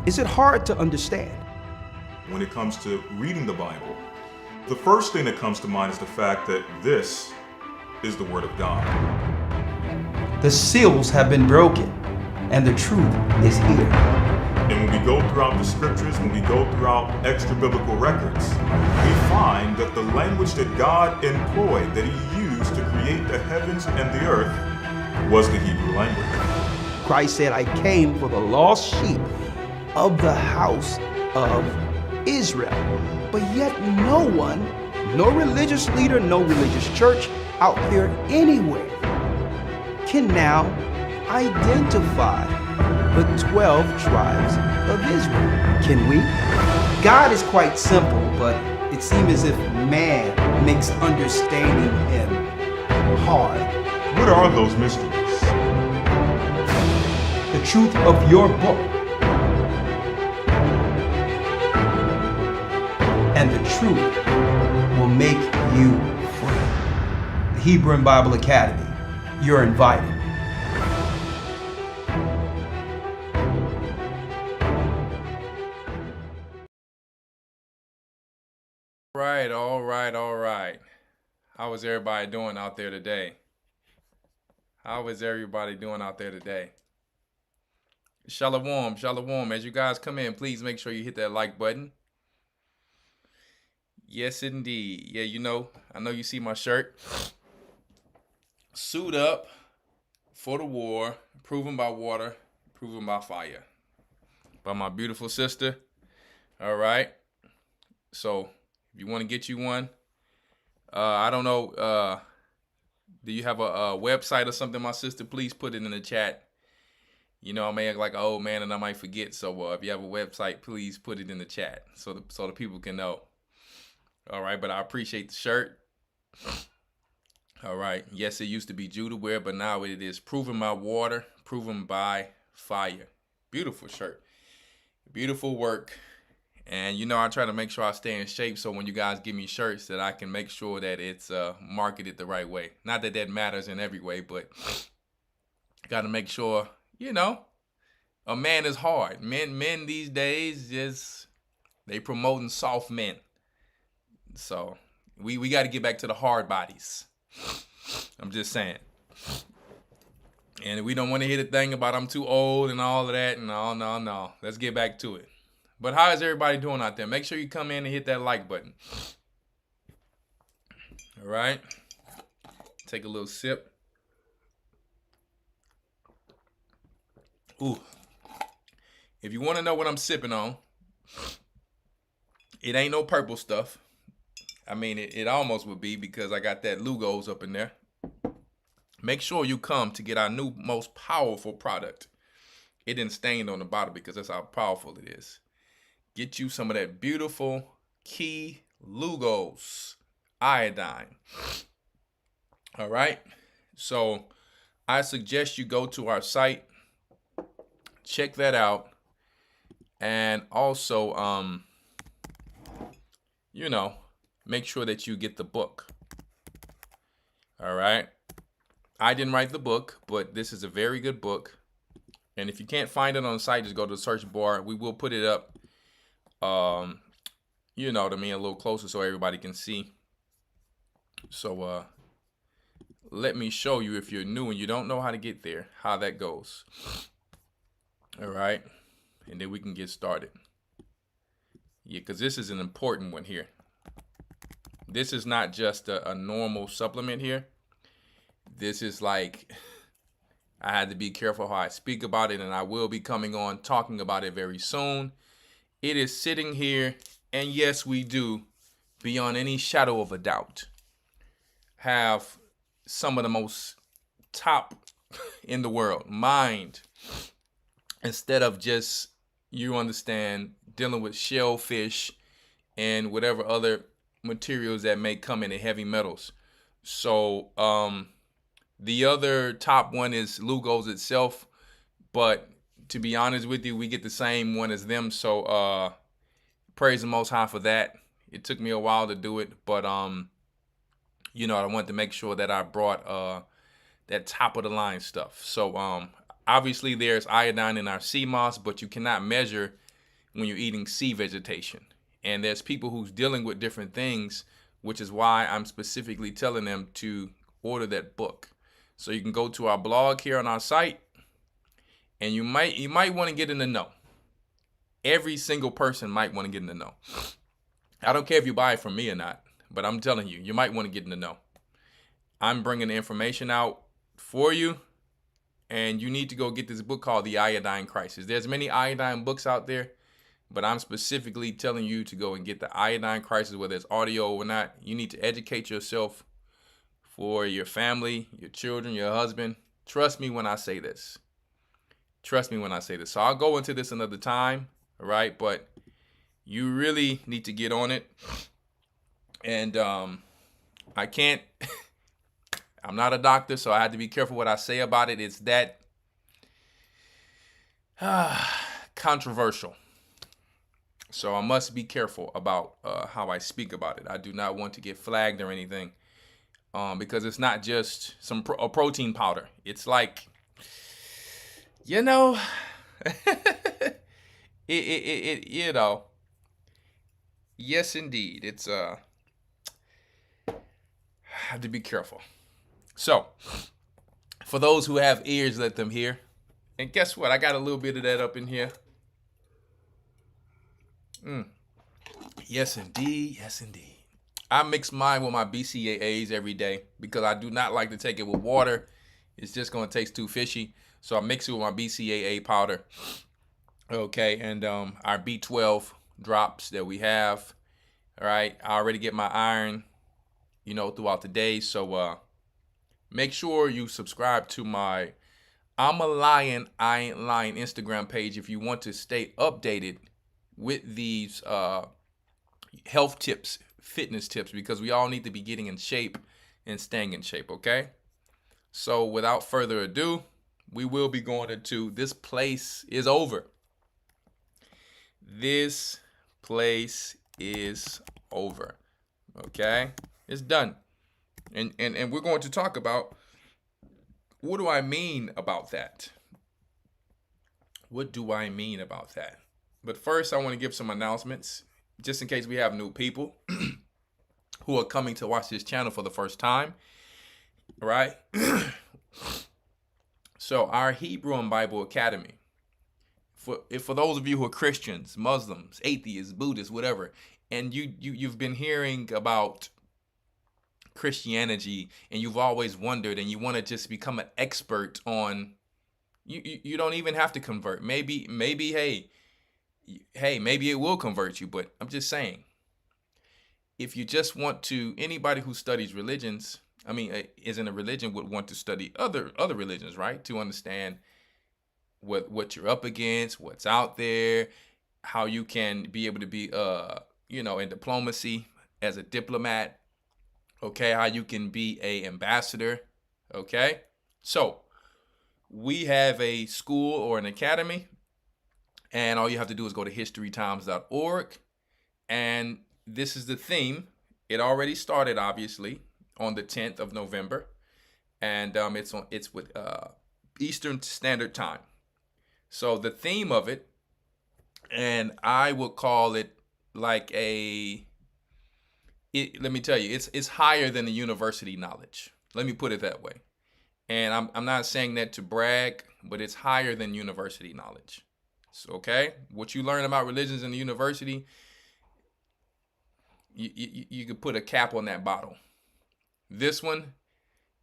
Is it hard to understand? When it comes to reading the Bible, the first thing that comes to mind is the fact that this is the Word of God. The seals have been broken, and the truth is here. And when we go throughout the scriptures, when we go throughout extra-biblical records, we find that the language that God employed, that He used to create the heavens and the earth, was the Hebrew language. Christ said, I came for the lost sheep of the house of Israel. But yet no one, no religious leader, no religious church out there anywhere can now identify the 12 tribes of Israel. Can we? God is quite simple, but it seems as if man makes understanding Him hard. What are those mysteries? The truth of your book. And the truth will make you free. The Hebrew and Bible Academy. You're invited. All right. How is everybody doing out there today? Shalom. As you guys come in, please make sure you hit that like button. Yes, indeed. Yeah, I know you see my shirt. Suit up for the war, proven by water, proven by fire. By my beautiful sister. All right. So, if you want to get you one, I don't know, do you have a website or something, my sister? Please put it in the chat. I may act like an old man and I might forget. So if you have a website, please put it in the chat so the people can know. All right, but I appreciate the shirt. All right. Yes, it used to be Judah wear, but now it is proven by water, proven by fire. Beautiful shirt. Beautiful work. And I try to make sure I stay in shape so when you guys give me shirts that I can make sure that it's marketed the right way. Not that that matters in every way, but got to make sure, a man is hard. Men these days, they promoting soft men. So we got to get back to the hard bodies. I'm just saying. And we don't want to hear the thing about I'm too old and all of that. No. Let's get back to it. But how is everybody doing out there? Make sure you come in and hit that like button. All right. Take a little sip. Ooh. If you want to know what I'm sipping on, it ain't no purple stuff. I mean, it almost would be because I got that Lugos up in there. Make sure you come to get our new most powerful product. It didn't stain on the bottle because that's how powerful it is. Get you some of that beautiful Key Lugos iodine. All right. So I suggest you go to our site, check that out, and also, make sure that you get the book. All right. I didn't write the book, but this is a very good book. And if you can't find it on the site, just go to the search bar. We will put it up. You know what I mean, a little closer so everybody can see. So let me show you, if you're new and you don't know how to get there, how that goes. All right. And then we can get started. Yeah, because this is an important one here. This is not just a normal supplement here. This is like, I had to be careful how I speak about it, and I will be coming on talking about it very soon. It is sitting here, and yes, we do, beyond any shadow of a doubt, have some of the most top in the world mind, instead of just, you understand, dealing with shellfish and whatever other materials that may come in the heavy metals. So the other top one is Lugos itself, but to be honest with you, we get the same one as them. So praise the Most High for that. It took me a while to do it, but I wanted to make sure that I brought that top of the line stuff. So obviously there's iodine in our sea moss, but you cannot measure when you're eating sea vegetation. And there's people who's dealing with different things, which is why I'm specifically telling them to order that book. So you can go to our blog here on our site, and you might want to get in the know. Every single person might want to get in the know. I don't care if you buy it from me or not, but I'm telling you, you might want to get in the know. I'm bringing the information out for you, and you need to go get this book called The Iodine Crisis. There's many iodine books out there, but I'm specifically telling you to go and get The Iodine Crisis, whether it's audio or not. You need to educate yourself for your family, your children, your husband. Trust me when I say this. Trust me when I say this. So I'll go into this another time, all right? But you really need to get on it. And I can't, I'm not a doctor, so I have to be careful what I say about it. It's that controversial. So I must be careful about how I speak about it. I do not want to get flagged or anything, because it's not just a protein powder. It's like, you know, you know, yes, indeed. It's I have to be careful. So, for those who have ears, let them hear. And guess what? I got a little bit of that up in here. Yes, indeed. Yes, indeed. I mix mine with my BCAAs every day because I do not like to take it with water. It's just going to taste too fishy. So I mix it with my BCAA powder. Okay, and our B12 drops that we have. All right, I already get my iron, you know, throughout the day. So make sure you subscribe to my I'm a Lion, I Ain't Lying Instagram page if you want to stay updated with these health tips, fitness tips, because we all need to be getting in shape and staying in shape, okay? So without further ado, we will be going into This Place Is Over. This place is over, okay? It's done. And we're going to talk about, what do I mean about that? What do I mean about that? But first, I want to give some announcements, just in case we have new people who are coming to watch this channel for the first time, right? So our Hebrew and Bible Academy, for those of you who are Christians, Muslims, atheists, Buddhists, whatever, and you've been hearing about Christianity and you've always wondered and you want to just become an expert on, you don't even have to convert. Maybe maybe it will convert you, but I'm just saying, if you just want to, anybody who studies religions, is in a religion, would want to study other religions, right? To understand what you're up against, what's out there, how you can be able to be, in diplomacy as a diplomat, okay? How you can be a ambassador, okay? So we have a school or an academy, and all you have to do is go to historytimes.org, and this is the theme. It already started, obviously, on the 10th of November, and it's with Eastern Standard Time. So the theme of it, and I would call it like let me tell you, it's higher than the university knowledge. Let me put it that way. And I'm not saying that to brag, but it's higher than university knowledge. So, okay, what you learn about religions in the university, you could put a cap on that bottle. This one,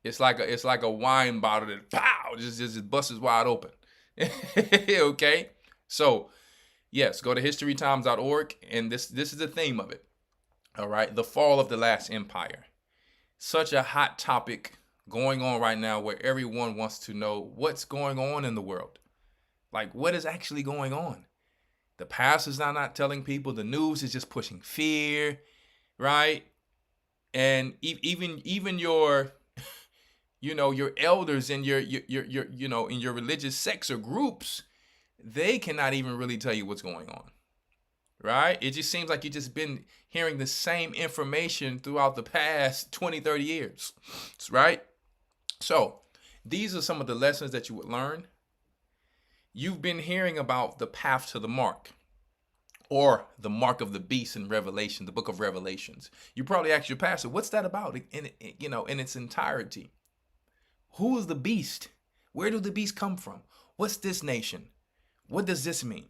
it's like a wine bottle that pow just busts wide open. Okay, so yes, go to historytimes.org, and this is the theme of it. All right, the fall of the last empire. Such a hot topic going on right now, where everyone wants to know what's going on in the world. Like, what is actually going on? The pastors are not telling people. The news is just pushing fear, right? And even your, your elders in your in your religious sects or groups, they cannot even really tell you what's going on, right? It just seems like you've just been hearing the same information throughout the past 20, 30 years, right? So these are some of the lessons that you would learn. You've been hearing about the path to the mark. or the mark of the beast in Revelation, the book of Revelations. You probably ask your pastor, what's that about in its entirety? Who is the beast? Where do the beasts come from? What's this nation? What does this mean?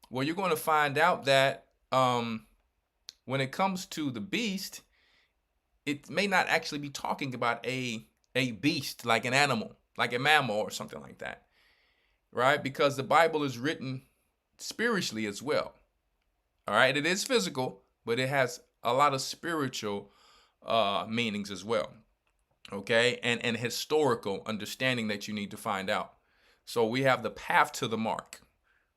Well, you're going to find out that when it comes to the beast, it may not actually be talking about a beast, like an animal, like a mammal or something like that, right? Because the Bible is written spiritually as well. All right, it is physical, but it has a lot of spiritual meanings as well. Okay, and historical understanding that you need to find out. So we have the path to the mark,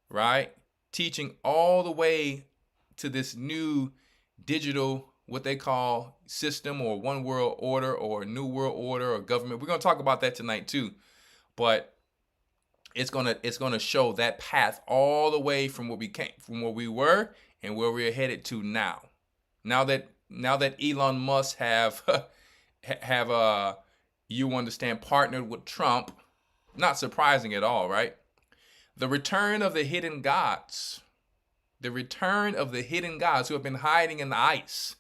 right? Teaching all the way to this new digital, what they call system, or one world order, or new world order, or government. We're going to talk about that tonight too, but it's gonna show that path all the way from what we came, from where we were, and where we're headed to now. Now that Elon Musk have you understand, partnered with Trump, not surprising at all, right? The return of the hidden gods. The return of the hidden gods who have been hiding in the ice,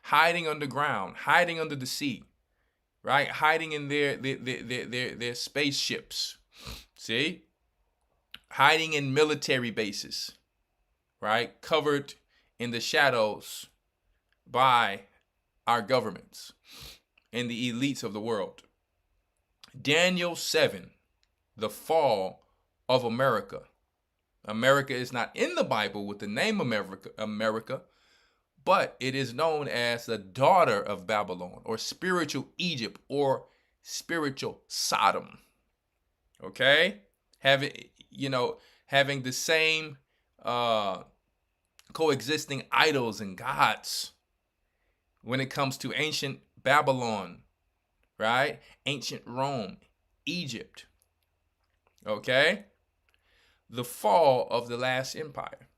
hiding underground, hiding under the sea, right? Hiding in their spaceships. See? Hiding in military bases, right? Covered in the shadows by our governments and the elites of the world. Daniel 7, the fall of America. America is not in the Bible with the name America, but it is known as the daughter of Babylon, or spiritual Egypt, or spiritual Sodom. Okay? Having the same coexisting idols and gods when it comes to ancient Babylon, right? Ancient Rome, Egypt. Okay? The fall of the last empire.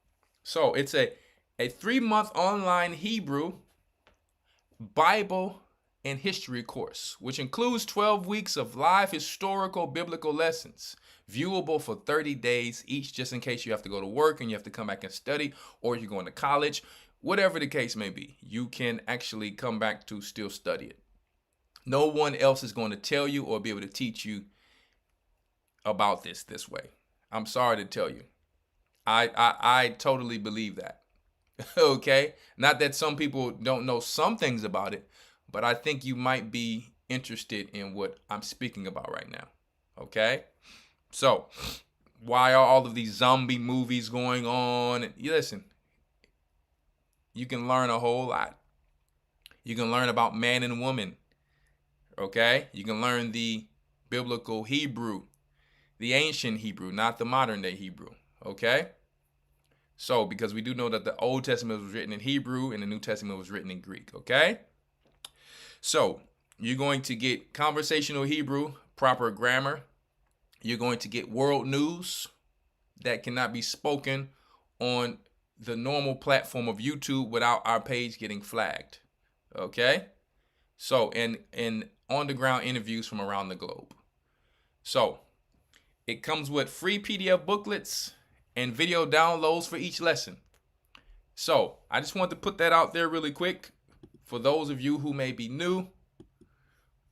So it's a 3-month online Hebrew Bible and history course, which includes 12 weeks of live historical biblical lessons, viewable for 30 days each, just in case you have to go to work and you have to come back and study, or you're going to college, whatever the case may be. You can actually come back to still study it. No one else is going to tell you or be able to teach you about this way. I'm sorry to tell you. I totally believe that. Okay? Not that some people don't know some things about it, but I think you might be interested in what I'm speaking about right now. Okay? So, why are all of these zombie movies going on? And listen, you can learn a whole lot. You can learn about man and woman. Okay? You can learn the biblical Hebrew, the ancient Hebrew, not the modern day Hebrew. Okay? So, because we do know that the Old Testament was written in Hebrew and the New Testament was written in Greek. Okay? So, you're going to get conversational Hebrew, proper grammar. You're going to get world news that cannot be spoken on the normal platform of YouTube without our page getting flagged. Okay? So, and on-the-ground interviews from around the globe. So, it comes with free PDF booklets and video downloads for each lesson. So, I just want to put that out there really quick for those of you who may be new,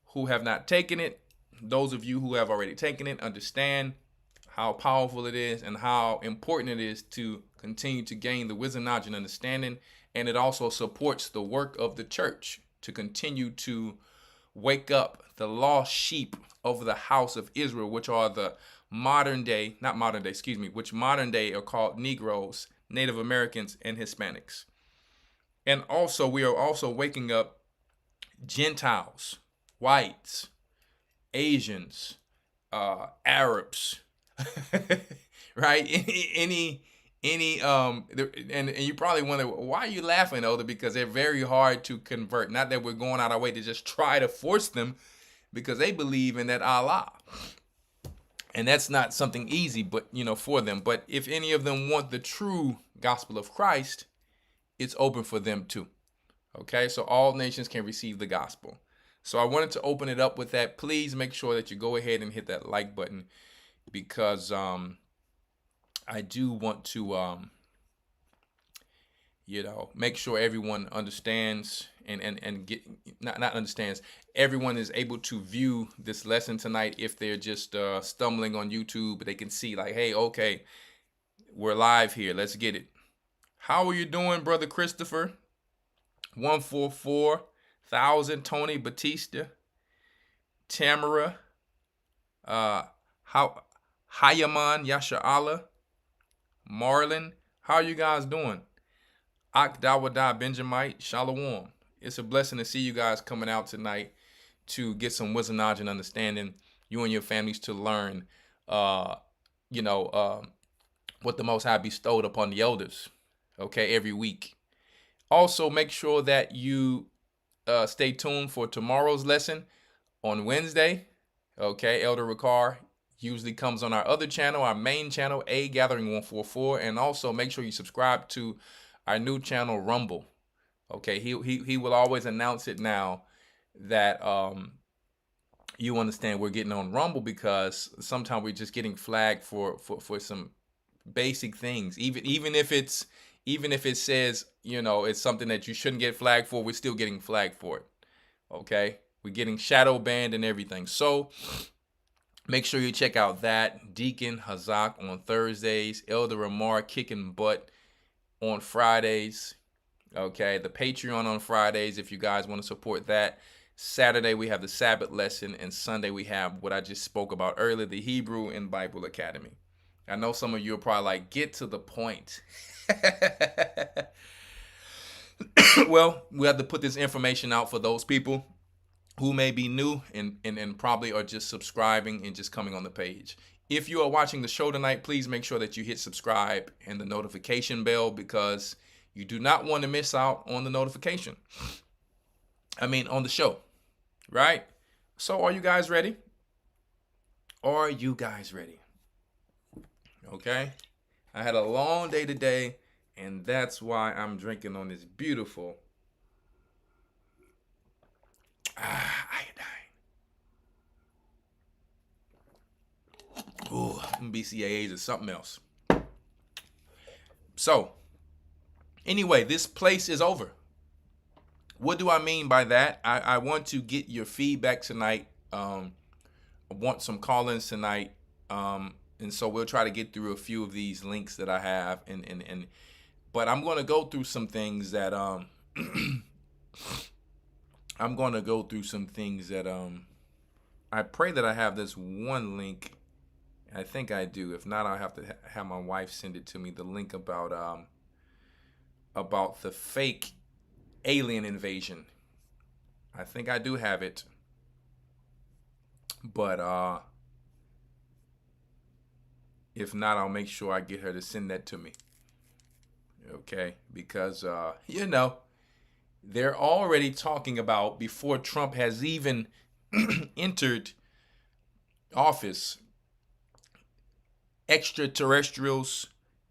who have not taken it. Those of you who have already taken it understand how powerful it is and how important it is to continue to gain the wisdom, knowledge, and understanding. And it also supports the work of the church to continue to wake up the lost sheep of the house of Israel, which are the modern day are called Negroes, Native Americans, and Hispanics. And also, we are also waking up Gentiles, whites, Asians, Arabs, right? And you probably wonder, why are you laughing, Elder? Because they're very hard to convert. Not that we're going out our way to just try to force them, because they believe in that Allah. And that's not something easy, but for them. But if any of them want the true gospel of Christ, it's open for them too. Okay, so all nations can receive the gospel. So I wanted to open it up with that. Please make sure that you go ahead and hit that like button, because I do want to make sure everyone understands and get not understands. Everyone is able to view this lesson tonight. If they're just stumbling on YouTube, they can see like, hey, okay, we're live here. Let's get it. How are you doing, Brother Christopher? 144,000. Tony Batista, Tamara, Hayaman Yasha'Allah, Marlon. How are you guys doing? Akdawada Benjamite, Shalom. It's a blessing to see you guys coming out tonight to get some wisdom, knowledge, and understanding. You and your families to learn, what the Most High bestowed upon the elders. Okay, every week. Also, make sure that you stay tuned for tomorrow's lesson on Wednesday. Okay, Elder Rawchaa usually comes on our other channel, our main channel, A Gathering 144, and also make sure you subscribe to our new channel, Rumble. Okay, he will always announce it now that you understand we're getting on Rumble, because sometimes we're just getting flagged for some basic things. Even if it says, it's something that you shouldn't get flagged for, we're still getting flagged for it. Okay, we're getting shadow banned and everything. So make sure you check out that. Deacon Hazak on Thursdays, Elder Rawchaa kicking butt on Fridays. Okay, the Patreon on Fridays if you guys want to support that. Saturday we have the Sabbath lesson, and Sunday we have what I just spoke about earlier, the Hebrew and Bible Academy. I know some of you are probably like, get to the point. Well, we have to put this information out for those people who may be new and probably are just subscribing and just coming on the page. If you are watching the show tonight, please make sure that you hit subscribe and the notification bell, because you do not want to miss out on the notification. On the show, right? So are you guys ready? Are you guys ready? Okay. I had a long day today, and that's why I'm drinking on this beautiful iodine. Ooh, BCAAs is something else. So, anyway, this place is over. What do I mean by that? I want to get your feedback tonight. I want some call-ins tonight. And so we'll try to get through a few of these links that I have. But I'm going to go through some things that I pray that I have this one link. I think I do. If not, I'll have to have my wife send it to me. The link about the fake alien invasion. I think I do have it. But if not, I'll make sure I get her to send that to me. Okay? Because they're already talking about, before Trump has even entered office, extraterrestrials,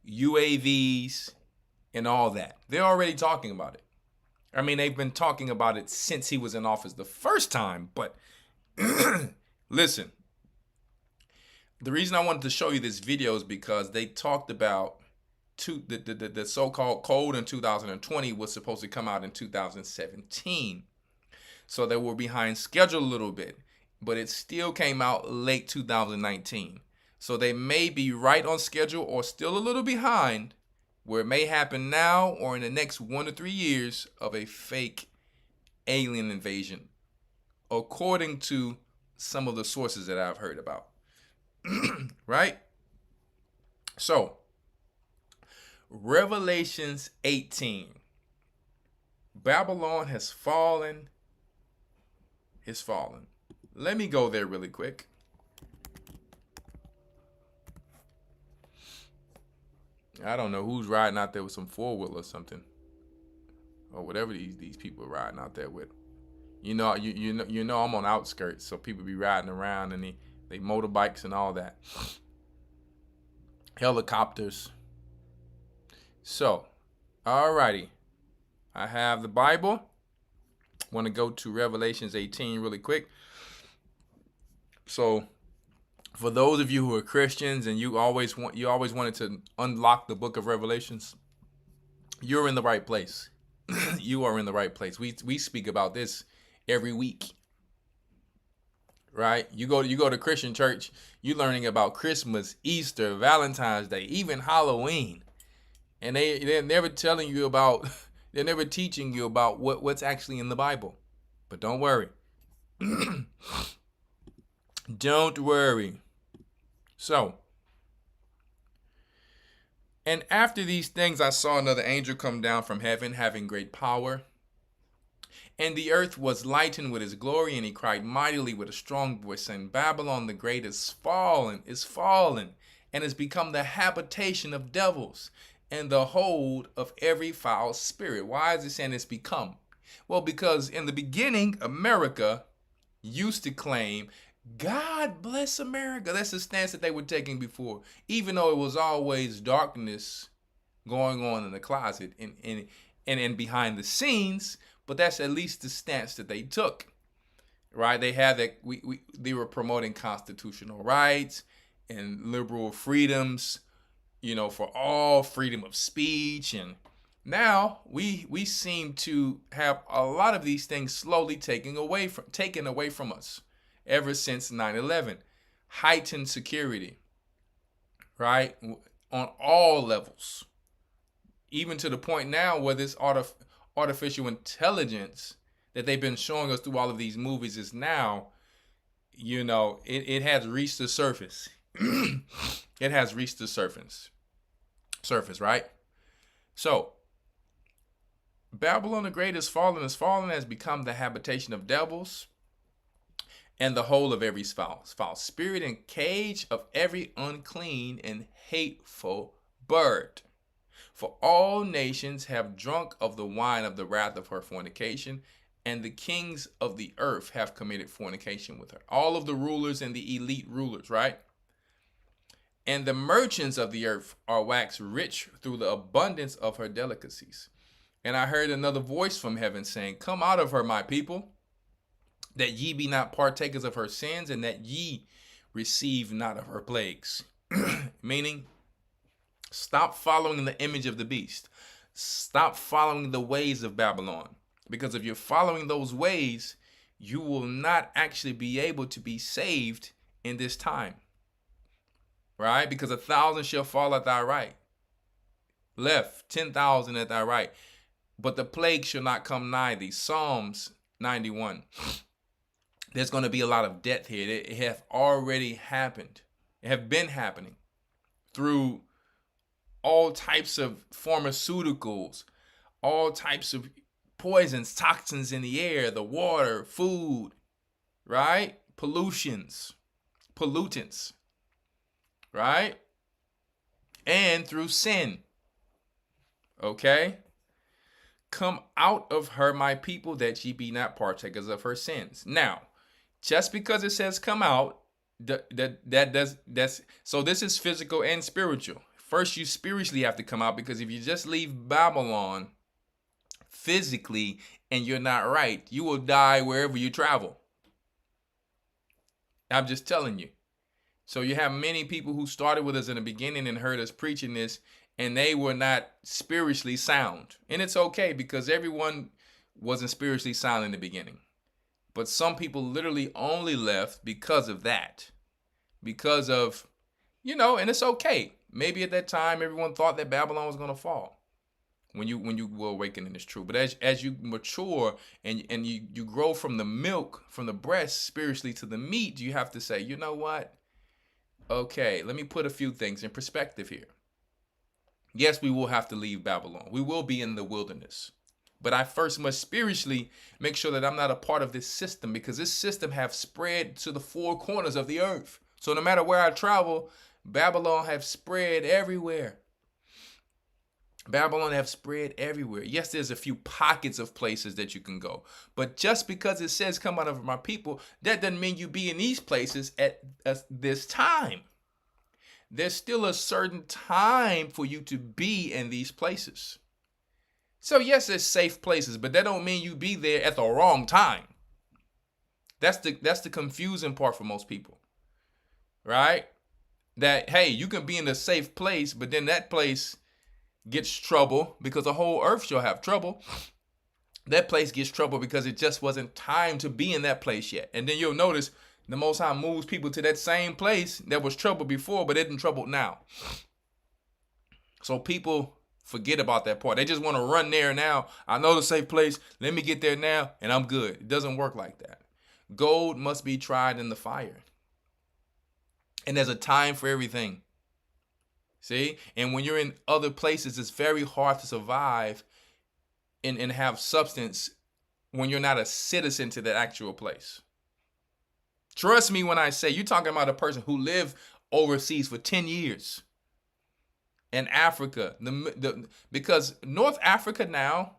UAVs, and all that. They're already talking about it. They've been talking about it since he was in office the first time. But listen, the reason I wanted to show you this video is because they talked about the so-called code in 2020 was supposed to come out in 2017. So they were behind schedule a little bit, but it still came out late 2019. So they may be right on schedule or still a little behind, where it may happen now or in the next 1 to 3 years of a fake alien invasion, according to some of the sources that I've heard about. Right? So, Revelations 18. Babylon has fallen. It's fallen. Let me go there really quick. I don't know who's riding out there with some four-wheel or something, or whatever these people are riding out there with. You know I'm on outskirts, so people be riding around and they motorbikes and all that. Helicopters. So, alrighty. I have the Bible. Want to go to Revelations 18 really quick. So, for those of you who are Christians and you always wanted to unlock the book of Revelations, you're in the right place. You are in the right place. We speak about this every week. Right? You go to Christian church, you're learning about Christmas, Easter, Valentine's Day, even Halloween. And they're never telling you about, they're never teaching you about what's actually in the Bible. But don't worry. Don't worry. So, and after these things, I saw another angel come down from heaven, having great power. And the earth was lightened with his glory, and he cried mightily with a strong voice, saying, Babylon the great is fallen, and has become the habitation of devils, and the hold of every foul spirit. Why is it saying it's become? Well, because in the beginning, America used to claim, God bless America. That's the stance that they were taking before, even though it was always darkness going on in the closet and behind the scenes. But that's at least the stance that they took, right? They had that they were promoting constitutional rights and liberal freedoms, for all, freedom of speech. And now we seem to have a lot of these things slowly taken away from us ever since 9/11. Heightened security, right? On all levels, even to the point now where this artificial intelligence that they've been showing us through all of these movies is now, it has reached the surface. It has reached the surface, right? So, Babylon the Great is fallen, has become the habitation of devils, and the whole of every foul spirit, and cage of every unclean and hateful bird. For all nations have drunk of the wine of the wrath of her fornication, and the kings of the earth have committed fornication with her. All of the rulers and the elite rulers, right? And the merchants of the earth are waxed rich through the abundance of her delicacies. And I heard another voice from heaven saying, Come out of her, my people, that ye be not partakers of her sins, and that ye receive not of her plagues. Meaning, stop following the image of the beast. Stop following the ways of Babylon. Because if you're following those ways, you will not actually be able to be saved in this time. Right? Because 1,000 shall fall at thy right. Left, 10,000 at thy right. But the plague shall not come nigh thee. Psalms 91. There's going to be a lot of death here. It have already happened. It have been happening through all types of pharmaceuticals, all types of poisons, toxins in the air, the water, food, right? Pollutants, right? And through sin, okay? Come out of her, my people, that ye be not partakers of her sins. Now, just because it says come out, so this is physical and spiritual. First, you spiritually have to come out, because if you just leave Babylon physically and you're not right, you will die wherever you travel. I'm just telling you. So you have many people who started with us in the beginning and heard us preaching this, and they were not spiritually sound. And it's okay, because everyone wasn't spiritually sound in the beginning. But some people literally only left because of that. Because of, and it's okay. Maybe at that time, everyone thought that Babylon was going to fall when you were awakening. It's true. But as you mature and you grow from the milk, from the breast spiritually to the meat, you have to say, you know what? Okay, let me put a few things in perspective here. Yes, we will have to leave Babylon. We will be in the wilderness. But I first must spiritually make sure that I'm not a part of this system, because this system have spread to the four corners of the earth. So no matter where I travel, Babylon have spread everywhere. Babylon have spread everywhere. Yes, there's a few pockets of places that you can go. But just because it says come out of my people, that doesn't mean you be in these places at this time. There's still a certain time for you to be in these places. So yes, there's safe places, but that don't mean you be there at the wrong time. That's the confusing part for most people. Right? That, hey, you can be in a safe place, but then that place gets trouble because the whole earth shall have trouble. That place gets trouble because it just wasn't time to be in that place yet. And then you'll notice the Most High moves people to that same place that was troubled before, but isn't troubled now. So people forget about that part. They just want to run there now. I know the safe place. Let me get there now, and I'm good. It doesn't work like that. Gold must be tried in the fire. And there's a time for everything. See? And when you're in other places, it's very hard to survive and have substance when you're not a citizen to that actual place. Trust me when I say, you're talking about a person who lived overseas for 10 years. In Africa, because North Africa now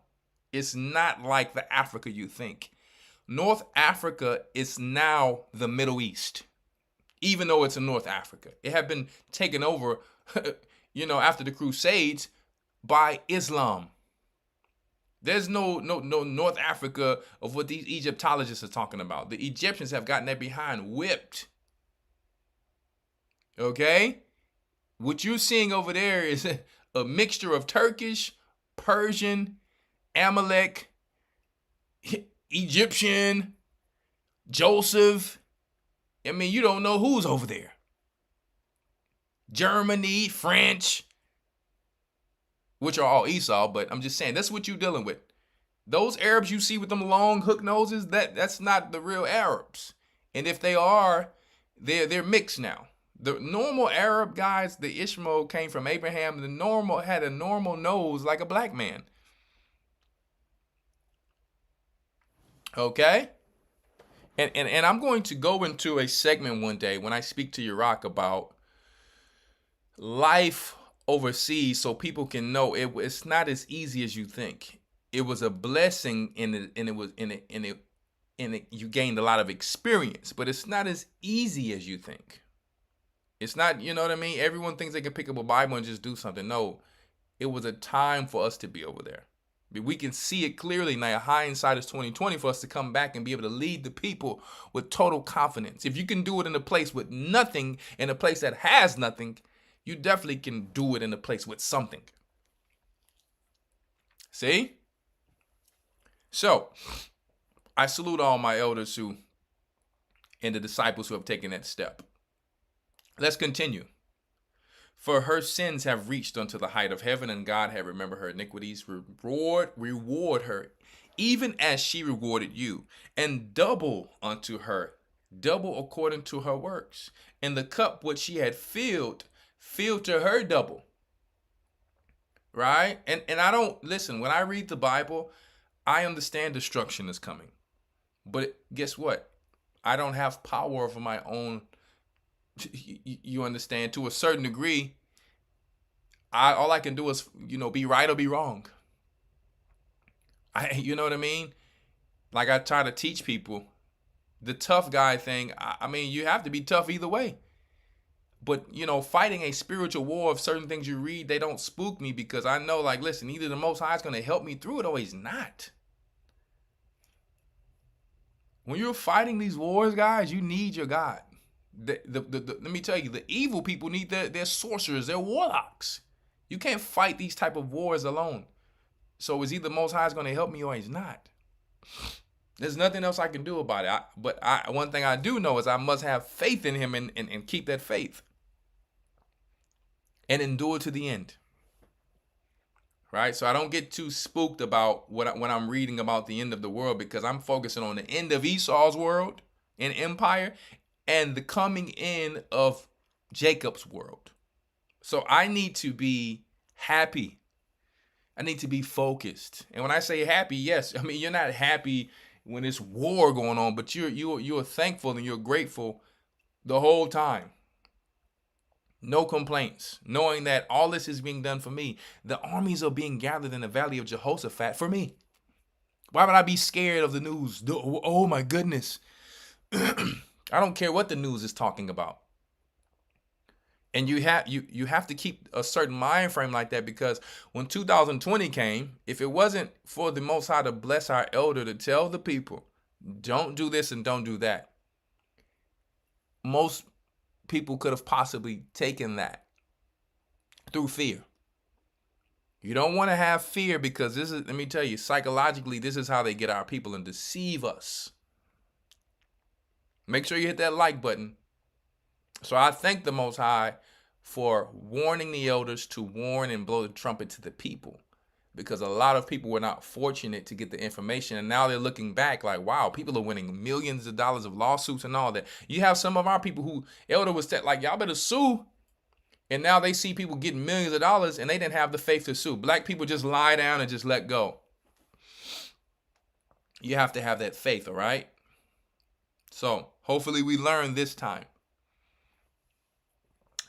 is not like the Africa you think. North Africa is now the Middle East, even though it's in North Africa. It had been taken over, after the Crusades by Islam. There's no North Africa of what these Egyptologists are talking about. The Egyptians have gotten that behind whipped. Okay? What you're seeing over there is a mixture of Turkish, Persian, Amalek, Egyptian, Joseph. I mean, you don't know who's over there. Germany, French, which are all Esau, but I'm just saying, that's what you're dealing with. Those Arabs you see with them long hook noses, that's not the real Arabs. And if they are, they're mixed now. The normal Arab guys, the Ishmael came from Abraham, had a normal nose like a black man. Okay? And I'm going to go into a segment one day when I speak to Iraq about life overseas so people can know it's not as easy as you think. It was a blessing and you gained a lot of experience, but it's not as easy as you think. It's not, you know what I mean? Everyone thinks they can pick up a Bible and just do something. No, it was a time for us to be over there. We can see it clearly now. Hindsight is 20/20 for us to come back and be able to lead the people with total confidence. If you can do it in a place with nothing, in a place that has nothing, you definitely can do it in a place with something. See? So, I salute all my elders and the disciples who have taken that step. Let's continue. For her sins have reached unto the height of heaven, and God hath remembered her iniquities. Reward her, even as she rewarded you, and double unto her, double according to her works. And the cup which she had filled to her double. Right? And I don't, listen, when I read the Bible, I understand destruction is coming. But guess what? I don't have power over my own. You understand, to a certain degree, all I can do is, be right or be wrong. You know what I mean? Like I try to teach people, the tough guy thing, I mean, you have to be tough either way. But, fighting a spiritual war of certain things you read, they don't spook me because I know, like, listen, either the Most High is going to help me through it or he's not. When you're fighting these wars, guys, you need your God. Let me tell you, the evil people need their sorcerers, their warlocks. You can't fight these type of wars alone. So it's either Most High is going to help me or he's not. There's nothing else I can do about it. But one thing I do know is I must have faith in him and keep that faith. And endure to the end. Right? So I don't get too spooked about when I'm reading about the end of the world, because I'm focusing on the end of Esau's world and empire and the coming in of Jacob's world. So I need to be happy. I need to be focused. And when I say happy, yes, I mean, you're not happy when there's war going on, but you're thankful and you're grateful the whole time. No complaints, knowing that all this is being done for me. The armies are being gathered in the valley of Jehoshaphat for me. Why would I be scared of the news? Oh my goodness. I don't care what the news is talking about. And you have to keep a certain mind frame like that, because when 2020 came, if it wasn't for the Most High to bless our elder to tell the people, don't do this and don't do that, most people could have possibly taken that through fear. You don't want to have fear, because this is, let me tell you, psychologically, this is how they get our people and deceive us. Make sure you hit that like button. So I thank the Most High for warning the elders to warn and blow the trumpet to the people, because a lot of people were not fortunate to get the information, and now they're looking back like, wow, people are winning millions of dollars of lawsuits and all that. You have some of our people who elder was like, y'all better sue, and now they see people getting millions of dollars and they didn't have the faith to sue. Black people just lie down and just let go. You have to have that faith, all right? So hopefully we learn this time.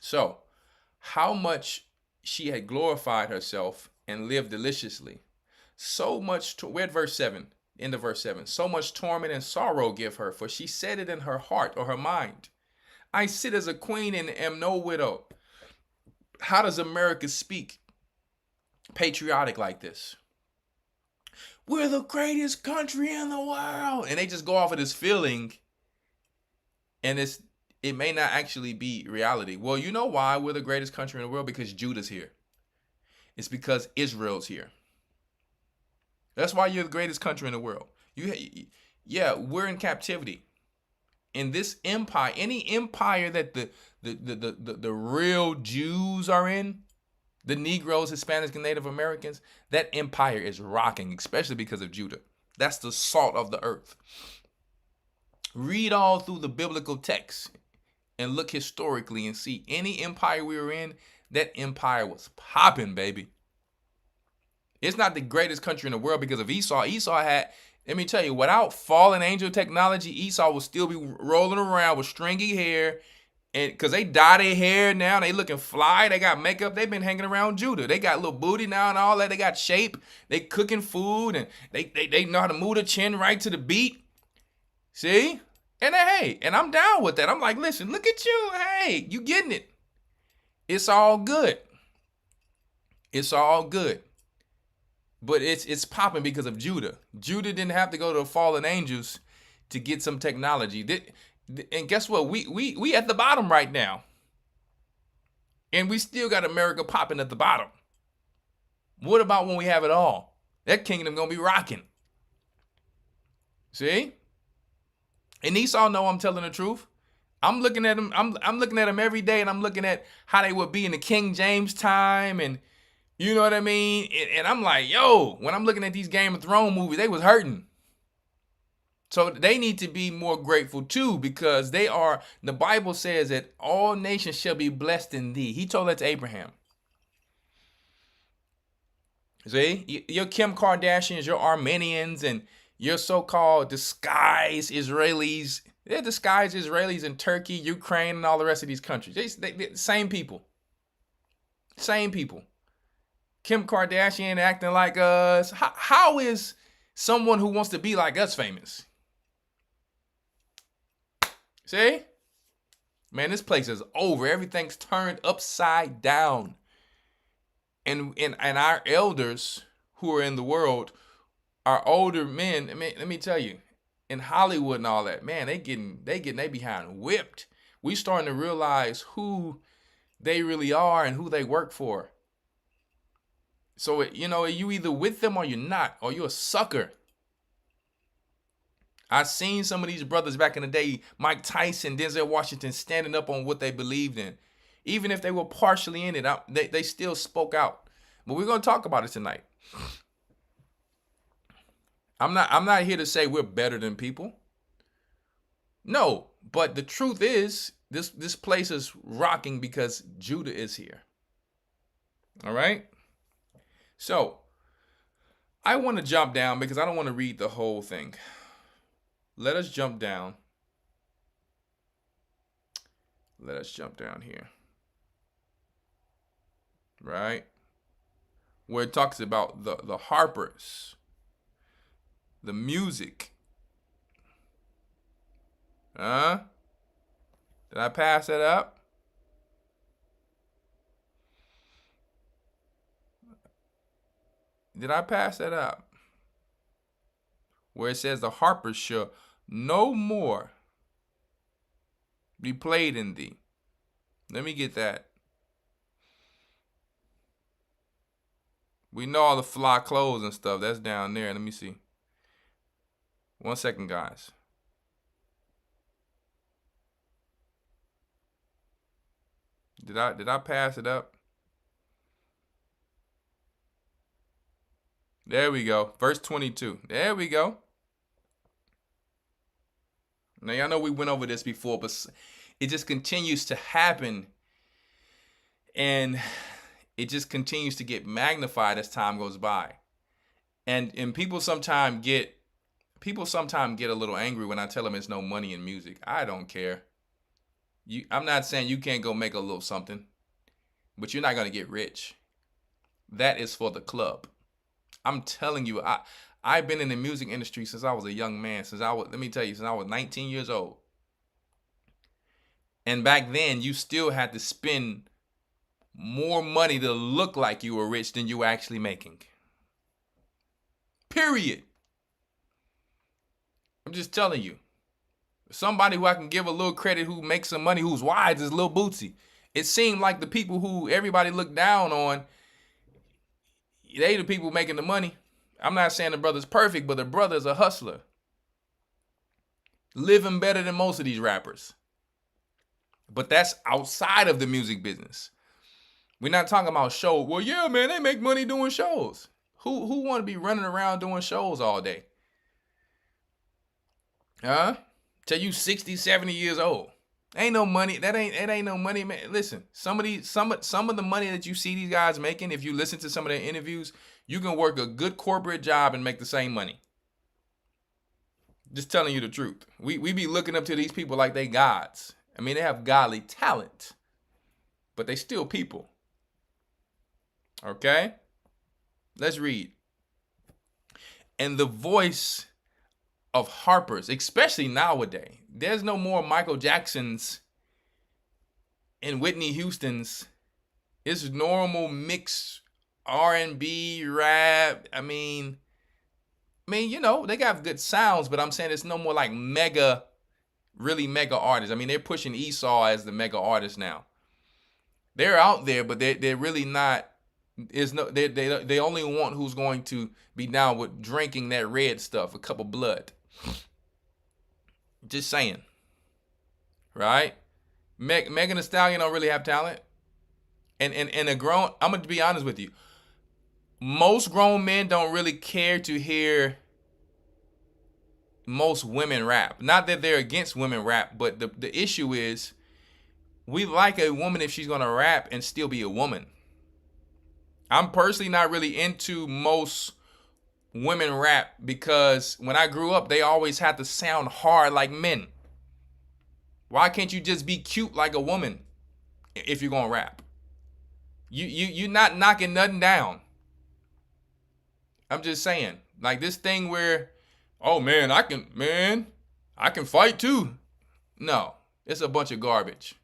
So how much she had glorified herself and lived deliciously. So much, read verse 7, end of verse 7. So much torment and sorrow give her, for she said it in her heart or her mind. I sit as a queen and am no widow. How does America speak patriotic like this? We're the greatest country in the world. And they just go off of this feeling, and it may not actually be reality. Well, you know why we're the greatest country in the world? Because Judah's here. It's because Israel's here. That's why you're the greatest country in the world. Yeah, we're in captivity. In this empire, any empire that the real Jews are in, the Negroes, Hispanics, and Native Americans, that empire is rocking, especially because of Judah. That's the salt of the earth. Read all through the biblical text and look historically and see any empire we were in, that empire was popping, baby. It's not the greatest country in the world because of Esau. Esau had, let me tell you, without fallen angel technology, Esau would still be rolling around with stringy hair, and because they dye their hair now, they looking fly, they got makeup, they've been hanging around Judah. They got little booty now and all that, they got shape, they cooking food, and they know how to move the chin right to the beat. See? And hey, and I'm down with that. I'm like, listen, look at you. Hey, you getting it. It's all good. It's all good. But it's popping because of Judah. Judah didn't have to go to the fallen angels to get some technology. And guess what? We at the bottom right now. And we still got America popping at the bottom. What about when we have it all? That kingdom gonna be rocking. See? And Esau know I'm telling the truth. I'm looking at him. I'm looking at him every day, and I'm looking at how they would be in the King James time, and you know what I mean? And I'm like, yo, when I'm looking at these Game of Thrones movies, they was hurting. So they need to be more grateful too, because they are, the Bible says that all nations shall be blessed in thee. He told that to Abraham. See, your Kim Kardashians, your Armenians, and your so-called disguised Israelis, they're disguised Israelis in Turkey, Ukraine, and all the rest of these countries. They same people. Same people. Kim Kardashian acting like us. How is someone who wants to be like us famous? See? Man, this place is over. Everything's turned upside down. And our elders who are in the world, our older men, I mean, let me tell you, in Hollywood and all that, man, they getting they behind whipped. We starting to realize who they really are and who they work for. So, you know, you either with them or you're not, or you're a sucker. I seen some of these brothers back in the day, Mike Tyson, Denzel Washington, standing up on what they believed in. Even if they were partially in it, they still spoke out. But we're going to talk about it tonight. I'm not here to say we're better than people. No, but the truth is, this place is rocking because Judah is here. All right? So, I want to jump down because I don't want to read the whole thing. Let us jump down. Let us jump down here. Right? Where it talks about the harpers, the music. Did I pass that up? Did I pass that up? Where it says the harpers shall no more be played in thee. Let me get that. We know all the fly clothes and stuff. That's down there. Let me see. 1 second, guys. Did I pass it up? There we go. Verse 22. There we go. Now, y'all know we went over this before, but it just continues to happen. And it just continues to get magnified as time goes by. And people sometimes get a little angry when I tell them it's no money in music. I don't care. I'm not saying you can't go make a little something, but you're not going to get rich. That is for the club. I'm telling you, I've been in the music industry since I was a young man. Since I was 19 years old. And back then, you still had to spend more money to look like you were rich than you were actually making. Period. I'm just telling you. Somebody who I can give a little credit who makes some money, who's wise, is Lil Bootsy. It seemed like the people who everybody looked down on, they the people making the money. I'm not saying the brother's perfect, but the brother's a hustler. Living better than most of these rappers. But that's outside of the music business. We're not talking about shows. Well, yeah, man, they make money doing shows. Who want to be running around doing shows all day? Huh? Till you 60, 70 years old. Ain't no money. It ain't no money, man. Listen, some of the money that you see these guys making, if you listen to some of their interviews, you can work a good corporate job and make the same money. Just telling you the truth. We be looking up to these people like they gods. I mean, they have godly talent, but they still people. Okay? Let's read. And the voice of harpers, especially nowadays. There's no more Michael Jacksons and Whitney Houstons. It's normal mixed R&B, rap. I mean, you know, they got good sounds, but I'm saying it's no more like really mega artists. I mean, they're pushing Esau as the mega artist now. They're out there, but they're really not. They only want who's going to be down with drinking that red stuff, a cup of blood. Just saying. Right? Megan Thee Stallion don't really have talent. And I'm going to be honest with you. Most grown men don't really care to hear most women rap. Not that they're against women rap, but the issue is we like a woman if she's going to rap and still be a woman. I'm personally not really into most women rap because when I grew up, they always had to sound hard like men. Why can't you just be cute like a woman if you're gonna rap? You're not knocking nothing down. I'm just saying, like this thing where, oh man, I can fight too. No, it's a bunch of garbage.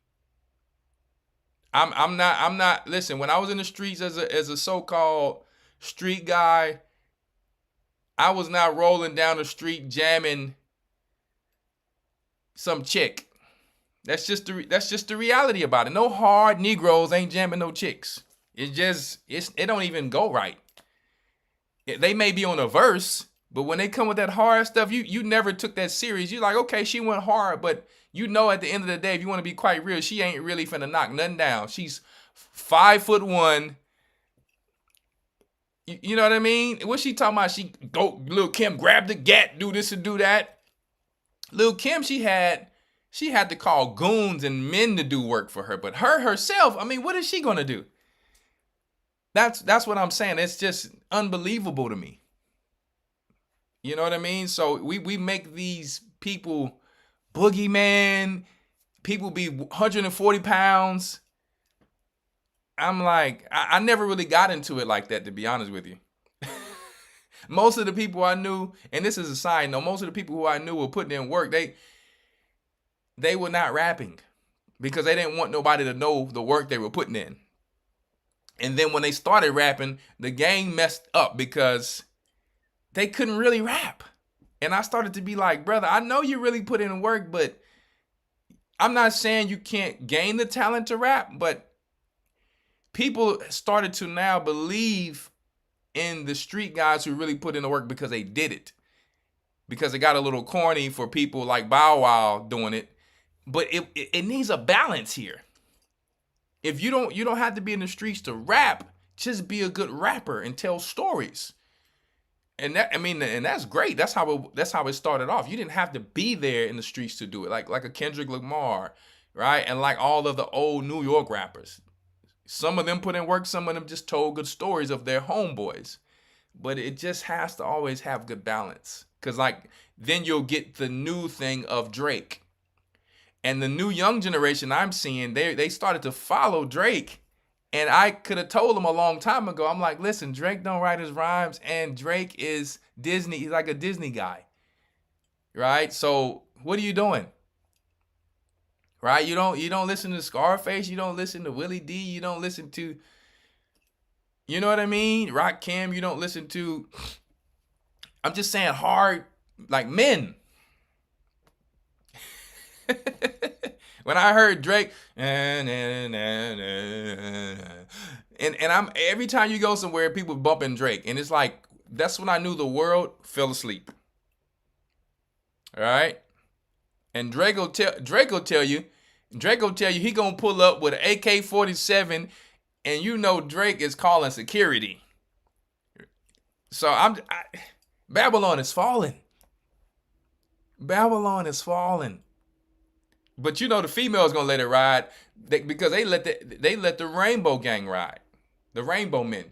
I'm not. Listen, when I was in the streets as a so-called street guy, I was not rolling down the street jamming some chick. That's just the reality about it. No hard Negroes ain't jamming no chicks. It don't even go right. They may be on a verse, but when they come with that hard stuff, you never took that serious. You're like, okay, she went hard, but you know at the end of the day, if you want to be quite real, she ain't really finna knock nothing down. She's 5'1". You know what I mean? What's she talking about? She go, Lil Kim grab the gat, do this and do that. Lil Kim, she had to call goons and men to do work for her. But her herself, I mean, what is she gonna do? That's what I'm saying. It's just unbelievable to me. You know what I mean? So we make these people boogeyman, people be 140 pounds. I'm like, I never really got into it like that, to be honest with you. Most of the people I knew, and this is a side note, most of the people who I knew were putting in work, they were not rapping because they didn't want nobody to know the work they were putting in. And then when they started rapping, the game messed up because they couldn't really rap. And I started to be like, brother, I know you really put in work, but I'm not saying you can't gain the talent to rap, but people started to now believe in the street guys who really put in the work because they did it. Because it got a little corny for people like Bow Wow doing it. But it needs a balance here. If you don't have to be in the streets to rap, just be a good rapper and tell stories. And that's great. That's how it started off. You didn't have to be there in the streets to do it. Like a Kendrick Lamar, right? And like all of the old New York rappers. Some of them put in work, some of them just told good stories of their homeboys. But it just has to always have good balance. Because like then you'll get the new thing of Drake. And the new young generation I'm seeing, they started to follow Drake. And I could have told them a long time ago. I'm like, listen, Drake don't write his rhymes, and Drake is Disney. He's like a Disney guy, right? So what are you doing, right? You don't listen to Scarface. You don't listen to Willie D. You don't listen to, you know what I mean? Rakim. You don't listen to. I'm just saying hard, like men. When I heard Drake, and I'm every time you go somewhere, people bumping Drake, and it's like that's when I knew the world fell asleep. All right, and Drake will tell you he gonna pull up with an AK-47, and you know Drake is calling security. So Babylon is falling. Babylon is falling. But you know the female's gonna let it ride because they let the Rainbow Gang ride, the Rainbow Men.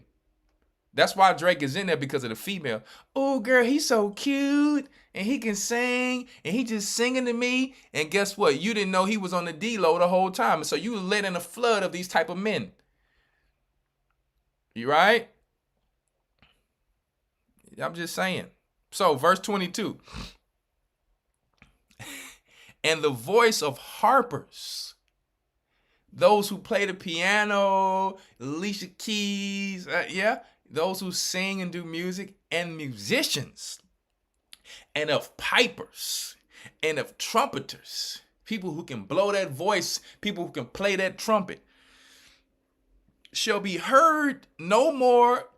That's why Drake is in there, because of the female. Oh girl, he's so cute and he can sing and he just singing to me. And guess what? You didn't know he was on the D-Lo the whole time. So you were let in a flood of these type of men. You right? I'm just saying. So verse 22. And the voice of harpers, those who play the piano, Alicia Keys, those who sing and do music, and musicians, and of pipers, and of trumpeters, people who can blow that voice, people who can play that trumpet, shall be heard no more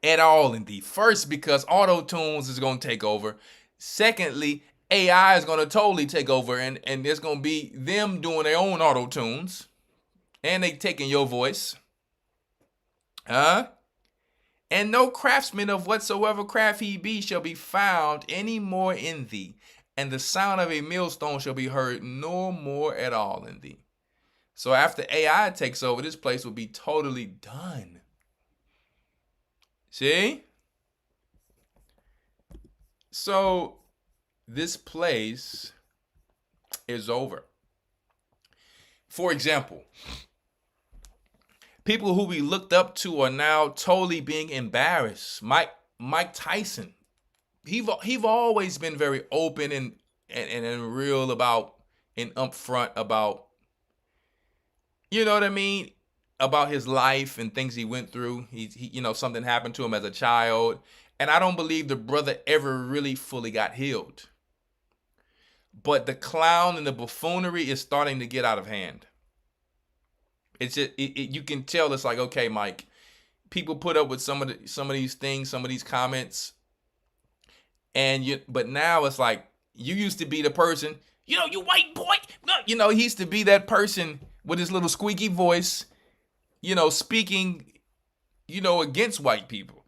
at all in thee. First, because auto-tunes is going to take over. Secondly, AI is going to totally take over, and there's going to be them doing their own auto-tunes, and they taking your voice. And no craftsman of whatsoever craft he be shall be found any more in thee, and the sound of a millstone shall be heard no more at all in thee. So after AI takes over, this place will be totally done. See? So this place is over. For example, people who we looked up to are now totally being embarrassed. Mike Tyson, he've always been very open and real about and upfront about, you know what I mean, about his life and things he went through. He something happened to him as a child, and I don't believe the brother ever really fully got healed. But the clown and the buffoonery is starting to get out of hand. It's just you can tell. It's like, okay, Mike, people put up with some of these things, some of these comments, but now it's like you used to be the person, you white boy, he used to be that person with his little squeaky voice, speaking, against white people.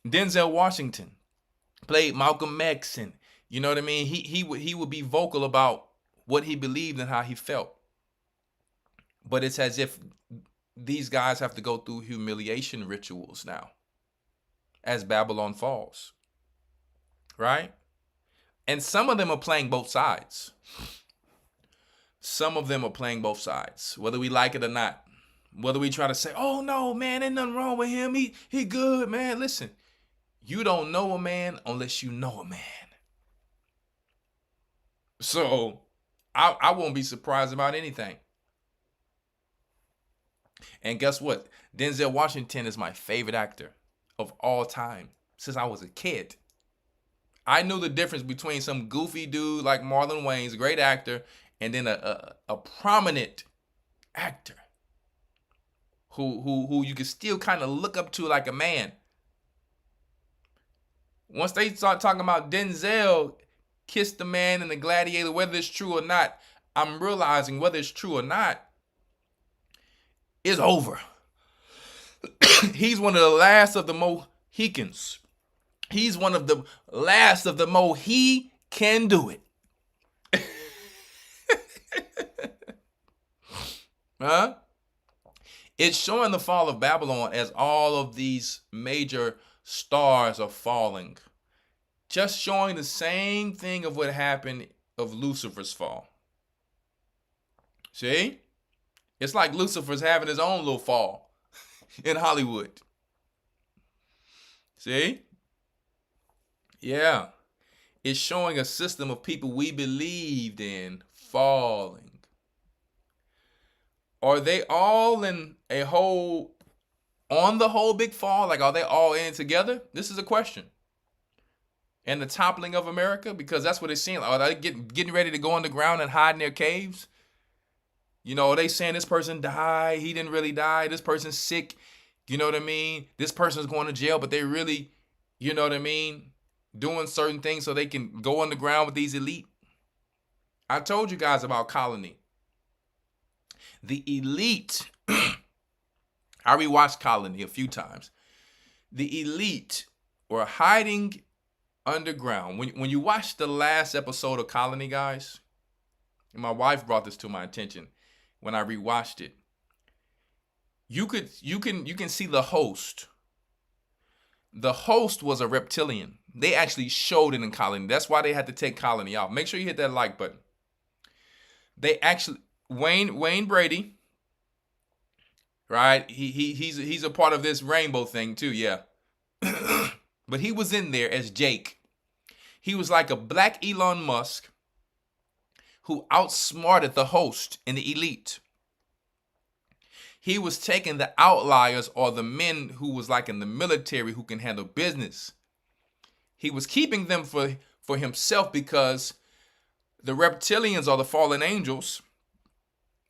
Denzel Washington played Malcolm X, and you know what I mean? He would be vocal about what he believed and how he felt. But it's as if these guys have to go through humiliation rituals now as Babylon falls. Right? And some of them are playing both sides. Some of them are playing both sides, whether we like it or not. Whether we try to say, oh no, man, ain't nothing wrong with him. He good, man. Listen, you don't know a man unless you know a man. So I won't be surprised about anything. And guess what? Denzel Washington is my favorite actor of all time since I was a kid. I knew the difference between some goofy dude like Marlon Wayans, a great actor, and then a prominent actor. who you can still kind of look up to like a man. Once they start talking about Denzel kissed the man in the Gladiator, whether it's true or not, I'm realizing whether it's true or not, it's over. He's one of the last of the Mohicans. He's one of the last of the He can do it. Huh? It's showing the fall of Babylon as all of these major stars are falling. Just showing the same thing of what happened of Lucifer's fall. See? It's like Lucifer's having his own little fall in Hollywood. See? Yeah. It's showing a system of people we believed in falling. Are they all in a whole, on the whole big fall? Like, are they all in it together? This is a question. And the toppling of America, because that's what it's saying. Are they getting ready to go underground and hide in their caves? You know, are they saying this person died, he didn't really die, this person's sick, you know what I mean? This person's going to jail, but they really, you know what I mean, doing certain things so they can go underground with these elite. I told you guys about Colony. The elite, I rewatched Colony a few times. The elite were hiding underground. When you watch the last episode of Colony, guys, and my wife brought this to my attention when I rewatched it, you can see the host. The host was a reptilian. They actually showed it in Colony. That's why they had to take Colony off. Make sure you hit that like button. They actually, Wayne Brady, right? He's a part of this rainbow thing too, yeah. But he was in there as Jake. He was like a black Elon Musk who outsmarted the host in the elite. He was taking the outliers or the men who was like in the military who can handle business. He was keeping them for himself because the reptilians or the fallen angels,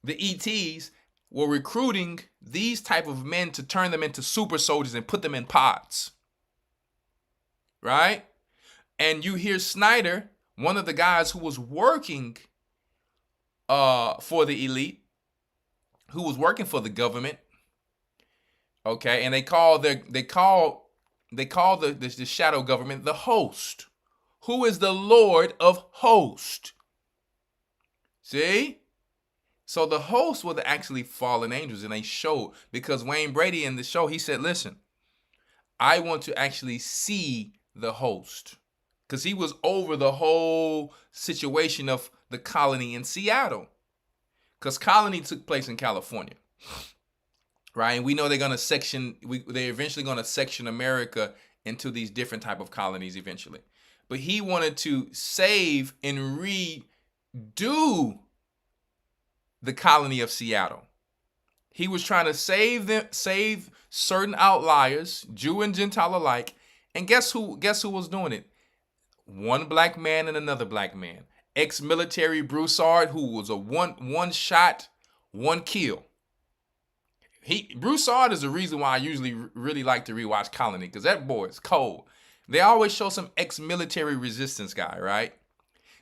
the ETs, were recruiting these type of men to turn them into super soldiers and put them in pods. Right? And you hear Snyder, one of the guys who was working for the elite, who was working for the government. Okay, and they call the shadow government the host. Who is the Lord of hosts? See? So the hosts were actually fallen angels, and they showed, because Wayne Brady in the show, he said, listen, I want to actually see the host, because he was over the whole situation of the colony in Seattle, because colony took place in California, right? And we know they're eventually going to section America into these different type of colonies eventually. But he wanted to save and redo the colony of Seattle. He was trying to save certain outliers, Jew and Gentile alike. And guess who was doing it? One black man and another black man. Ex-military Broussard, who was a one shot, one kill. Broussard is the reason why I usually really like to rewatch Colony, because that boy is cold. They always show some ex-military resistance guy, right?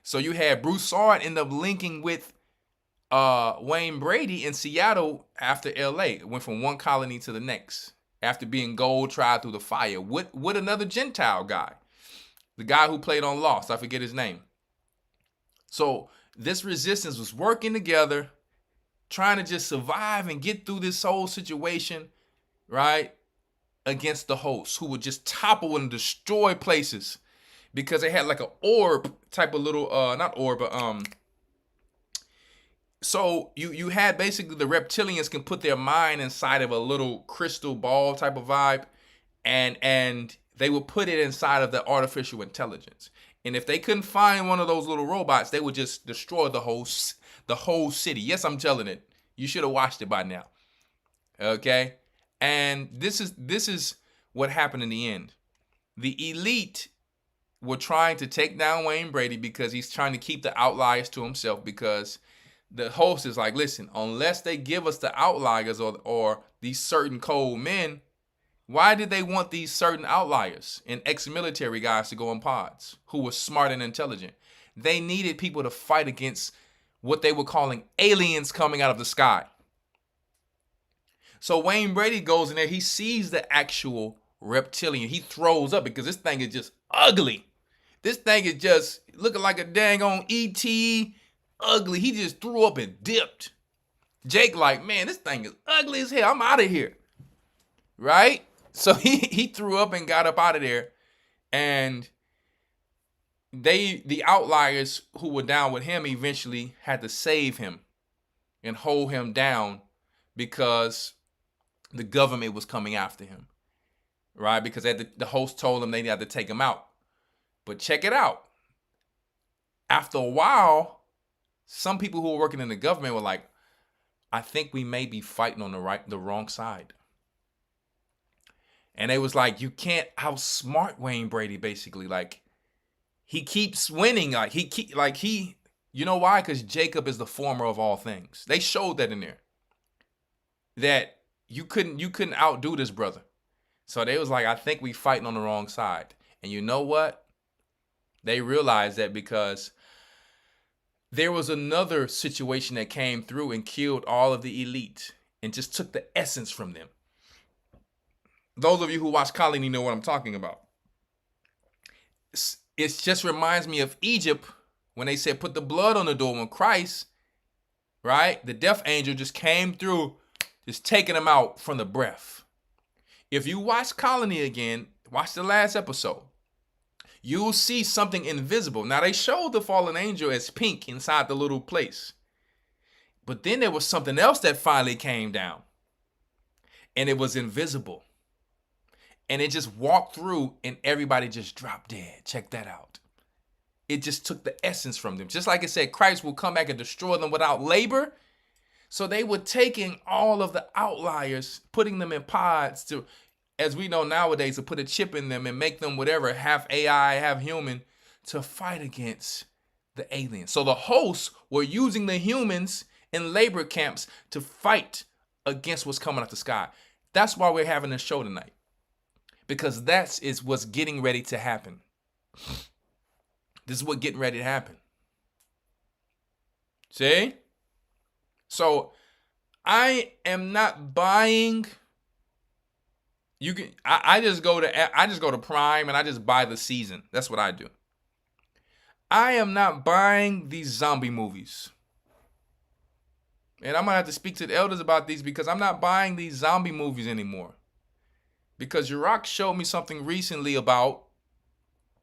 So you had Broussard end up linking with Wayne Brady in Seattle after LA. Went from one colony to the next after being gold tried through the fire with another Gentile guy. The guy who played on Lost, I forget his name. So this resistance was working together, trying to just survive and get through this whole situation, right? Against the hosts, who would just topple and destroy places because they had like an orb type of little, not orb, but so you had basically the reptilians can put their mind inside of a little crystal ball type of vibe, and they would put it inside of the artificial intelligence. And if they couldn't find one of those little robots, they would just destroy the whole city. Yes, I'm telling it. You should have watched it by now. Okay? And this is what happened in the end. The elite were trying to take down Wayne Brady because he's trying to keep the outliers to himself, because the host is like, listen, unless they give us the outliers or these certain cold men, why did they want these certain outliers and ex-military guys to go in pods who were smart and intelligent? They needed people to fight against what they were calling aliens coming out of the sky. So Wayne Brady goes in there, he sees the actual reptilian. He throws up because this thing is just ugly. This thing is just looking like a dang on E.T. ugly. He just threw up and dipped. Jake like, man, this thing is ugly as hell. I'm out of here. Right? So he threw up and got up out of there. And the outliers who were down with him eventually had to save him and hold him down because the government was coming after him. Right? Because the host told them they had to take him out. But check it out. After a while, some people who were working in the government were like, I think we may be fighting on the wrong side. And they was like, you can't outsmart Wayne Brady, basically. Like, he keeps winning. You know why? Because Jacob is the former of all things. They showed that in there. That you couldn't outdo this brother. So they was like, I think we fighting on the wrong side. And you know what? They realized that because there was another situation that came through and killed all of the elite and just took the essence from them. Those of you who watch Colony know what I'm talking about. It just reminds me of Egypt when they said put the blood on the door when Christ, right? The death angel just came through, just taking them out from the breath. If you watch Colony again, watch the last episode. You'll see something invisible. Now, they showed the fallen angel as pink inside the little place. But then there was something else that finally came down. And it was invisible. And it just walked through and everybody just dropped dead. Check that out. It just took the essence from them. Just like it said, Christ will come back and destroy them without labor. So they were taking all of the outliers, putting them in pods to, as we know nowadays, to put a chip in them and make them whatever, half AI, half human, to fight against the aliens. So the hosts were using the humans in labor camps to fight against what's coming out the sky. That's why we're having this show tonight. Because that is what's getting ready to happen. This is what's getting ready to happen. See? So I am not buying. You can. I just go to Prime and I just buy the season. That's what I do. I am not buying these zombie movies. And I'm gonna have to speak to the elders about these because I'm not buying these zombie movies anymore. Because Rawchaa showed me something recently about.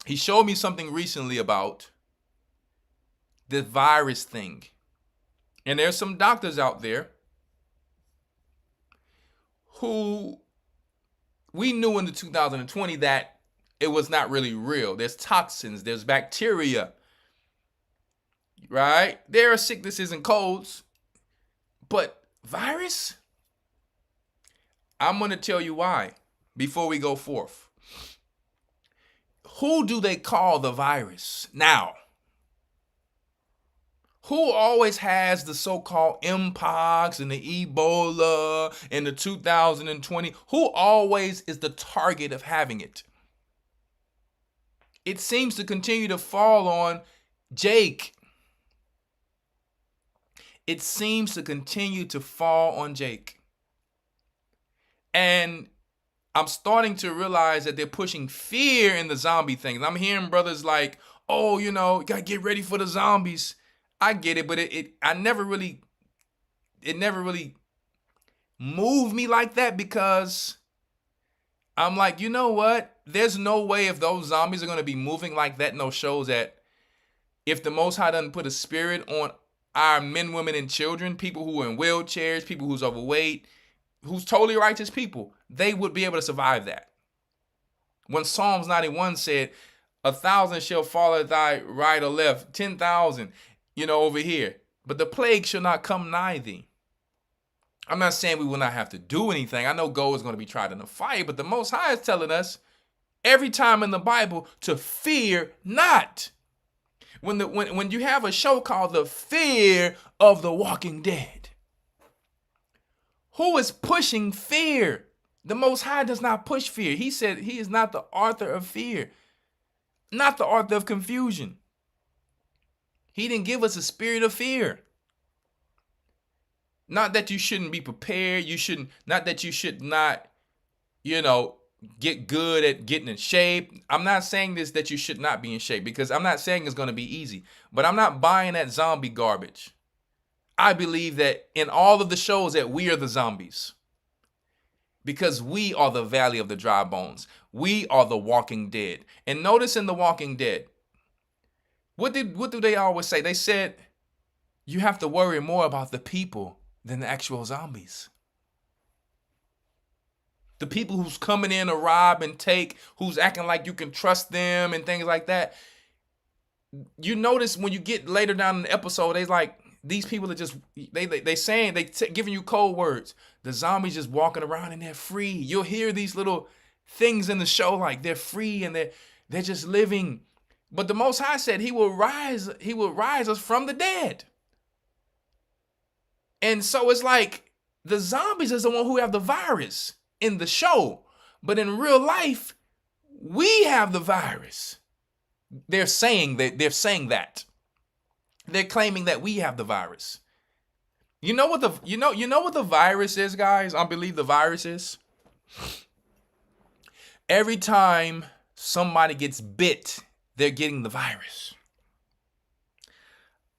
He showed me something recently about the virus thing. And there's some doctors out there who we knew in the 2020 that it was not really real. There's toxins, there's bacteria, right? There are sicknesses and colds, but virus? I'm going to tell you why before we go forth. Who do they call the virus now? Who always has the so-called Mpox and the Ebola and the 2020? Who always is the target of having it? It seems to continue to fall on Jake. It seems to continue to fall on Jake. And I'm starting to realize that they're pushing fear in the zombie thing. I'm hearing brothers like, oh, you gotta get ready for the zombies. I get it, but it never really moved me like that because I'm like, you know what? There's no way if those zombies are going to be moving like that, no shows that if the Most High doesn't put a spirit on our men, women, and children, people who are in wheelchairs, people who's overweight, who's totally righteous people, they would be able to survive that. When Psalms 91 said, 1,000 shall fall at thy right or left, 10,000, over here. But the plague shall not come nigh thee. I'm not saying we will not have to do anything. I know gold is going to be tried in the fire, but the Most High is telling us every time in the Bible to fear not. when you have a show called The Fear of the Walking Dead, who is pushing fear? The Most High does not push fear. He said he is not the author of fear, not the author of confusion. He didn't give us a spirit of fear. Not that you shouldn't be prepared. Not that you should not, get good at getting in shape. I'm not saying this that you should not be in shape, because I'm not saying it's going to be easy. But I'm not buying that zombie garbage. I believe that in all of the shows that we are the zombies. Because we are the valley of the dry bones. We are the walking dead. And notice in the Walking Dead, what do they always say? They said you have to worry more about the people than the actual zombies. The people who's coming in to rob and take, who's acting like you can trust them and things like that. You notice when you get later down in the episode, they like, these people are just, giving you code words. The zombies just walking around and they're free. You'll hear these little things in the show like they're free and they're just living. But the Most High said he will rise us from the dead. And so it's like the zombies is the one who have the virus in the show. But in real life, we have the virus. They're saying that. They're claiming that we have the virus. You know what the virus is, guys? I believe the virus is. Every time somebody gets bit, they're getting the virus.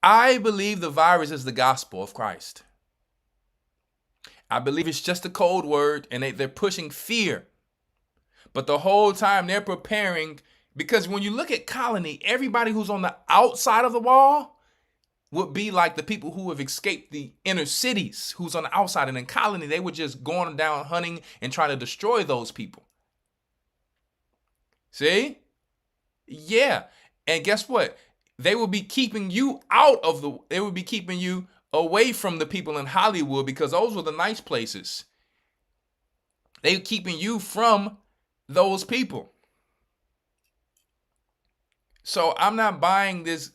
I believe the virus is the gospel of Christ. I believe it's just a code word, and they're pushing fear. But the whole time they're preparing, because when you look at Colony, everybody who's on the outside of the wall would be like the people who have escaped the inner cities, who's on the outside. And in Colony, they were just going down hunting and trying to destroy those people. See? Yeah. And guess what? They will be keeping you away from the people in Hollywood, because those were the nice places. They're keeping you from those people. So I'm not buying this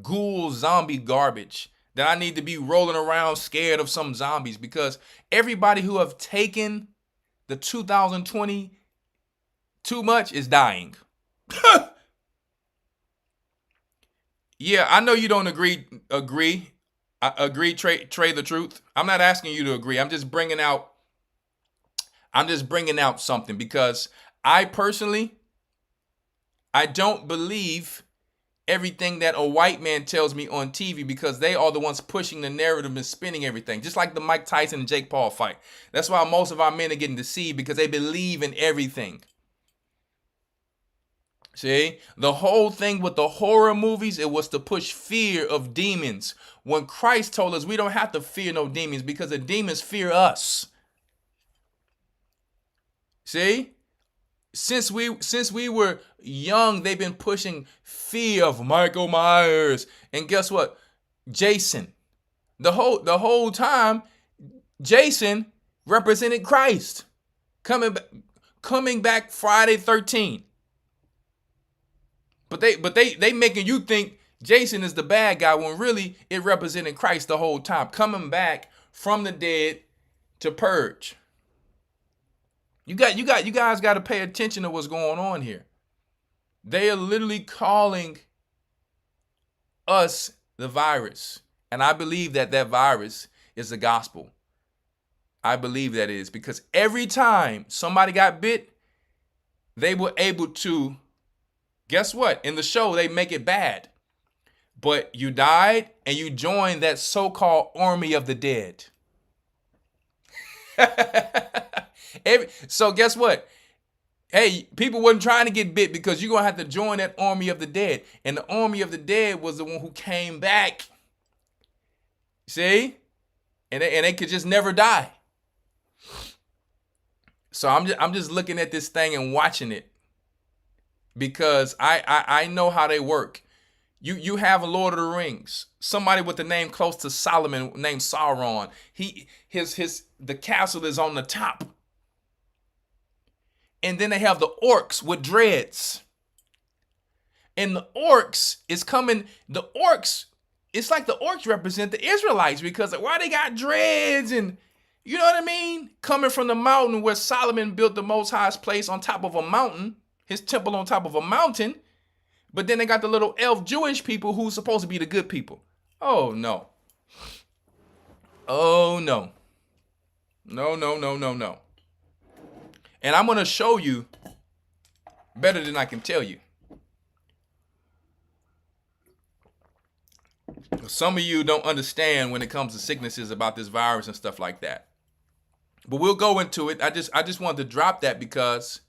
ghoul zombie garbage that I need to be rolling around scared of some zombies, because everybody who have taken the 2020 too much is dying. Yeah, I know you don't agree. Trey the truth. I'm not asking you to agree. I'm just bringing out something, because I personally, I don't believe everything that a white man tells me on TV, because they are the ones pushing the narrative and spinning everything. Just like the Mike Tyson and Jake Paul fight. That's why most of our men are getting deceived, because they believe in everything. See, the whole thing with the horror movies, it was to push fear of demons. When Christ told us we don't have to fear no demons, because the demons fear us. See? Since we were young, they've been pushing fear of Michael Myers. And guess what? Jason. The whole time, Jason represented Christ. Coming back Friday 13. But they making you think Jason is the bad guy, when really it represented Christ the whole time, coming back from the dead to purge. You guys got to pay attention to what's going on here. They are literally calling us the virus. And I believe that virus is the gospel. I believe that is, because every time somebody got bit, they were able to, guess what? In the show, they make it bad. But you died and you joined that so-called army of the dead. So guess what? Hey, people wasn't trying to get bit, because you're going to have to join that army of the dead. And the army of the dead was the one who came back. See? And they could just never die. So I'm just looking at this thing and watching it, because I know how they work. You have a Lord of the Rings, somebody with the name close to Solomon named Sauron. The castle is on the top. And then they have the orcs with dreads. And the orcs is coming. The orcs, it's like the orcs represent the Israelites because why they got dreads and, you know what I mean? Coming from the mountain where Solomon built the most highest place on top of a mountain, his temple on top of a mountain. But then they got the little elf Jewish people who's supposed to be the good people. Oh, no. Oh, no. No, no, no, no, no. And I'm going to show you better than I can tell you. Some of you don't understand when it comes to sicknesses about this virus and stuff like that. But we'll go into it. I just wanted to drop that because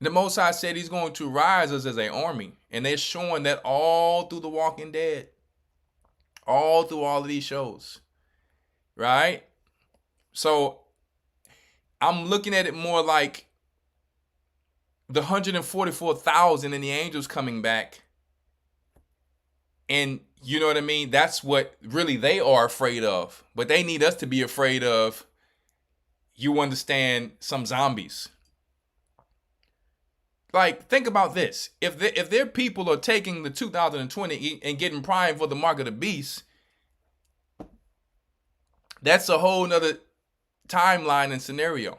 the Most High said he's going to rise us as an army. And they're showing that all through The Walking Dead. All through all of these shows. Right? So I'm looking at it more like the 144,000 and the angels coming back. And you know what I mean? That's what really they are afraid of. But they need us to be afraid of, you understand, some zombies. Like, think about this. If their people are taking the 2020 and getting primed for the mark of the beast, that's a whole nother timeline and scenario.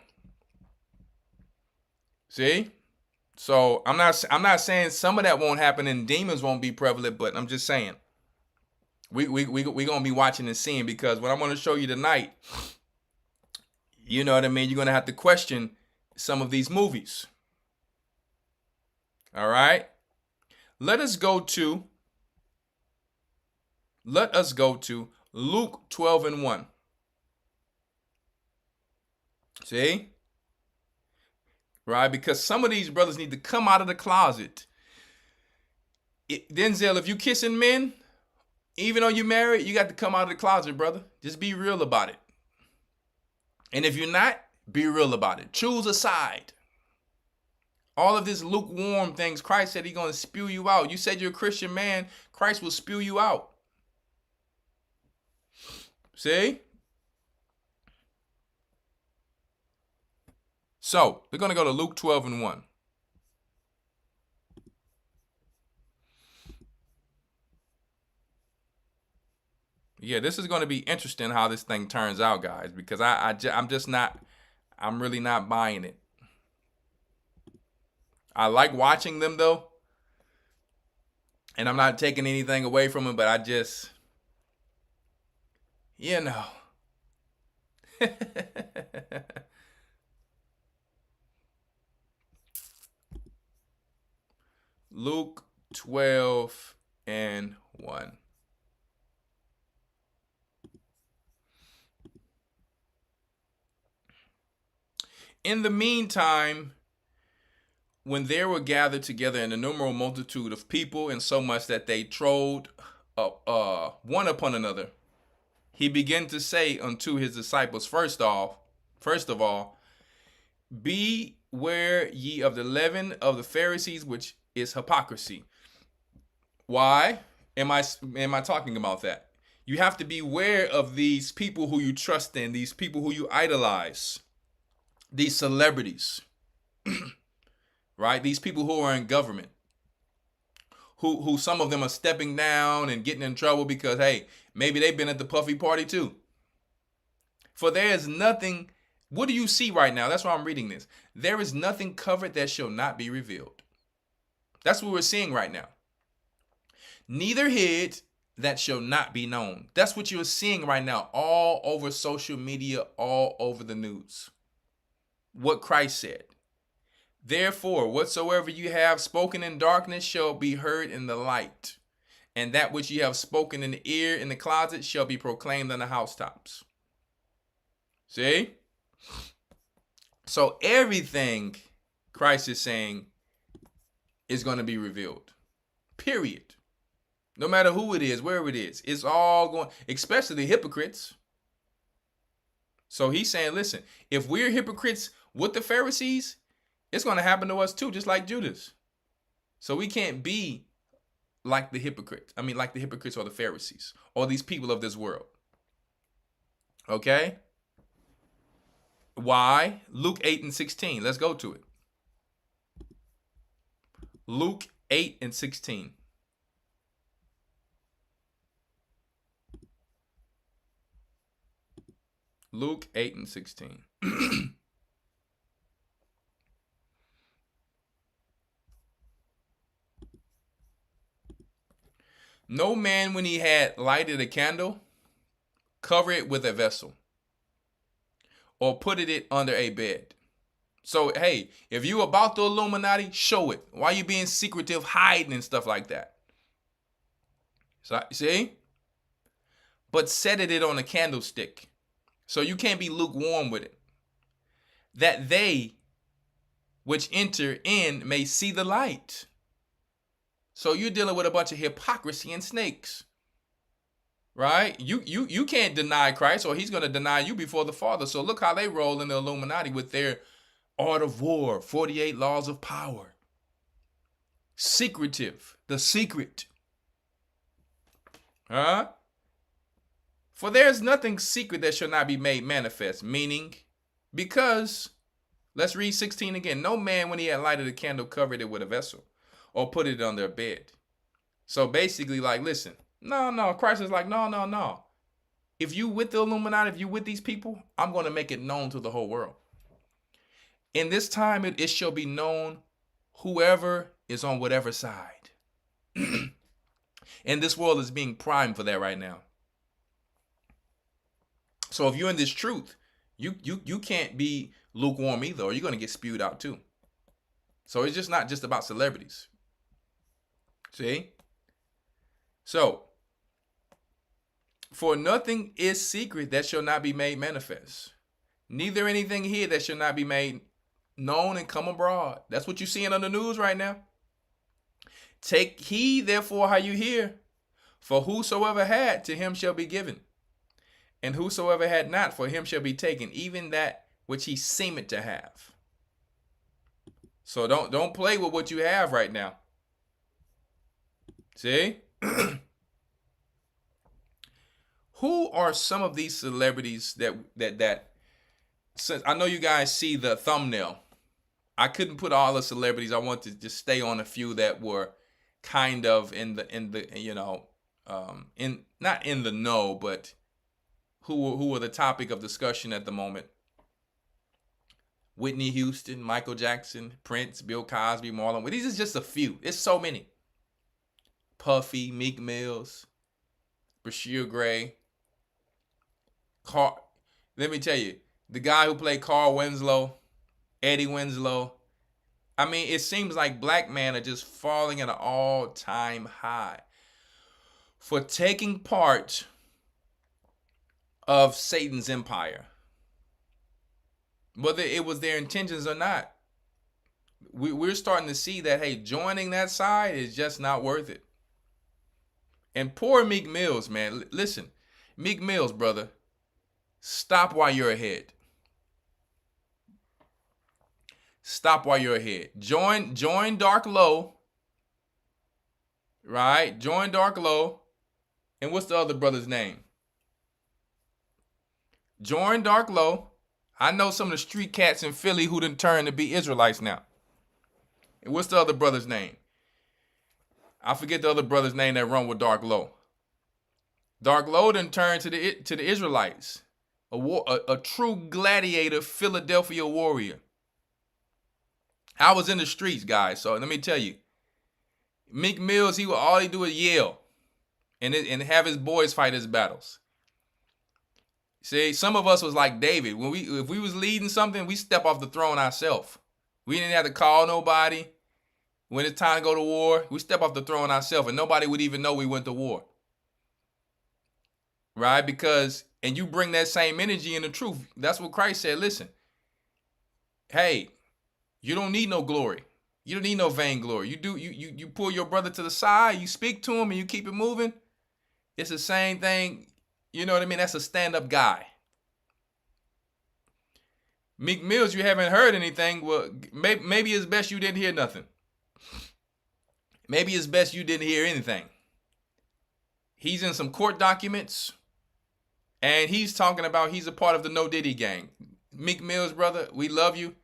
See? So I'm not saying some of that won't happen and demons won't be prevalent, but I'm just saying we gonna be watching and seeing, because what I'm gonna show you tonight, you know what I mean, you're gonna have to question some of these movies. All right? Let us go to Luke 12:1. See? Right? Because some of these brothers need to come out of the closet. Denzel, if you kissing men, even though you're married, you got to come out of the closet, brother. Just be real about it. And if you're not, be real about it. Choose a side. All of this lukewarm things, Christ said he's going to spew you out. You said you're a Christian man, Christ will spew you out. See? So, we're going to go to Luke 12:1. Yeah, this is going to be interesting how this thing turns out, guys, because I'm really not buying it. I like watching them, though, and I'm not taking anything away from them, but I just, you know. Luke 12:1. In the meantime, when there were gathered together an innumerable multitude of people, and so much that they trod one upon another, he began to say unto his disciples, first of all, beware ye of the leaven of the Pharisees, which is hypocrisy. Why am I talking about that? You have to beware of these people who you trust in, these people who you idolize, these celebrities, right? These people who are in government, who some of them are stepping down and getting in trouble because, hey, maybe they've been at the puffy party too. For there is nothing, what do you see right now? That's why I'm reading this. There is nothing covered that shall not be revealed. That's what we're seeing right now. Neither hid that shall not be known. That's what you're seeing right now all over social media, all over the news. What Christ said. Therefore, whatsoever you have spoken in darkness shall be heard in the light. And that which you have spoken in the ear in the closet shall be proclaimed on the housetops. See? So everything Christ is saying is going to be revealed. Period. No matter who it is, wherever it is. It's all going, especially the hypocrites. So he's saying, listen, if we're hypocrites with the Pharisees, it's going to happen to us too, just like Judas. So we can't be like the hypocrites. Like the hypocrites or the Pharisees or these people of this world. Okay? Why? Luke 8:16. Let's go to it. Luke 8 and 16. Luke 8 and 16. No man, when he had lighted a candle, cover it with a vessel, or put it under a bed. So, hey, if you about the Illuminati, show it. Why you being secretive, hiding and stuff like that? So, see? But set it on a candlestick. So you can't be lukewarm with it. That they which enter in may see the light. So you're dealing with a bunch of hypocrisy and snakes. Right? You can't deny Christ, or he's going to deny you before the Father. So look how they roll in the Illuminati with their art of war, 48 laws of power. Secretive, the secret. Huh? For there is nothing secret that shall not be made manifest. Meaning, because, let's read 16 again. No man, when he had lighted a candle, covered it with a vessel, or put it under a bed. So basically, like, listen, no. Christ is like, no. If you with the Illuminati, if you with these people, I'm going to make it known to the whole world. In this time, it shall be known whoever is on whatever side. And this world is being primed for that right now. So if you're in this truth, you can't be lukewarm either, or you're going to get spewed out too. So it's just not just about celebrities. See? So, for nothing is secret that shall not be made manifest. Neither anything here that shall not be made known and come abroad. That's what you're seeing on the news right now. Take heed, therefore, how you hear. For whosoever had, to him shall be given. And whosoever had not, for him shall be taken, even that which he seemeth to have. So don't play with what you have right now. See? Who are some of these celebrities that since I know you guys see the thumbnail, I couldn't put all the celebrities. I want to just stay on a few that were kind of in the you know, not in the know, but who were the topic of discussion at the moment. Whitney Houston, Michael Jackson, Prince, Bill Cosby, Marlon. Well, these are just a few. It's so many. Puffy, Meek Mills, Brashear Gray. Let me tell you, the guy who played Carl Winslow, Eddie Winslow. I mean, it seems like black men are just falling at an all-time high for taking part of Satan's empire. Whether it was their intentions or not, we're starting to see that, hey, joining that side is just not worth it. And poor Meek Mills, man. Listen, Meek Mills, brother, stop while you're ahead. Stop while you're ahead. Join Dark Low. Right? Join Dark Low. And what's the other brother's name? Join Dark Low. I know some of the street cats in Philly who done turned to be Israelites now. And what's the other brother's name? I forget the other brother's name that run with Dark Low. Dark Low done turned to the Israelites. A true gladiator, Philadelphia warrior. I was in the streets, guys. So let me tell you, Meek Mills, all he do is yell and have his boys fight his battles. See, some of us was like David. If we was leading something, we step off the throne ourselves. We didn't have to call nobody. When it's time to go to war, we step off the throne ourselves, and nobody would even know we went to war. Right? And you bring that same energy in the truth. That's what Christ said. Listen, hey, you don't need no glory. You don't need no vainglory. You pull your brother to the side, you speak to him, and you keep it moving. It's the same thing. You know what I mean? That's a stand-up guy. Meek Mills, you haven't heard anything. Well, maybe it's best you didn't hear nothing. Maybe it's best you didn't hear anything. He's in some court documents, and he's talking about he's a part of the No Diddy gang. Meek Mills, brother, we love you,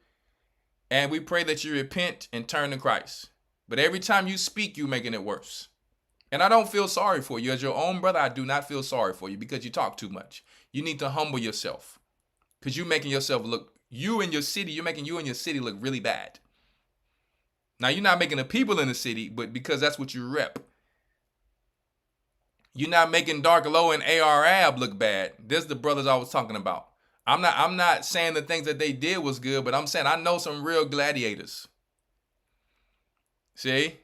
and we pray that you repent and turn to Christ. But every time you speak, you're making it worse. And I don't feel sorry for you. As your own brother, I do not feel sorry for you because you talk too much. You need to humble yourself because you're making yourself look, you're making you and your city look really bad. Now, you're not making the people in the city, but because that's what you rep. You're not making Dark Low and Arab look bad. There's the brothers I was talking about. I'm not saying the things that they did was good, but I'm saying I know some real gladiators. See?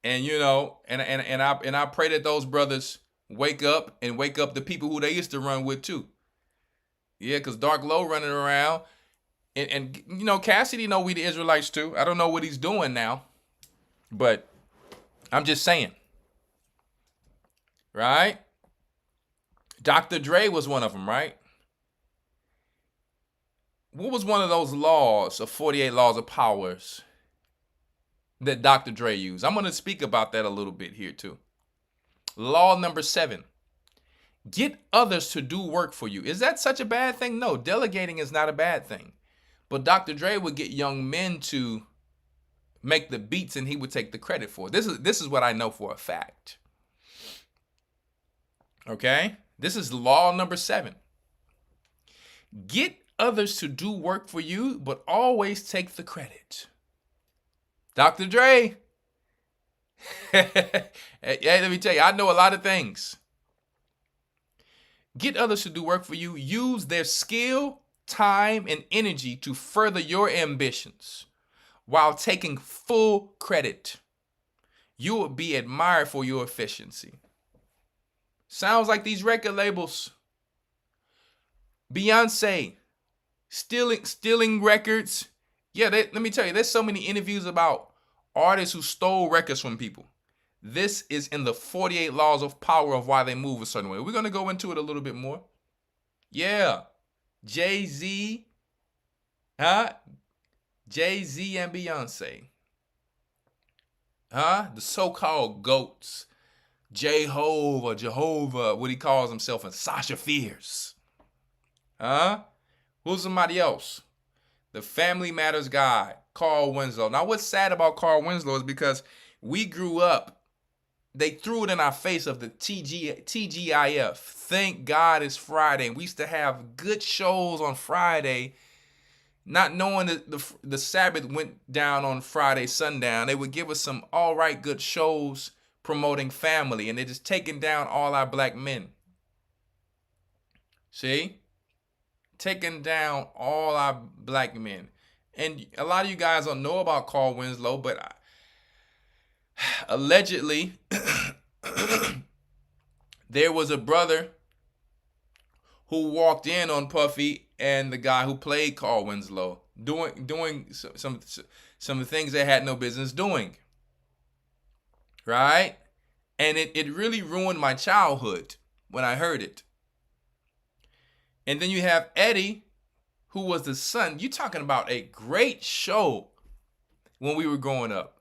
And and I pray that those brothers wake up and wake up the people who they used to run with too. Yeah, because Dark Low running around. And Cassidy know we the Israelites too. I don't know what he's doing now. But I'm just saying. Right? Dr. Dre was one of them, right? What was one of those laws of 48 laws of powers that Dr. Dre used? I'm going to speak about that a little bit here too. Law number 7. Get others to do work for you. Is that such a bad thing? No, delegating is not a bad thing. But Dr. Dre would get young men to make the beats and he would take the credit for it. This is what I know for a fact. Okay? This is law number 7. Get others to do work for you, but always take the credit. Dr. Dre. Hey, let me tell you, I know a lot of things. Get others to do work for you. Use their skill, time, and energy to further your ambitions while taking full credit. You will be admired for your efficiency. Sounds like these record labels. Beyonce stealing records. Yeah, let me tell you, there's so many interviews about artists who stole records from people. This is in the 48 laws of power of why they move a certain way. We're going to go into it a little bit more. Yeah. Jay-Z. Jay-Z and Beyonce. The so-called GOATs. Jehovah, what he calls himself, and Sasha Fierce. Who's somebody else? The Family Matters guy, Carl Winslow. Now, what's sad about Carl Winslow is because we grew up, they threw it in our face of the TGIF. Thank God it's Friday. And we used to have good shows on Friday, not knowing that the Sabbath went down on Friday sundown. They would give us some all right good shows promoting family, and they're just taking down all our black men. See? Taking down all our black men. And a lot of you guys don't know about Carl Winslow, but allegedly, there was a brother who walked in on Puffy and the guy who played Carl Winslow doing some of the things they had no business doing. Right? And it really ruined my childhood when I heard it. And then you have Eddie, who was the son. You're talking about a great show when we were growing up.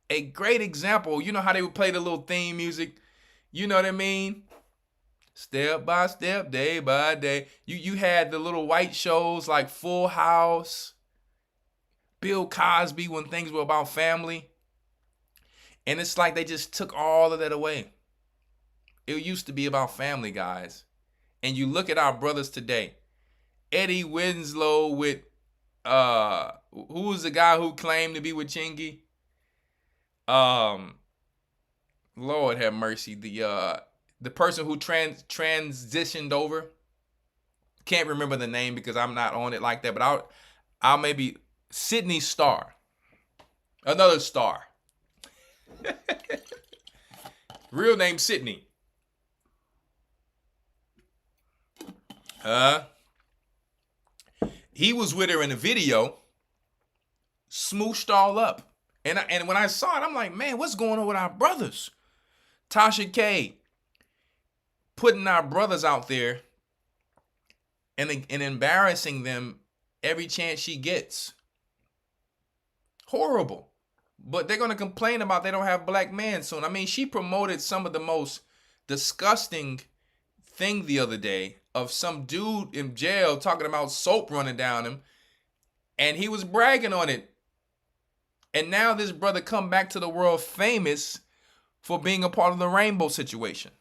A great example. You know how they would play the little theme music? You know what I mean? Step by step, day by day. You had the little white shows like Full House, Bill Cosby, when things were about family. And it's like they just took all of that away. It used to be about family, guys. And you look at our brothers today. Eddie Winslow with, who was the guy who claimed to be with Chingy? Lord have mercy. The person who transitioned over. Can't remember the name because I'm not on it like that. But I'll maybe Sydney Starr. Another star. Real name Sydney. He was with her in the video, smooshed all up. And when I saw it, I'm like, man, what's going on with our brothers? Tasha K putting our brothers out there and embarrassing them every chance she gets. Horrible. But they're going to complain about they don't have black men soon. I mean, she promoted some of the most disgusting thing the other day of some dude in jail talking about soap running down him. And he was bragging on it. And now this brother come back to the world famous for being a part of the rainbow situation.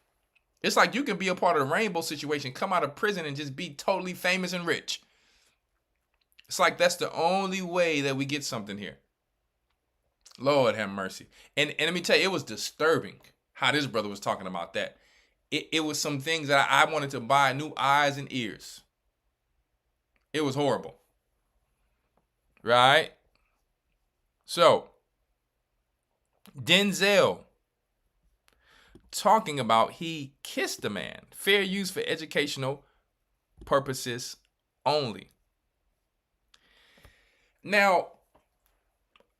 It's like you can be a part of the rainbow situation, come out of prison and just be totally famous and rich. It's like that's the only way that we get something here. Lord have mercy. And let me tell you, it was disturbing how this brother was talking about that. It was some things that I wanted to buy new eyes and ears. It was horrible. Right? So, Denzel talking about he kissed a man. Fair use for educational purposes only. Now,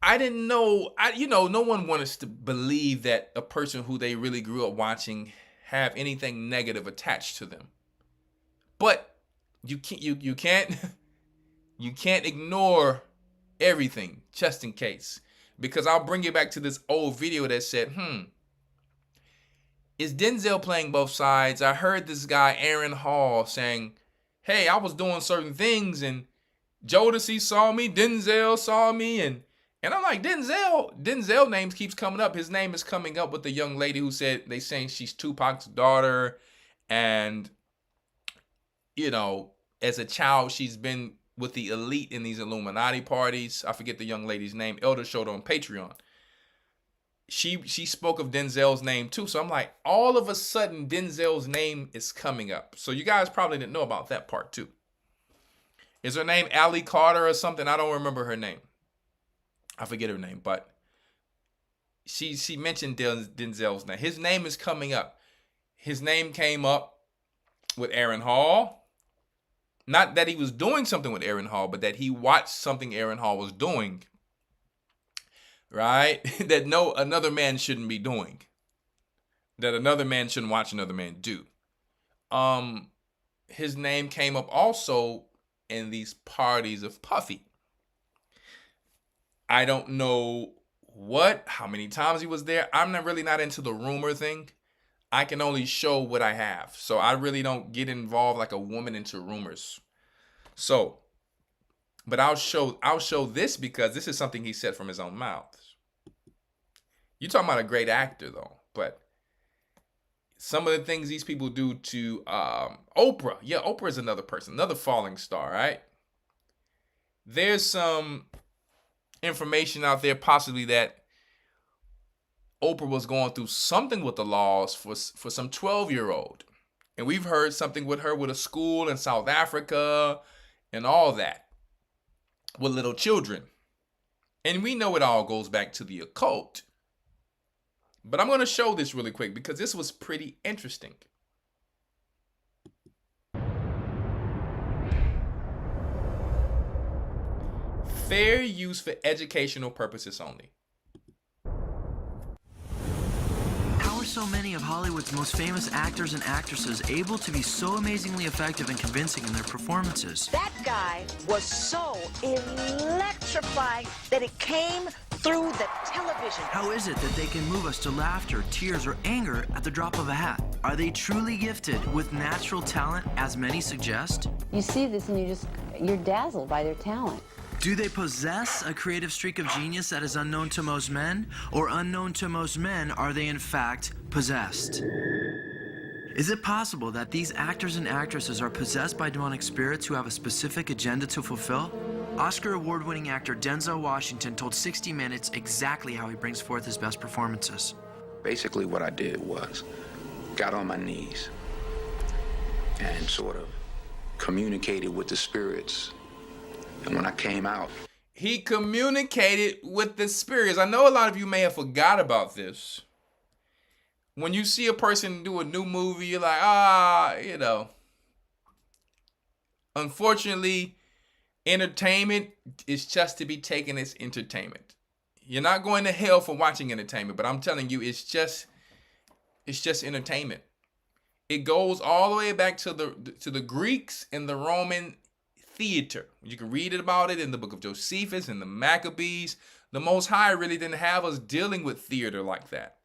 I didn't know, no one wanted us to believe that a person who they really grew up watching have anything negative attached to them. But you can't ignore everything just in case. Because I'll bring you back to this old video that said, is Denzel playing both sides? I heard this guy, Aaron Hall, saying, hey, I was doing certain things and G.O.C.C saw me, Denzel saw me, and I'm like, Denzel names keeps coming up. His name is coming up with the young lady who said they saying she's Tupac's daughter, and as a child she's been with the elite in these Illuminati parties. I forget the young lady's name. Elder showed on Patreon. She spoke of Denzel's name too. So I'm like, all of a sudden Denzel's name is coming up. So you guys probably didn't know about that part too. Is her name Allie Carter or something? I don't remember her name. I forget her name, but she mentioned Denzel's name. His name is coming up. His name came up with Aaron Hall. Not that he was doing something with Aaron Hall, but that he watched something Aaron Hall was doing, right? That another man shouldn't be doing. That another man shouldn't watch another man do. His name came up also in these parties of Puffy. I don't know how many times he was there. I'm not into the rumor thing. I can only show what I have. So I really don't get involved like a woman into rumors. So, but I'll show this because this is something he said from his own mouth. You're talking about a great actor though, but some of the things these people do to Oprah. Yeah, Oprah is another person, another falling star, right? There's some information out there possibly that Oprah was going through something with the laws for some 12-year-old. And we've heard something with her with a school in South Africa and all that with little children. And we know it all goes back to the occult. But I'm going to show this really quick because this was pretty interesting. Fair use for educational purposes only. How are so many of Hollywood's most famous actors and actresses able to be so amazingly effective and convincing in their performances? That guy was so electrifying that it came through the television. How is it that they can move us to laughter, tears, or anger at the drop of a hat? Are they truly gifted with natural talent, as many suggest? You see this and you're dazzled by their talent. Do they possess a creative streak of genius that is unknown to most men? Or unknown to most men, are they in fact possessed? Is it possible that these actors and actresses are possessed by demonic spirits who have a specific agenda to fulfill? Oscar award-winning actor Denzel Washington told 60 Minutes exactly how he brings forth his best performances. Basically what I did was got on my knees and sort of communicated with the spirits. And when I came out, he communicated with the spirits. I know a lot of you may have forgot about this. When you see a person do a new movie, you're like, Unfortunately, entertainment is just to be taken as entertainment. You're not going to hell for watching entertainment, but I'm telling you, it's just entertainment. It goes all the way back to the Greeks and the Roman theater. You can read about it in the book of Josephus and the Maccabees. The Most High really didn't have us dealing with theater like that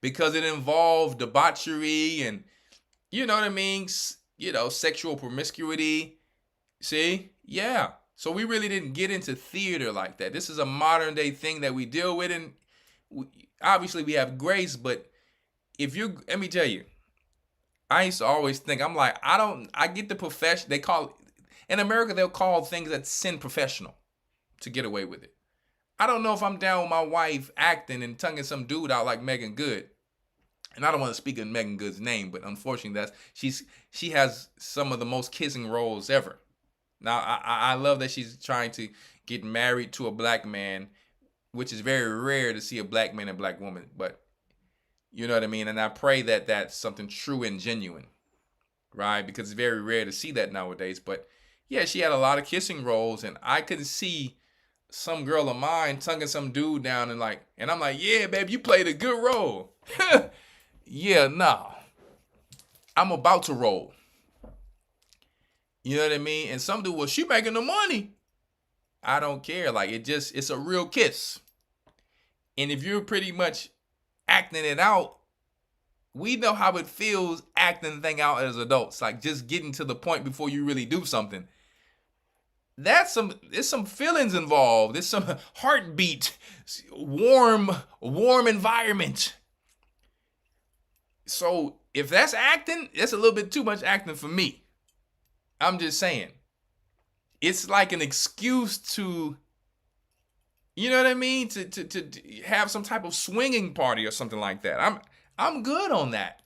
because it involved debauchery and, sexual promiscuity. See? Yeah. So we really didn't get into theater like that. This is a modern day thing that we deal with, and obviously we have grace, but let me tell you, I used to always think, I'm like, I get the profession, in America, they'll call things that sin professional to get away with it. I don't know if I'm down with my wife acting and tonguing some dude out like Megan Good. And I don't want to speak in Megan Good's name, but unfortunately, she has some of the most kissing roles ever. Now, I love that she's trying to get married to a black man, which is very rare to see a black man and a black woman. But you know what I mean? And I pray that that's something true and genuine, right? Because it's very rare to see that nowadays. But yeah, she had a lot of kissing roles, and I could see some girl of mine tonguing some dude down and I'm like, yeah, babe, you played a good role. Yeah, nah. I'm about to roll. You know what I mean? And some dude, well, she making the money. I don't care. Like, it's a real kiss. And if you're pretty much acting it out, we know how it feels acting the thing out as adults. Like, just getting to the point before you really do something. There's some feelings involved. There's some heartbeat, warm environment. So if that's acting, that's a little bit too much acting for me. I'm just saying. It's like an excuse to, you know what I mean? To have some type of swinging party or something like that. I'm good on that.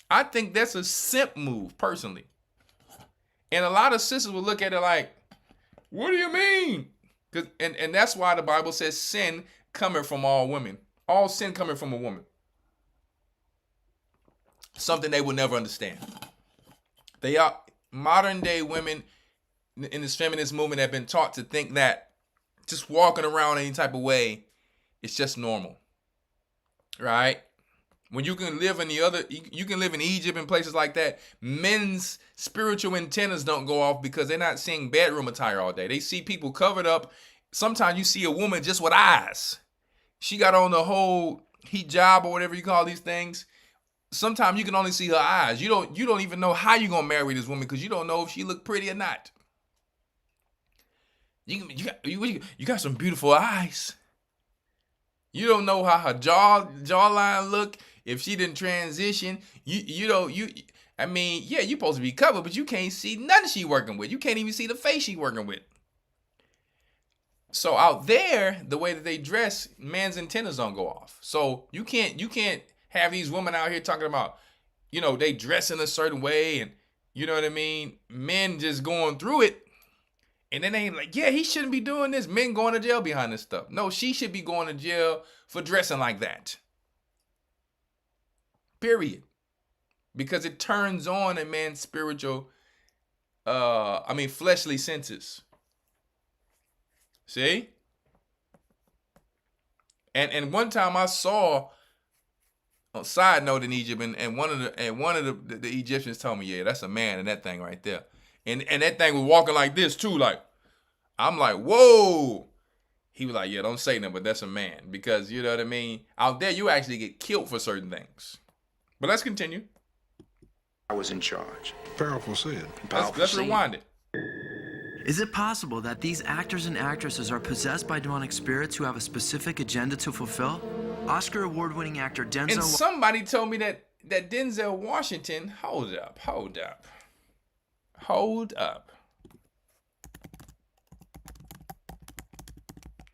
I think that's a simp move, personally. And a lot of sisters will look at it like, what do you mean? And that's why the Bible says sin coming from all women. All sin coming from a woman. Something they will never understand. They are modern day women in this feminist movement have been taught to think that just walking around any type of way, it's just normal. Right? When you can live you can live in Egypt and places like that, men's spiritual antennas don't go off because they're not seeing bedroom attire all day. They see people covered up. Sometimes you see a woman just with eyes. She got on the whole hijab or whatever you call these things. Sometimes you can only see her eyes. You don't even know how you're gonna marry this woman because you don't know if she look pretty or not. You got some beautiful eyes. You don't know how her jawline look. If she didn't transition, I mean, yeah, you're supposed to be covered, but you can't see nothing she working with. You can't even see the face she working with. So out there, the way that they dress, man's antennas don't go off. So you can't have these women out here talking about, they dress in a certain way and, you know what I mean? Men just going through it. And then they ain't like, yeah, he shouldn't be doing this. Men going to jail behind this stuff. No, she should be going to jail for dressing like that. Period. Because it turns on a man's spiritual, fleshly senses. See? And one time I saw, on side note, in Egypt, and one of the Egyptians told me, yeah, that's a man in that thing right there. And that thing was walking like this too, like, I'm like, whoa. He was like, yeah, don't say nothing, but that's a man. Because, you know what I mean? Out there, you actually get killed for certain things. But let's continue. I was in charge. Powerful said. Let's rewind it. Is it possible that these actors and actresses are possessed by demonic spirits who have a specific agenda to fulfill? Oscar award-winning actor Denzel... And somebody told me that Denzel Washington... Hold up.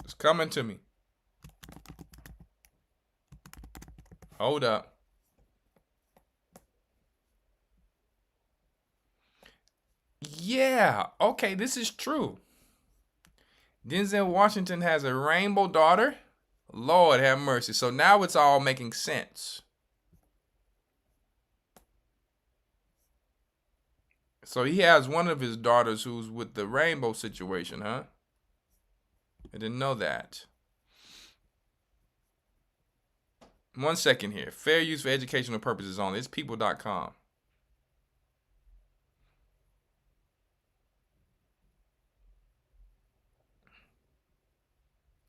It's coming to me. Hold up. Yeah, okay, this is true. Denzel Washington has a rainbow daughter. Lord have mercy. So now it's all making sense. So he has one of his daughters who's with the rainbow situation, huh? I didn't know that. 1 second here. Fair use for educational purposes only. It's people.com.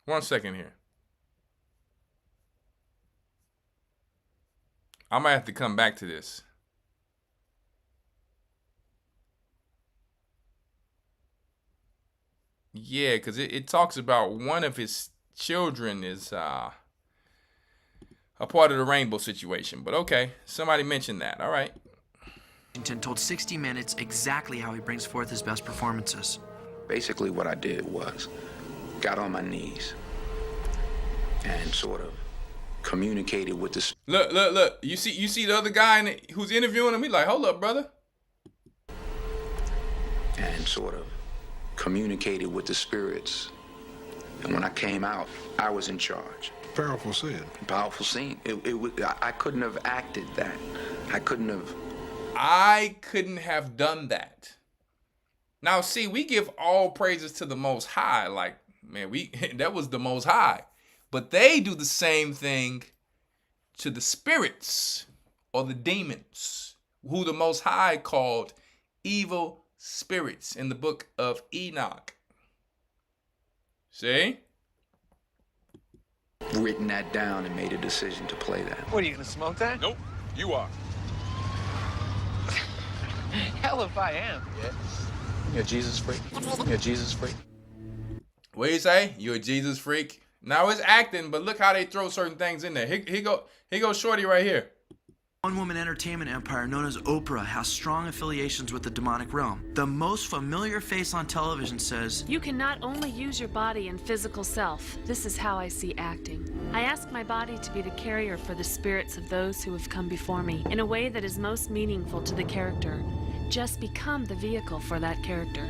One second here. I might have to come back to this. Yeah, because it talks about one of his children is a part of the rainbow situation. But okay, somebody mentioned that. All right. Washington told 60 Minutes exactly how he brings forth his best performances. Basically, what I did was got on my knees and sort of communicated with the Look. You see the other guy who's interviewing him? He's like, hold up, brother. and sort of communicated with the spirits. And when I came out, I was in charge. Powerful scene. Powerful scene. I couldn't have acted that. I couldn't have done that. Now, see, we give all praises to the Most High. Like, man, that was the Most High. But they do the same thing to the spirits or the demons, who the Most High called evil spirits in the book of Enoch. See? written that down and made a decision to play that. What, are you gonna smoke that? Nope, you are. Hell if I am. Yeah. You're a Jesus freak. You're a Jesus freak. What do you say? You're a Jesus freak? Now it's acting, but look how they throw certain things in there. Here go Shorty right here. One-woman entertainment empire known as Oprah has strong affiliations with the demonic realm. The most familiar face on television says, "You can not only use your body and physical self. This is how I see acting. I ask my body to be the carrier for the spirits of those who have come before me in a way that is most meaningful to the character. Just become the vehicle for that character."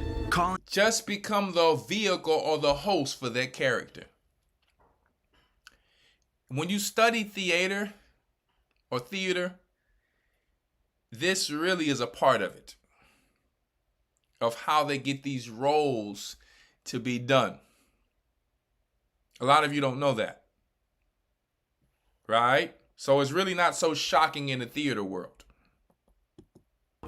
Just become the vehicle or the host for that character. When you study theater, this really is a part of it, of how they get these roles to be done. A lot of you don't know that, right? So it's really not so shocking in the theater world.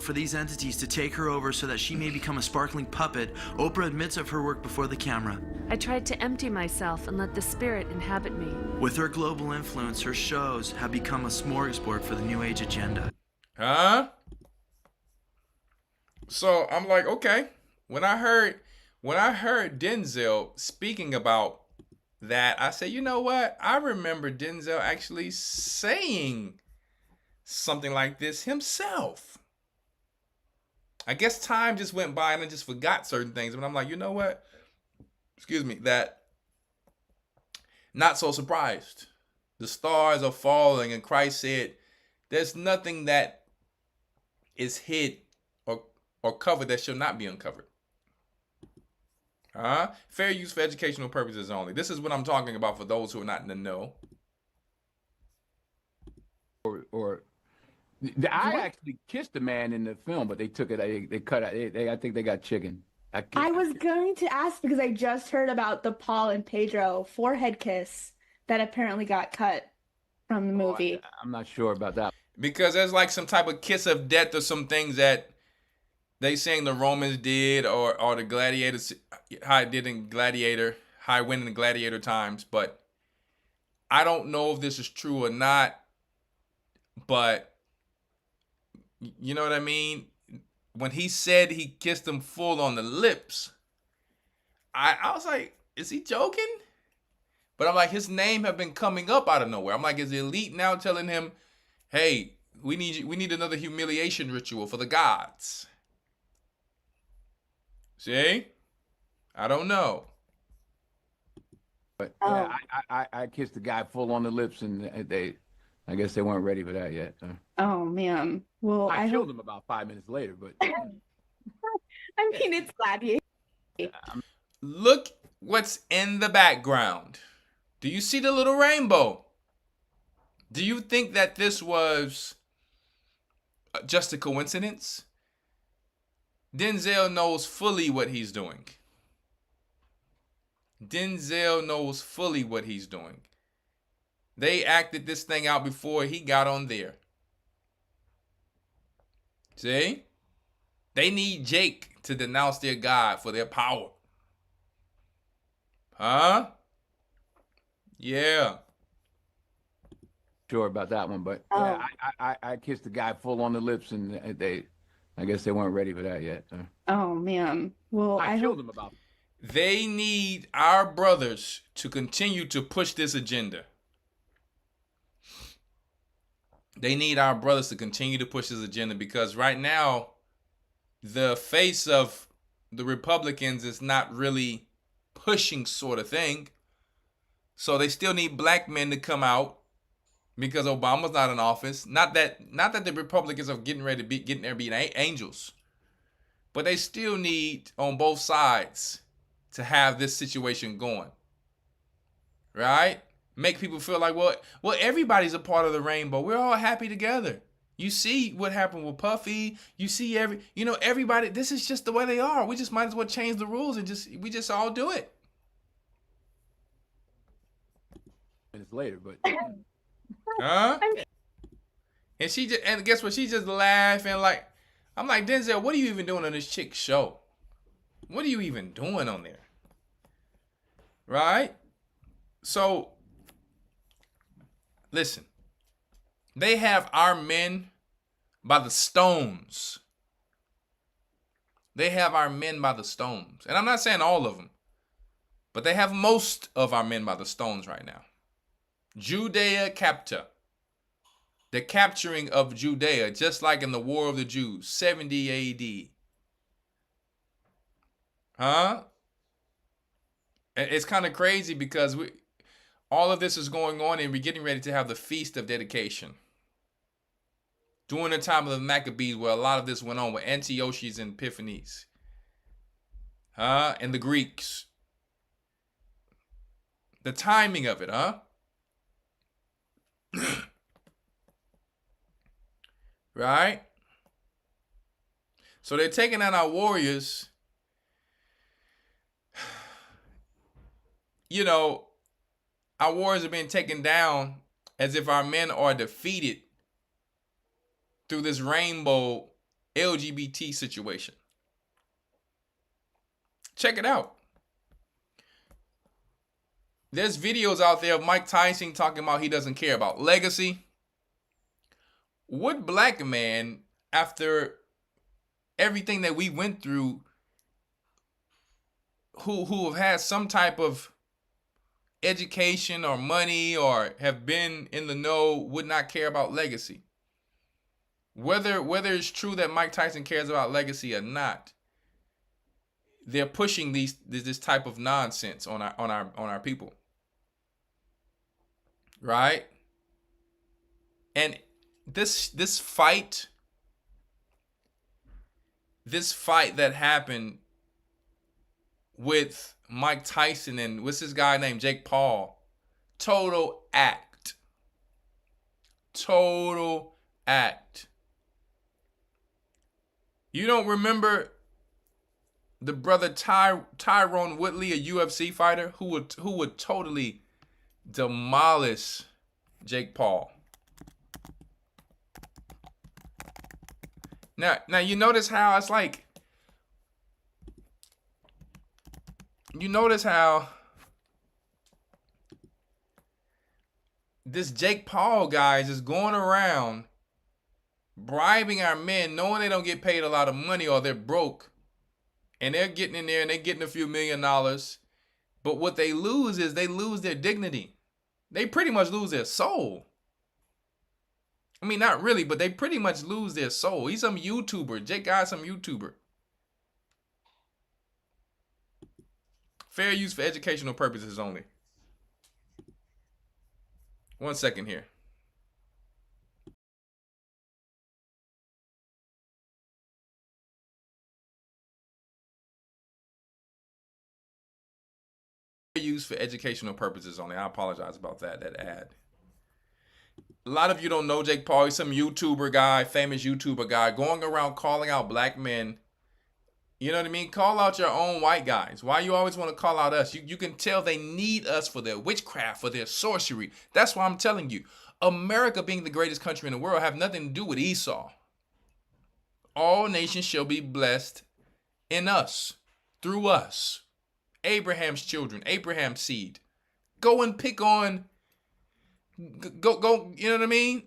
For these entities to take her over so that she may become a sparkling puppet, Oprah admits of her work before the camera. I tried to empty myself and let the spirit inhabit me. With her global influence, her shows have become a smorgasbord for the New Age agenda. Huh? So I'm like, okay. When I heard Denzel speaking about that, I said, you know what? I remember Denzel actually saying something like this himself. I guess time just went by and I just forgot certain things. But I'm like, you know what? Excuse me, that not so surprised. The stars are falling, and Christ said, there's nothing that is hid or covered that shall not be uncovered. Fair use for educational purposes only. This is what I'm talking about for those who are not in the know. I actually kissed a man in the film, but they took it. They cut it. I think they got chicken. I was going to ask because I just heard about the Paul and Pedro forehead kiss that apparently got cut from the movie. I'm not sure about that. Because there's like some type of kiss of death or some things that they saying the Romans did or the gladiators, how it did in Gladiator, how it went in the Gladiator times. But I don't know if this is true or not. But you know what I mean? When he said he kissed him full on the lips, I was like, is he joking? But I'm like, his name have been coming up out of nowhere. I'm like, is the elite now telling him, hey, we need another humiliation ritual for the gods? See? I don't know. But yeah, I kissed the guy full on the lips, and I guess they weren't ready for that yet. So. Oh man. Well, I killed him about 5 minutes later, but I mean, it's Gladiator. Look what's in the background. Do you see the little rainbow? Do you think that this was just a coincidence? Denzel knows fully what he's doing. Denzel knows fully what he's doing. They acted this thing out before he got on there. See? They need Jake to denounce their God for their power. Huh? Yeah. Sure about that one, but yeah, I kissed the guy full on the lips, and I guess they weren't ready for that yet. So. Oh man. Well, I killed him about. They need our brothers to continue to push this agenda. They need our brothers to continue to push this agenda because right now, the face of the Republicans is not really pushing sort of thing. So they still need black men to come out because Obama's not in office. Not that the Republicans are getting there being angels, but they still need on both sides to have this situation going, right? Make people feel like, well, everybody's a part of the rainbow. We're all happy together. You see what happened with Puffy. You see everybody. This is just the way they are. We just might as well change the rules and we just all do it. Minutes later, but huh? And guess what? She just laughing like, I'm like, Denzel, what are you even doing on this chick show? What are you even doing on there? Right? So, listen. They have our men by the stones. They have our men by the stones. And I'm not saying all of them, but they have most of our men by the stones right now. Judea capta. The capturing of Judea, just like in the War of the Jews, 70 AD. Huh? It's kind of crazy because all of this is going on and we're getting ready to have the Feast of Dedication. During the time of the Maccabees, where a lot of this went on with Antiochus and Epiphanes. And the Greeks. The timing of it, huh? Right? So they're taking out our warriors. You know, our warriors are being taken down as if our men are defeated through this rainbow LGBT situation. Check it out. There's videos out there of Mike Tyson talking about he doesn't care about legacy. What black man, after everything that we went through, who have had some type of education or money or have been in the know, would not care about legacy? Whether it's true that Mike Tyson cares about legacy or not, they're pushing this type of nonsense on our people. Right? And this fight that happened with Mike Tyson and what's this guy named Jake Paul, total act. You don't remember the brother Tyrone Woodley, a UFC fighter who would totally demolish Jake Paul. Now you notice how it's like, you notice how this Jake Paul guy is just going around bribing our men, knowing they don't get paid a lot of money or they're broke, and they're getting in there and they're getting a few $1 million. But what they lose is they lose their dignity. They pretty much lose their soul. I mean, not really, but they pretty much lose their soul. He's some YouTuber. Jake guy's some YouTuber. Fair use for educational purposes only. 1 second here. Fair use for educational purposes only. I apologize about that ad. A lot of you don't know Jake Paul. He's some YouTuber guy, famous YouTuber guy, going around calling out black men. You know what I mean? Call out your own white guys. Why you always want to call out us? You can tell they need us for their witchcraft, for their sorcery. That's why I'm telling you. America being the greatest country in the world have nothing to do with Esau. All nations shall be blessed in us, through us. Abraham's children, Abraham's seed. Go and pick on, go, you know what I mean?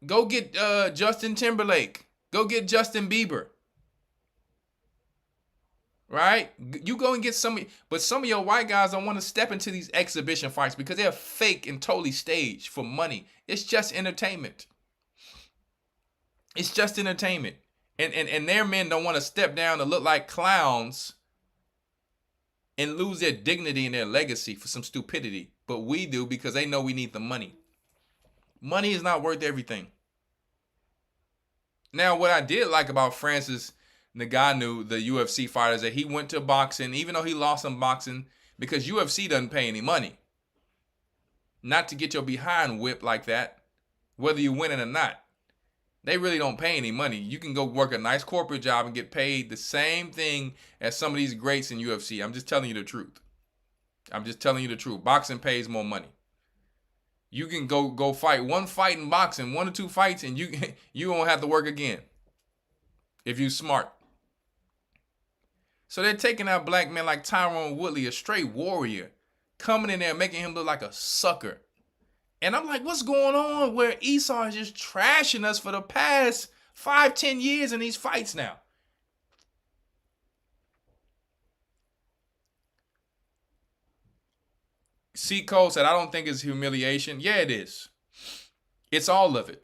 Go get Justin Timberlake. Go get Justin Bieber. right? You go and get but some of your white guys don't want to step into these exhibition fights because they're fake and totally staged for money. It's just entertainment. It's just entertainment. And their men don't want to step down and look like clowns and lose their dignity and their legacy for some stupidity. But we do because they know we need the money. Money is not worth everything. Now, what I did like about Francis Ngannou, the UFC fighter, is that he went to boxing, even though he lost in boxing, because UFC doesn't pay any money. Not to get your behind whipped like that, whether you win it or not. They really don't pay any money. You can go work a nice corporate job and get paid the same thing as some of these greats in UFC. I'm just telling you the truth. I'm just telling you the truth. Boxing pays more money. You can go fight one fight in boxing, 1 or 2 fights, and you won't have to work again if you smart. So they're taking out black men like Tyron Woodley, a straight warrior, coming in there making him look like a sucker. And I'm like, what's going on where Esau is just trashing us for the past 5-10 years in these fights now? C. Cole said, I don't think it's humiliation. Yeah, it is. It's all of it.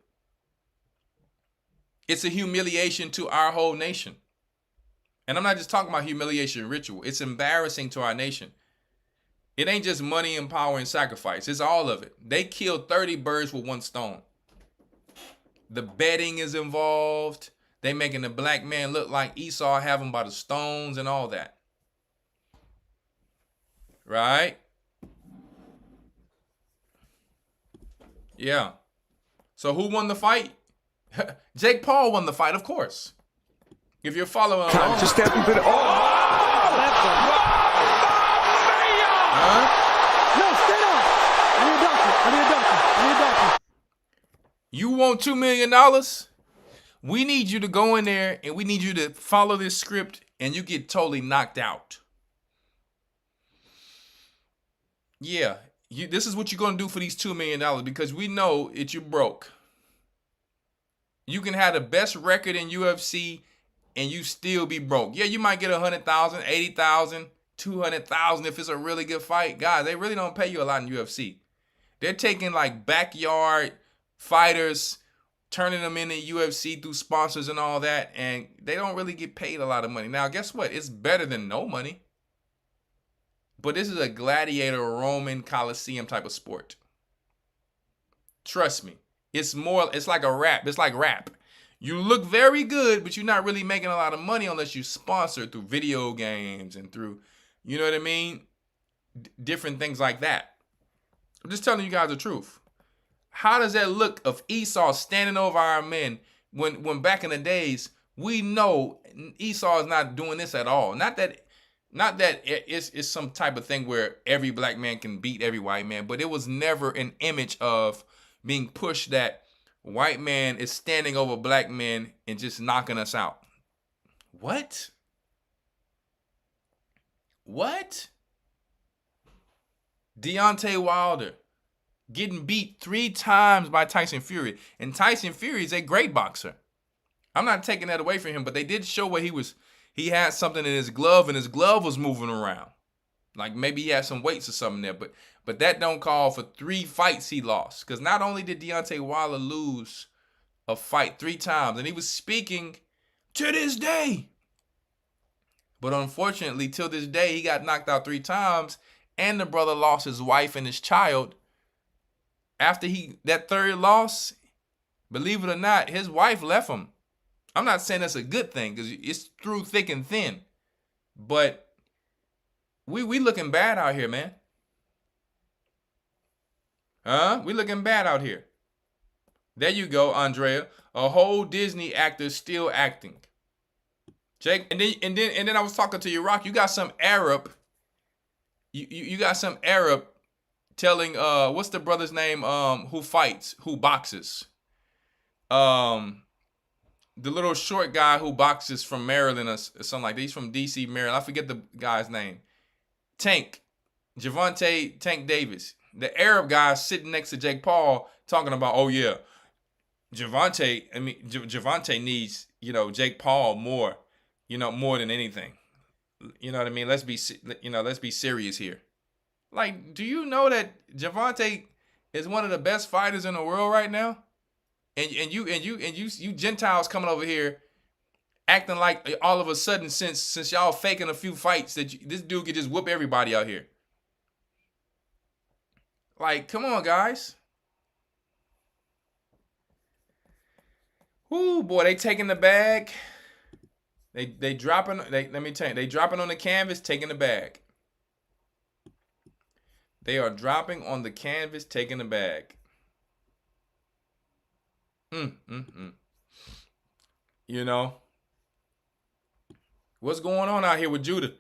It's a humiliation to our whole nation. And I'm not just talking about humiliation ritual. It's embarrassing to our nation. It ain't just money and power and sacrifice. It's all of it. They killed 30 birds with 1 stone. The betting is involved. They making the black man look like Esau, have him by the stones and all that. Right? Yeah. So who won the fight? Jake Paul won the fight, of course. If you're following along. Just step into the... You want $2 million? We need you to go in there and we need you to follow this script and you get totally knocked out. Yeah, this is what you're going to do for these $2 million because we know that you're broke. You can have the best record in UFC and you still be broke. Yeah, you might get 100,000, 80,000, 200,000 if it's a really good fight. Guys, they really don't pay you a lot in UFC. They're taking like backyard fighters, turning them into UFC through sponsors and all that, and they don't really get paid a lot of money. Now, guess what? It's better than no money. But this is a gladiator Roman Coliseum type of sport. Trust me. It's like a rap. It's like rap. You look very good, but you're not really making a lot of money unless you sponsor through video games and through, you know what I mean? Different things like that. I'm just telling you guys the truth. How does that look of Esau standing over our men when back in the days, we know Esau is not doing this at all. Not that it's some type of thing where every black man can beat every white man, but it was never an image of being pushed that white man is standing over black men and just knocking us out. What? What? Deontay Wilder getting beat 3 times by Tyson Fury. And Tyson Fury is a great boxer. I'm not taking that away from him, but they did show where he had something in his glove and his glove was moving around. Like maybe he had some weights or something there, but that don't call for 3 fights he lost. Because not only did Deontay Wilder lose a fight 3 times, and he was speaking to this day. But unfortunately, till this day, he got knocked out 3 times, and the brother lost his wife and his child. After that 3rd loss, believe it or not, his wife left him. I'm not saying that's a good thing because it's through thick and thin. But we looking bad out here, man. Huh? We looking bad out here. There you go, Andrea. A whole Disney actor still acting. Jake, and then I was talking to you, Rock. You got some Arab. You got some Arab telling what's the brother's name who boxes? The little short guy who boxes from Maryland or something like that. He's from DC, Maryland. I forget the guy's name. Javante Tank Davis. The Arab guy sitting next to Jake Paul talking about, oh yeah, Javante needs, Jake Paul more than anything. You know what I mean? Let's be serious here. Like, do you know that Javante is one of the best fighters in the world right now? And you Gentiles coming over here acting like all of a sudden since y'all faking a few fights that this dude could just whoop everybody out here. Like, come on, guys. Ooh, boy, they taking the bag. They dropping. Let me tell you, they dropping on the canvas, taking the bag. They are dropping on the canvas, taking the bag. You know, what's going on out here with Judah?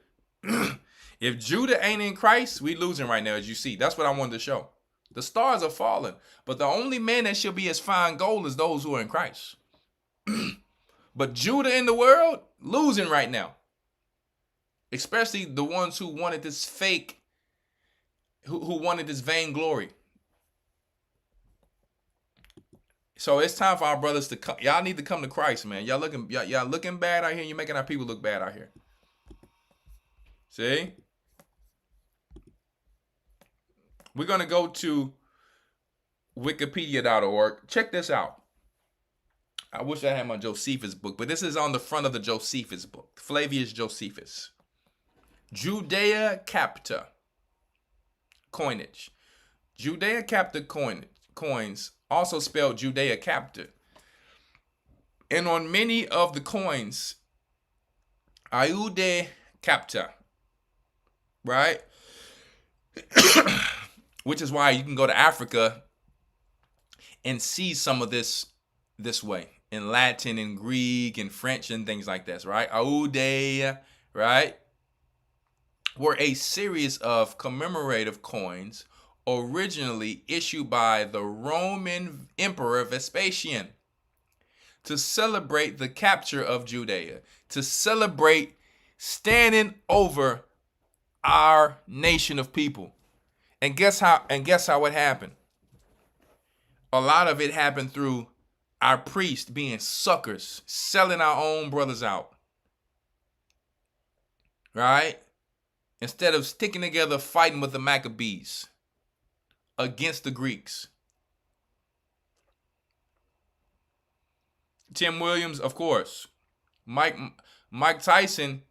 If Judah ain't in Christ, we losing right now, as you see. That's what I wanted to show. The stars are falling, but the only man that shall be as fine gold is those who are in Christ. But Judah in the world, losing right now. Especially the ones who wanted this fake, who wanted this vainglory. So it's time for our brothers to come. Y'all need to come to Christ, man. Y'all looking bad out here. You're making our people look bad out here. See? We're going to go to wikipedia.org. Check this out. I wish I had my Josephus book, but this is on the front of the Josephus book. Flavius Josephus. Judea Capta coinage. Judea Capta coins, also spelled Judea Capta. And on many of the coins, Iude Capta, right? Which is why you can go to Africa and see some of this way in Latin and Greek and French and things like this, right? Iude, right? Were a series of commemorative coins originally issued by the Roman Emperor Vespasian to celebrate the capture of Judea, to celebrate standing over our nation of people. And guess how it happened? A lot of it happened through our priests being suckers, selling our own brothers out. Right? Instead of sticking together, fighting with the Maccabees against the Greeks. Tim Williams, of course. Mike Tyson,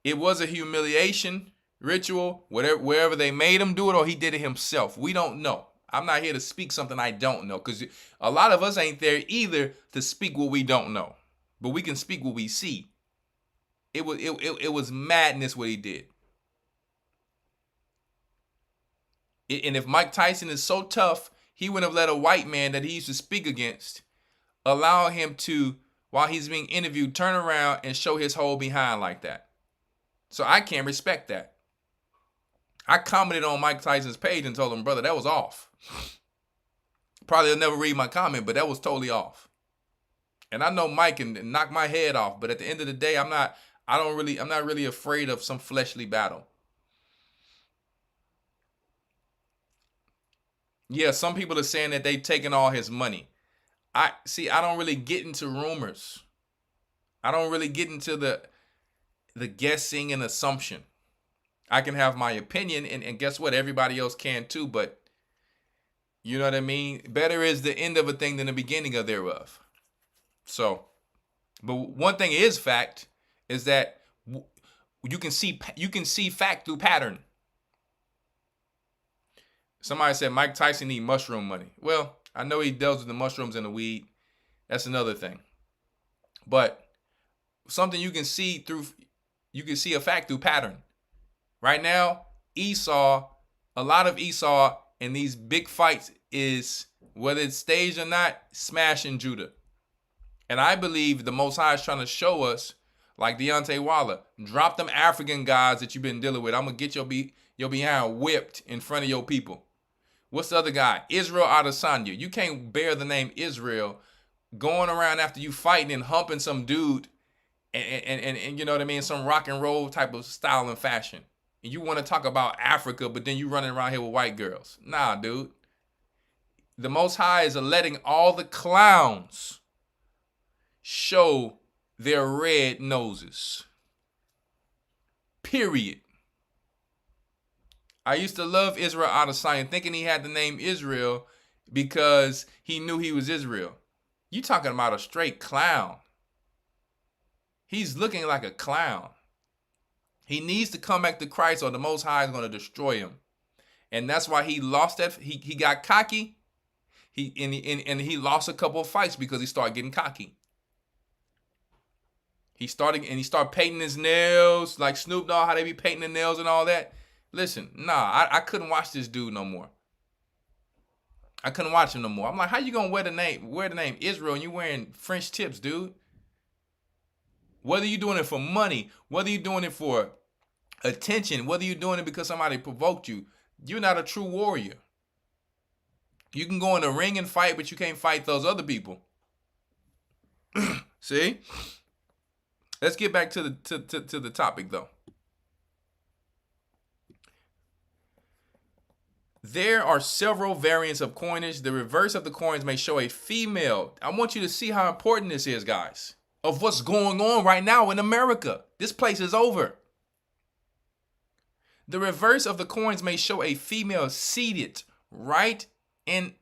it was a humiliation ritual, wherever they made him do it, or he did it himself. We don't know. I'm not here to speak something I don't know, because a lot of us ain't there either to speak what we don't know. But we can speak what we see. It was madness what he did. And if Mike Tyson is so tough, he wouldn't have let a white man that he used to speak against allow him to, while he's being interviewed, turn around and show his whole behind like that. So I can't respect that. I commented on Mike Tyson's page and told him, brother, that was off. Probably will never read my comment, but that was totally off. And I know Mike can knock my head off, but at the end of the day, I'm not really afraid of some fleshly battle. Yeah, some people are saying that they've taken all his money. I don't really get into rumors. I don't really get into the guessing and assumption. I can have my opinion, and guess what? Everybody else can too, but you know what I mean? Better is the end of a thing than the beginning of thereof. So, but one thing is fact is that you can see fact through pattern. Somebody said Mike Tyson need mushroom money. Well, I know he deals with the mushrooms and the weed. That's another thing. But something you can see a fact through pattern. Right now, a lot of Esau in these big fights is, whether it's staged or not, smashing Judah. And I believe the Most High is trying to show us, like Deontay Wilder, drop them African guys that you've been dealing with. I'm going to get your behind whipped in front of your people. What's the other guy? Israel Adesanya. You can't bear the name Israel going around after you fighting and humping some dude and you know what I mean, some rock and roll type of style and fashion. And you want to talk about Africa, but then you running around here with white girls. Nah, dude. The Most High is letting all the clowns show their red noses. Period. I used to love Israel Adesanya, thinking he had the name Israel because he knew he was Israel. You talking about a straight clown. He's looking like a clown. He needs to come back to Christ or the Most High is going to destroy him. And that's why he lost that. He got cocky. He lost a couple of fights because he started getting cocky. He started painting his nails like Snoop Dogg, how they be painting the nails and all that. Listen, I couldn't watch this dude no more. I couldn't watch him no more. I'm like, how you gonna wear the name Israel and you wearing French tips, dude? Whether you're doing it for money, whether you're doing it for attention, whether you're doing it because somebody provoked you, you're not a true warrior. You can go in the ring and fight, but you can't fight those other people. See? Let's get back to the topic though. There are several variants of coinage. The reverse of the coins may show a female. I want you to see how important this is, guys, of what's going on right now in America. This place is over. The reverse of the coins may show a female seated right in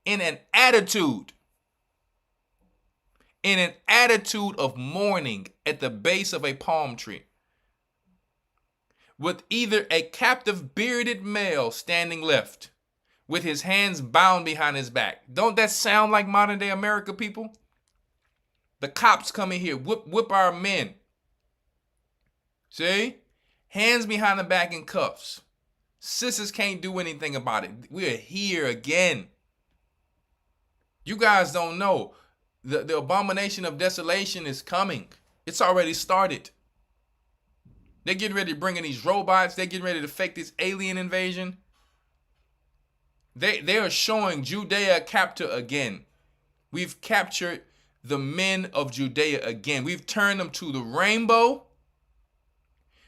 an attitude of mourning at the base of a palm tree, with either a captive bearded male standing left, with his hands bound behind his back. Don't that sound like modern day America, people? The cops come in here, whip our men. See? Hands behind the back in cuffs. Sisters can't do anything about it. We're here again. You guys don't know. The abomination of desolation is coming. It's already started. They're getting ready to bring in these robots. They're getting ready to fake this alien invasion. They are showing Judea capture again. We've captured the men of Judea again. We've turned them to the rainbow.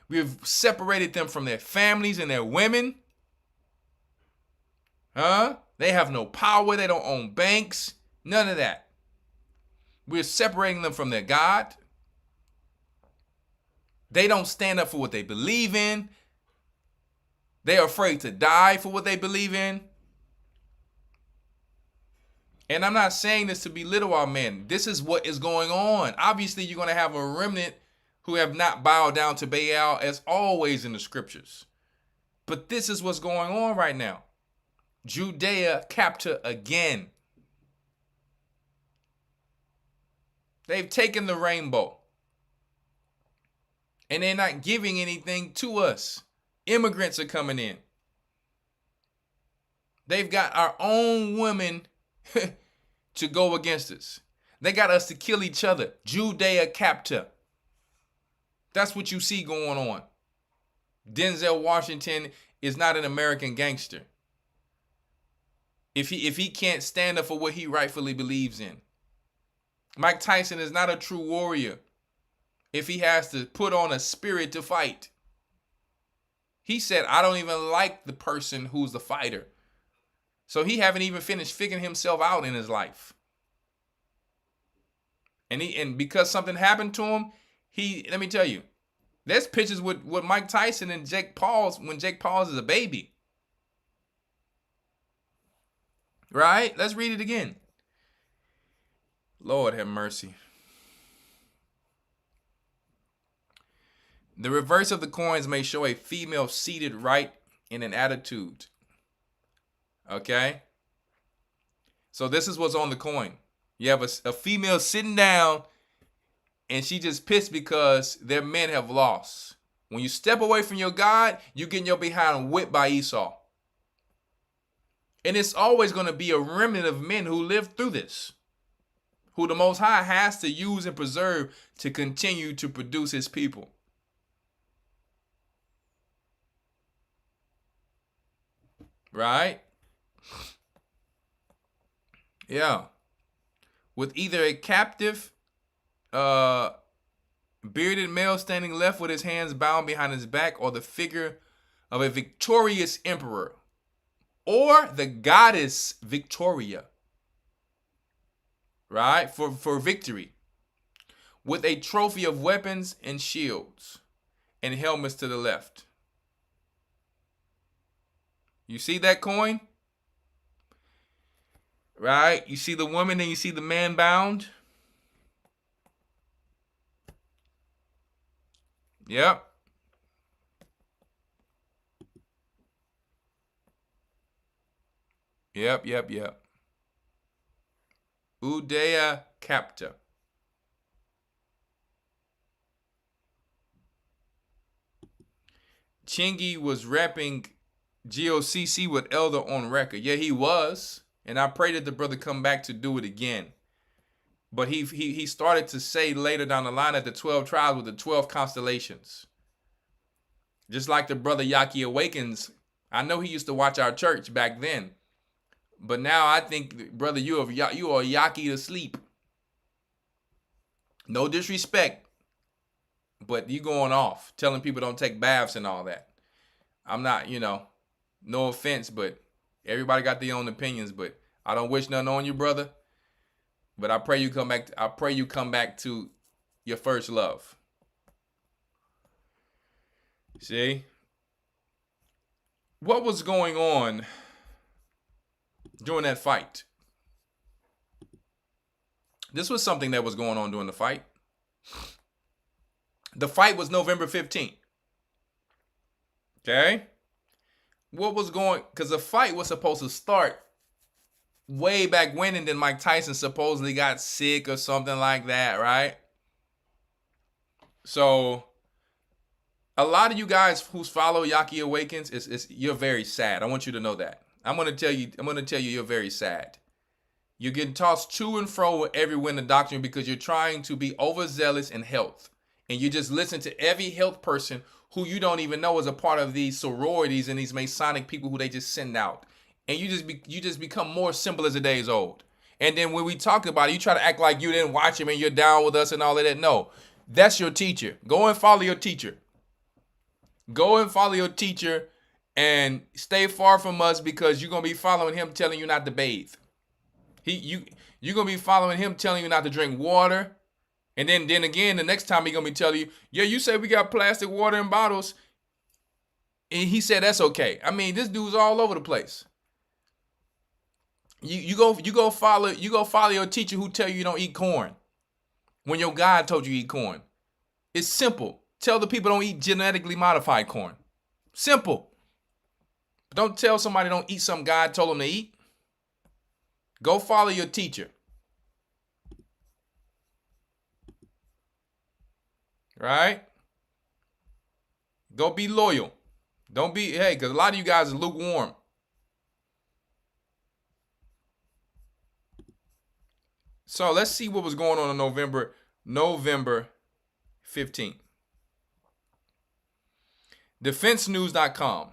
We've separated them from their families and their women. They have no power. They don't own banks. None of that. We're separating them from their God. They don't stand up for what they believe in. They're afraid to die for what they believe in. And I'm not saying this to belittle our men. This is what is going on. Obviously, you're going to have a remnant who have not bowed down to Baal, as always in the scriptures. But this is what's going on right now. Judea capture again. They've taken the rainbow. And they're not giving anything to us. Immigrants are coming in. They've got our own women to go against us. They got us to kill each other. Judea capture. That's what you see going on. Denzel Washington is not an American gangster. If he can't stand up for what he rightfully believes in. Mike Tyson is not a true warrior if he has to put on a spirit to fight. He said, I don't even like the person who's the fighter. So he haven't even finished figuring himself out in his life. And because something happened to him, let me tell you, there's pictures with Mike Tyson and Jake Paul when Jake Paul is a baby. Right? Let's read it again. Lord have mercy. The reverse of the coins may show a female seated right in an attitude. Okay? So this is what's on the coin. You have a female sitting down and she just pissed because their men have lost. When you step away from your God, you're getting your behind whipped by Esau. And it's always going to be a remnant of men who lived through this, who the Most High has to use and preserve to continue to produce his people. Right? Yeah. With either a captive, bearded male standing left with his hands bound behind his back, or the figure of a victorious emperor, or the goddess Victoria. Right? For victory. With a trophy of weapons and shields. and helmets to the left. You see that coin? Right? You see the woman and you see the man bound? Yep. Yep. Udaya Capta. Chingy was rapping G.O.C.C. with Elder on record. Yeah, he was. And I pray that the brother come back to do it again. But he started to say later down the line that the 12 tribes were the 12 constellations. Just like the brother Yaki Awakens. I know he used to watch our church back then. But now I think, brother, you are Yaki to sleep. No disrespect. But you going off, telling people don't take baths and all that. I'm not, no offense, but everybody got their own opinions. But I don't wish nothing on you, brother. But I pray you come back. I pray you come back to your first love. See? What was going on during that fight? This was something that was going on during the fight. The fight was November 15th. Okay? What was going... Because the fight was supposed to start way back when, and then Mike Tyson supposedly got sick or something like that, right? So, a lot of you guys who follow Yaki Awakens, you're very sad. I want you to know that. I'm gonna tell you you're very sad. You're getting tossed to and fro with every wind of doctrine because you're trying to be overzealous in health. And you just listen to every health person who you don't even know is a part of these sororities and these Masonic people who they just send out. And you just become more simple as the day is old. And then when we talk about it, you try to act like you didn't watch him and you're down with us and all of that. No, that's your teacher. Go and follow your teacher. Go and follow your teacher and stay far from us because you're going to be following him telling you not to bathe. You're going to be following him telling you not to drink water. And then again, the next time he's going to be telling you, yeah, you say we got plastic water in bottles. And he said that's okay. I mean, this dude's all over the place. You go follow your teacher who tell you don't eat corn when your God told you eat corn. It's simple. Tell the people don't eat genetically modified corn. Simple. Don't tell somebody don't eat something God told them to eat. Go follow your teacher. Right? Go be loyal. Don't be, because a lot of you guys are lukewarm. So let's see what was going on November 15th. DefenseNews.com.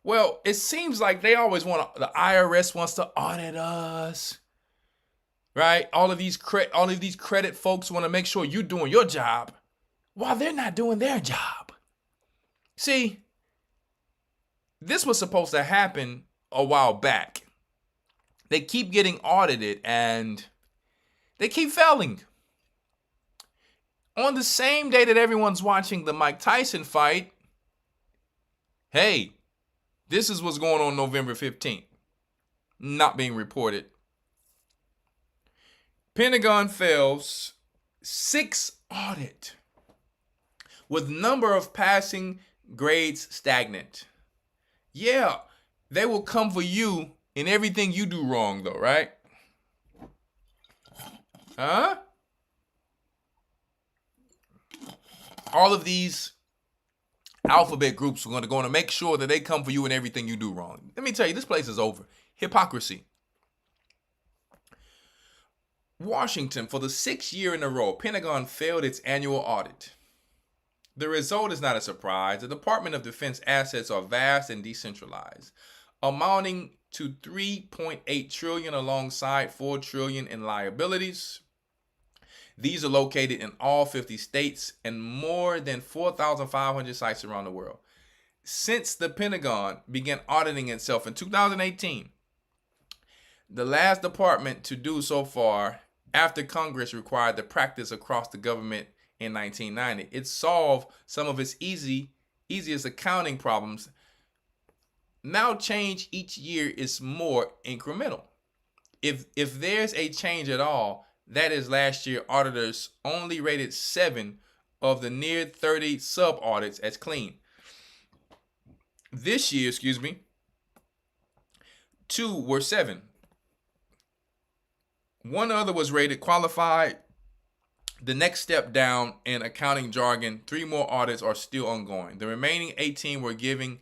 Well, it seems like they always the IRS wants to audit us. Right? All of these credit folks want to make sure you're doing your job while they're not doing their job. See, this was supposed to happen a while back. They keep getting audited and they keep failing. On the same day that everyone's watching the Mike Tyson fight, hey, this is what's going on November 15th. Not being reported. Pentagon fails 6 audit with number of passing grades stagnant. Yeah, they will come for you in everything you do wrong though, right? Huh? All of these alphabet groups are going to make sure that they come for you in everything you do wrong. Let me tell you, this place is over. Hypocrisy. Washington, for the 6th year in a row, Pentagon failed its annual audit. The result is not a surprise. The Department of Defense assets are vast and decentralized, amounting to $3.8 trillion alongside $4 trillion in liabilities. These are located in all 50 states and more than 4,500 sites around the world. Since the Pentagon began auditing itself in 2018, the last department to do so far after Congress required the practice across the government in 1990. It solved some of its easiest accounting problems. Now change each year is more incremental. If there's a change at all, that is last year auditors only rated 7 of the near 30 sub audits as clean. This year, 2 were 7. One other was rated qualified. The next step down in accounting jargon, 3 more audits are still ongoing. The remaining 18 were given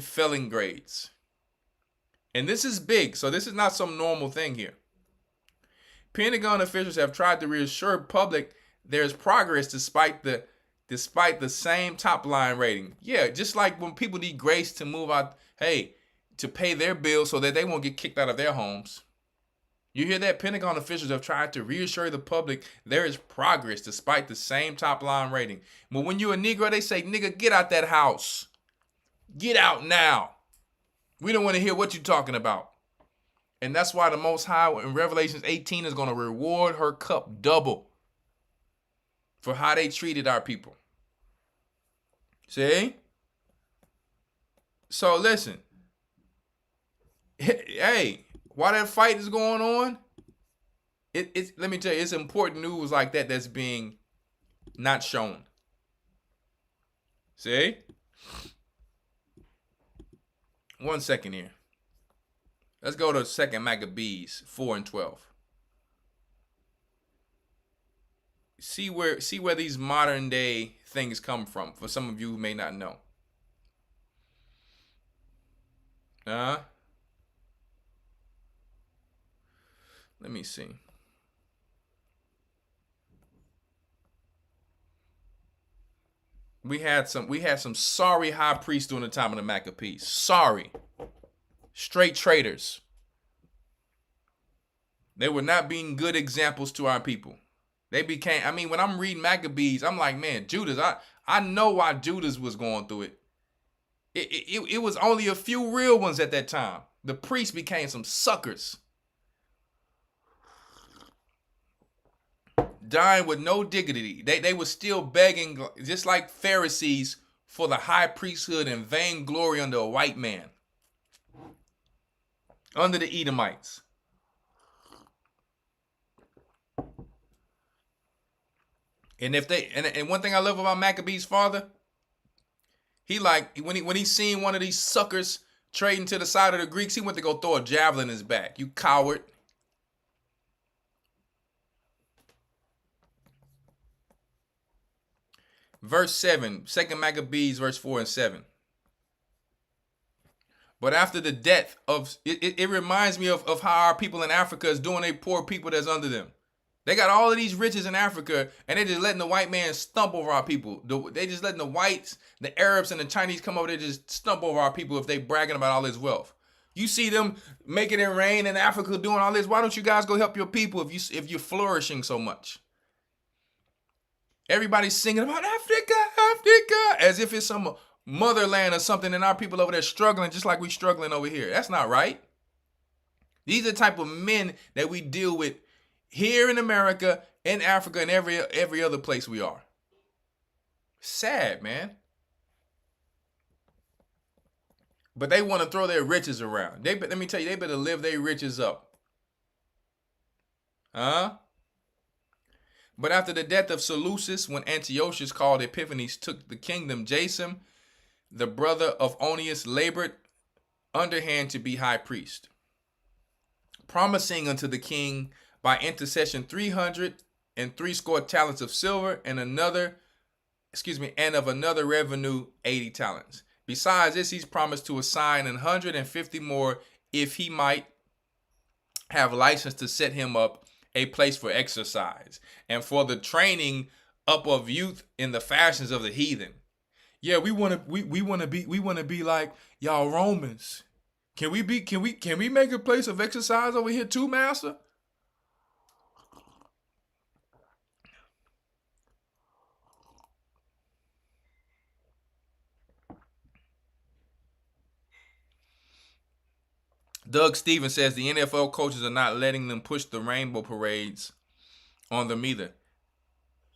failing grades. And this is big, so this is not some normal thing here. Pentagon officials have tried to reassure public there's progress despite the same top line rating. Yeah, just like when people need grace to move out, to pay their bills so that they won't get kicked out of their homes. You hear that? Pentagon officials have tried to reassure the public there is progress despite the same top line rating. But when you're a Negro, they say, nigga, get out that house. Get out now. We don't want to hear what you're talking about. And that's why the Most High in Revelations 18 is going to reward her cup double for how they treated our people. See? So listen. Hey, while that fight is going on, let me tell you, it's important news like that that's being not shown. See? 1 second here. Let's go to 2 Maccabees 4 and 12. See where these modern day things come from, for some of you who may not know. Let me see. We had some sorry high priests during the time of the Maccabees. Sorry. Straight traitors. They were not being good examples to our people. They became, when I'm reading Maccabees, I'm like, man, Judas, I know why Judas was going through it. It was only a few real ones at that time. The priests became some suckers. Dying with no dignity. They were still begging, just like Pharisees, for the high priesthood and vainglory under a white man. Under the Edomites. And and one thing I love about Maccabees' father, he when he seen one of these suckers trading to the side of the Greeks, he went to go throw a javelin in his back. You coward. Verse 7, 2 Maccabees, verse 4 and 7. But after the death of, it reminds me of how our people in Africa is doing a poor people that's under them. They got all of these riches in Africa, and they just letting the white man stump over our people. They just letting the whites, the Arabs, and the Chinese come over there just stump over our people if they bragging about all this wealth. You see them making it rain in Africa doing all this. Why don't you guys go help your people if you're flourishing so much? Everybody's singing about Africa, Africa, as if it's some motherland or something, and our people over there struggling just like we struggling over here. That's not right. These are the type of men that we deal with here in America, in Africa, and every other place we are. Sad, man. But they want to throw their riches around. Let me tell you, they better live their riches up. But after the death of Seleucus, when Antiochus called Epiphanes took the kingdom, Jason, the brother of Onias, labored underhand to be high priest, promising unto the king by intercession 360 talents of silver and of another revenue 80 talents. Besides this, he's promised to assign 150 more if he might have license to set him up a place for exercise and for the training up of youth in the fashions of the heathen. Yeah, we want to be like y'all Romans. Can we make a place of exercise over here too, master? Doug Stevens says the NFL coaches are not letting them push the rainbow parades on them either.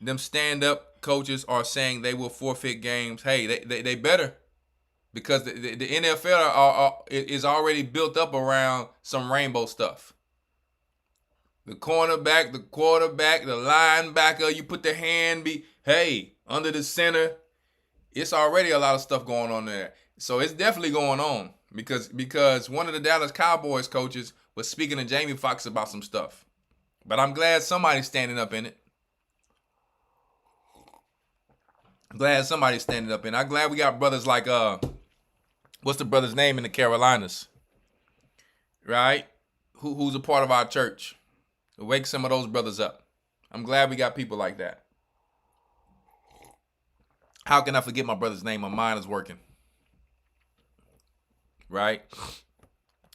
them stand-up coaches are saying they will forfeit games. Hey, they better, because the NFL is already built up around some rainbow stuff. The cornerback, the quarterback, the linebacker, you put the hand under the center. It's already a lot of stuff going on there. So it's definitely going on because one of the Dallas Cowboys coaches was speaking to Jamie Foxx about some stuff. But I'm glad somebody's standing up in it. I'm glad somebody's standing up in it. I'm glad we got brothers like, what's the brother's name in the Carolinas? Right? Who's a part of our church. Wake some of those brothers up. I'm glad we got people like that. How can I forget my brother's name? My mind is working. Right?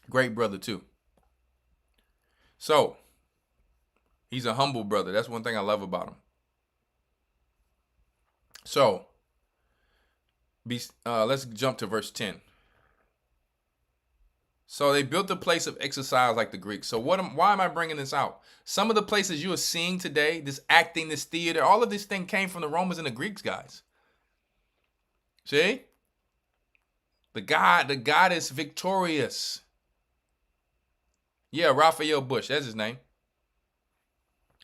Great brother too. So, he's a humble brother. That's one thing I love about him. So, let's jump to verse 10. So they built a place of exercise like the Greeks. So why am I bringing this out? Some of the places you are seeing today, this acting, this theater, all of this thing came from the Romans and the Greeks, guys. See? The God is victorious. Yeah, Raphael Bush, that's his name.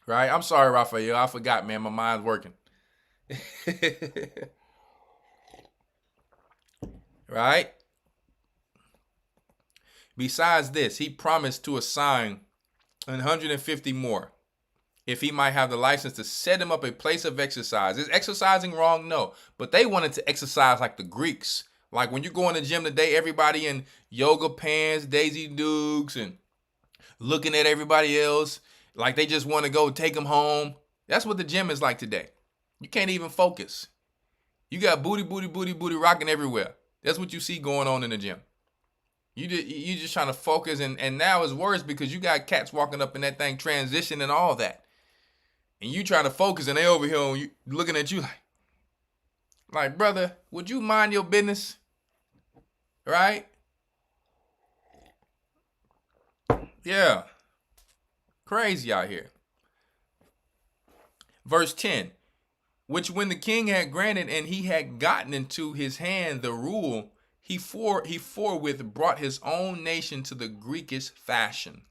Right? I'm sorry, Raphael. I forgot, man. My mind's working. Right? Besides this, he promised to assign 150 more if he might have the license to set him up a place of exercise. Is exercising wrong? No. But they wanted to exercise like the Greeks. Like when you go in the gym today, everybody in yoga pants, Daisy Dukes, and looking at everybody else like they just want to go take them home. That's what the gym is like today. You can't even focus. You got booty rocking everywhere. That's what you see going on in the gym. You just trying to focus, and now it's worse because you got cats walking up in that thing, transition and all that. And you trying to focus, and they over here on you, looking at you like, brother, would you mind your business? Right? Yeah. Crazy out here. Verse 10, which when the king had granted and he had gotten into his hand the rule, he forthwith brought his own nation to the Greekish fashion.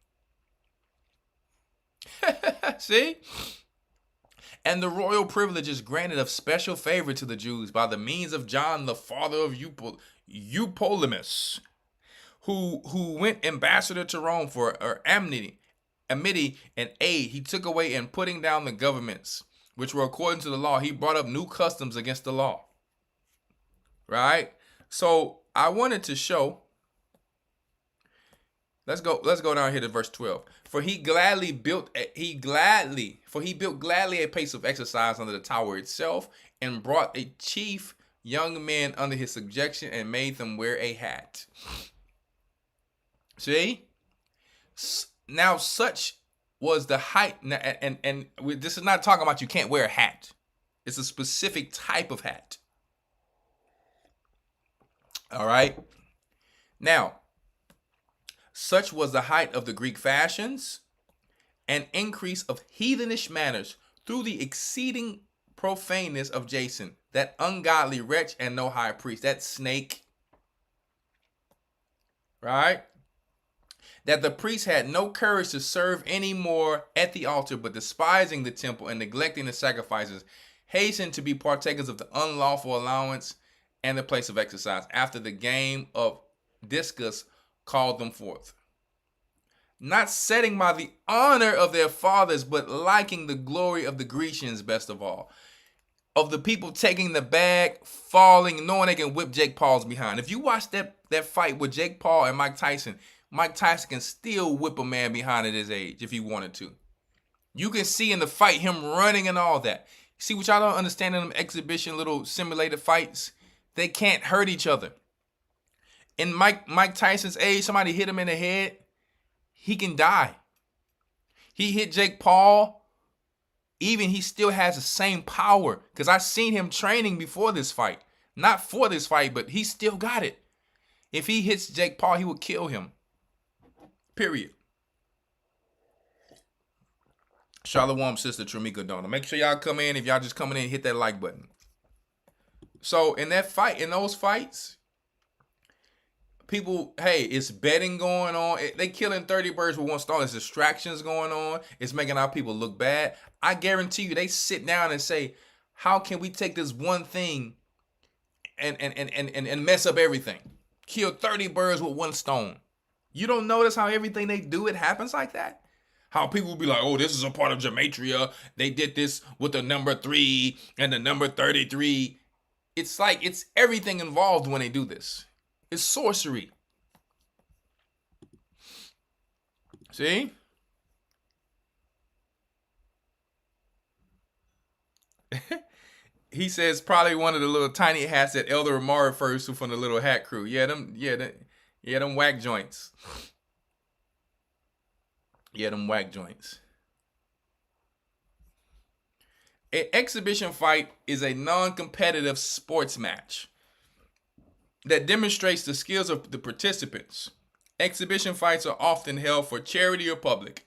See? And the royal privilege is granted of special favor to the Jews by the means of John, the father of Eupolemus, who went ambassador to Rome for amity and aid. He took away and putting down the governments, which were according to the law. He brought up new customs against the law. Right? So I wanted to show. Let's go down here to verse 12. For he built gladly a place of exercise under the tower itself, and brought a chief young men under his subjection, and made them wear a hat. See? Now such was the height, and this is not talking about you can't wear a hat. It's a specific type of hat. All right. Now, such was the height of the Greek fashions and increase of heathenish manners through the exceeding profaneness of Jason, that ungodly wretch and no high priest, that snake. Right? That the priests had no courage to serve any more at the altar, but despising the temple and neglecting the sacrifices, hastened to be partakers of the unlawful allowance and the place of exercise, after the game of discus called them forth. Not setting by the honor of their fathers, but liking the glory of the Grecians best of all. Of the people taking the bag, falling, knowing they can whip Jake Paul's behind. If you watch that fight with Jake Paul and Mike Tyson can still whip a man behind at his age if he wanted to. You can see in the fight him running and all that. See what y'all don't understand in them exhibition little simulated fights? They can't hurt each other. In Mike Tyson's age, somebody hit him in the head, he can die. He hit Jake Paul, even he still has the same power, because I seen him training before this fight. Not for this fight, but he still got it. If he hits Jake Paul, he would kill him. Period. Shalom, Sister Tramika Donna. Make sure y'all come in. If y'all just coming in, hit that like button. So in those fights, people, hey, it's betting going on. They killing 30 birds with one stone. There's distractions going on. It's making our people look bad. I guarantee you, they sit down and say, how can we take this one thing and mess up everything? Kill 30 birds with one stone. You don't notice how everything they do, it happens like that? How people will be like, oh, this is a part of gematria. They did this with the number 3 and the number 33. It's like it's everything involved when they do this. It's sorcery. See? He says probably one of the little tiny hats that Elder Rawchaa refers to from the little hat crew. Them whack joints. Them whack joints. An exhibition fight is a non-competitive sports match that demonstrates the skills of the participants. Exhibition fights are often held for charity or public.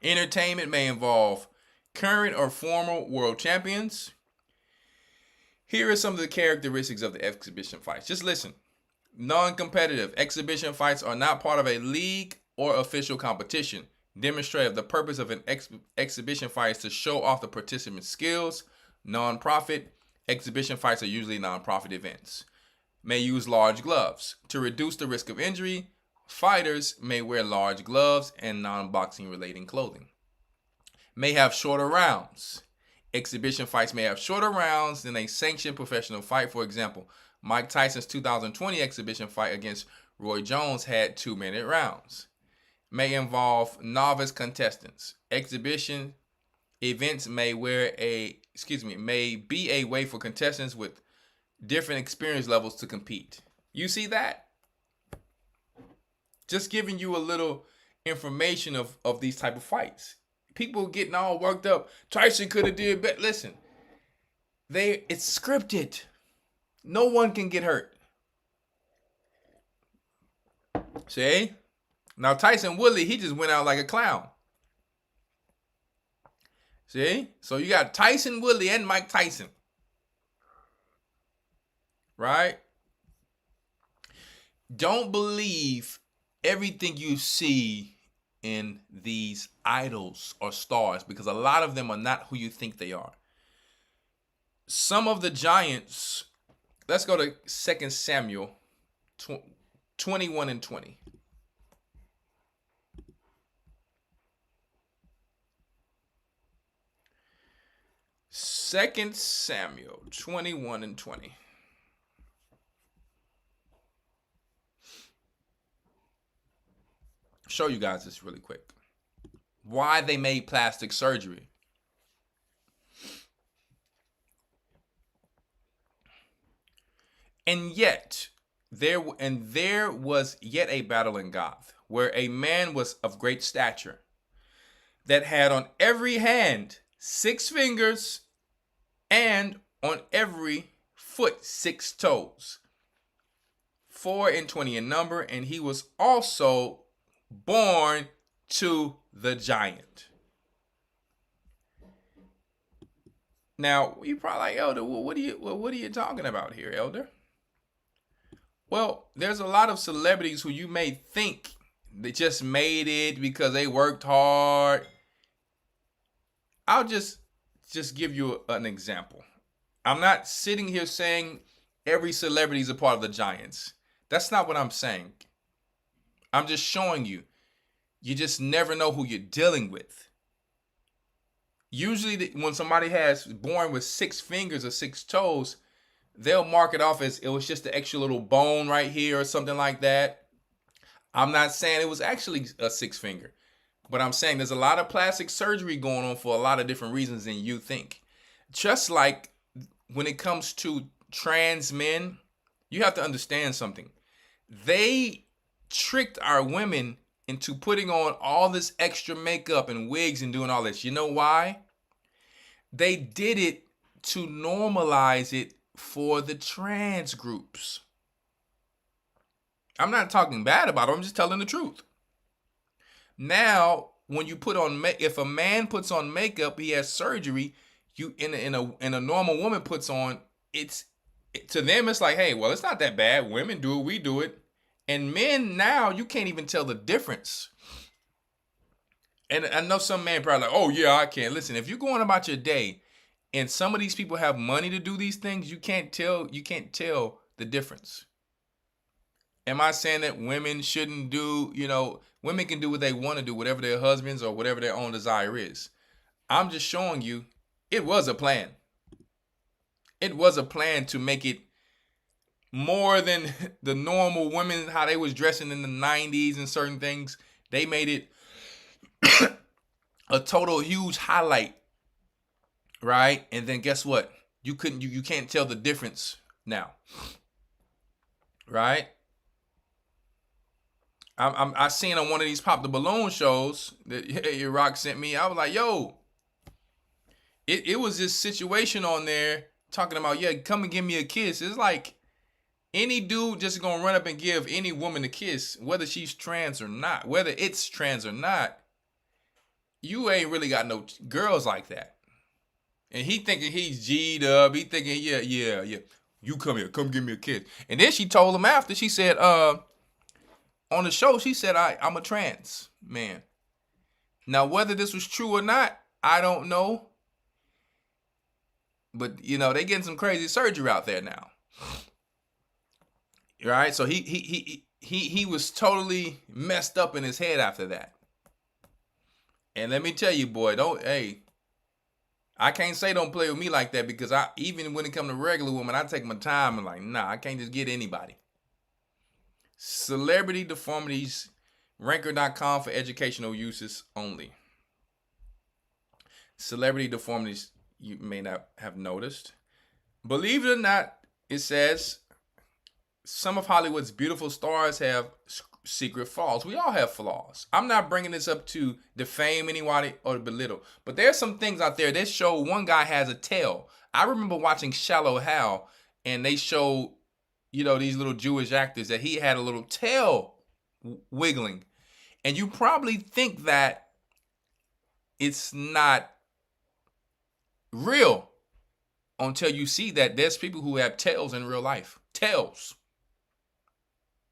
Entertainment may involve current or former world champions. Here are some of the characteristics of the exhibition fights. Just listen. Non-competitive exhibition fights are not part of a league or official competition. Demonstrate the purpose of an exhibition fight is to show off the participant's skills. Non-profit exhibition fights are usually non-profit events. May use large gloves. To reduce the risk of injury, fighters may wear large gloves and non-boxing related clothing. May have shorter rounds. Exhibition fights may have shorter rounds than a sanctioned professional fight. For example, Mike Tyson's 2020 exhibition fight against Roy Jones had 2-minute rounds. May involve novice contestants. Exhibition events may be a way for contestants with different experience levels to compete. You see that? Just giving you a little information of these type of fights. People getting all worked up. Tyson could have did better. Listen, it's scripted. No one can get hurt. See? Now Tyson Woodley, he just went out like a clown. See? So you got Tyson Woodley and Mike Tyson. Right? Don't believe everything you see in these idols or stars, because a lot of them are not who you think they are. Some of the giants, let's go to 2 Samuel 21 and 20. 2 Samuel 21 and 20. Show you guys this really quick. Why they made plastic surgery. And yet, there was yet a battle in Gath, where a man was of great stature, that had on every hand 6 fingers, and on every foot 6 toes, 24 in number, and he was also born to the giant. Now, you probably like, Elder, well, what are you talking about here, Elder? Well, there's a lot of celebrities who you may think they just made it because they worked hard. I'll just give you an example. I'm not sitting here saying every celebrity is a part of the Giants. That's not what I'm saying. I'm just showing you. You just never know who you're dealing with. Usually when somebody has born with 6 fingers or 6 toes, they'll mark it off as it was just an extra little bone right here or something like that. I'm not saying it was actually a 6 finger, but I'm saying there's a lot of plastic surgery going on for a lot of different reasons than you think. Just like when it comes to trans men, you have to understand something. They tricked our women into putting on all this extra makeup and wigs and doing all this. You know why? They did it to normalize it for the trans groups. I'm not talking bad about them. I'm just telling the truth. Now, when you put on if a man puts on makeup, he has surgery. You in a normal woman puts on, to them it's like, hey, well, it's not that bad. Women do it, we do it. And men now, you can't even tell the difference. And I know some men probably like, oh yeah, I can. Listen, if you're going about your day and some of these people have money to do these things, you can't tell the difference. Am I saying that women shouldn't do, women can do what they want to do, whatever their husbands or whatever their own desire is. I'm just showing you it was a plan. It was a plan to make it more than the normal women, how they was dressing in the 90s and certain things. They made it a total huge highlight, right? And then guess what? You can't tell the difference now, right? I seen on one of these Pop the Balloon shows that Rock sent me. I was like, yo, it was this situation on there talking about, yeah, come and give me a kiss. It's like any dude just gonna run up and give any woman a kiss, whether she's trans or not, whether it's trans or not. You ain't really got no girls like that. And he thinking he's G'd up. He thinking, yeah. You come here, come give me a kiss. And then she told him after, she said, on the show, she said, I'm a trans man. Now, whether this was true or not, I don't know. But, they getting some crazy surgery out there now. Right? So he was totally messed up in his head after that. And let me tell you, boy, I can't say don't play with me like that, because even when it comes to regular women, I take my time and like, nah, I can't just get anybody. Celebrity deformities, ranker.com for educational uses only. Celebrity deformities, you may not have noticed. Believe it or not, it says some of Hollywood's beautiful stars have secret flaws. We all have flaws. I'm not bringing this up to defame anybody or to belittle, but there's some things out there that show one guy has a tail. I remember watching Shallow Hal, and they showed, these little Jewish actors, that he had a little tail wiggling. And you probably think that it's not real until you see that there's people who have tails in real life. Tails.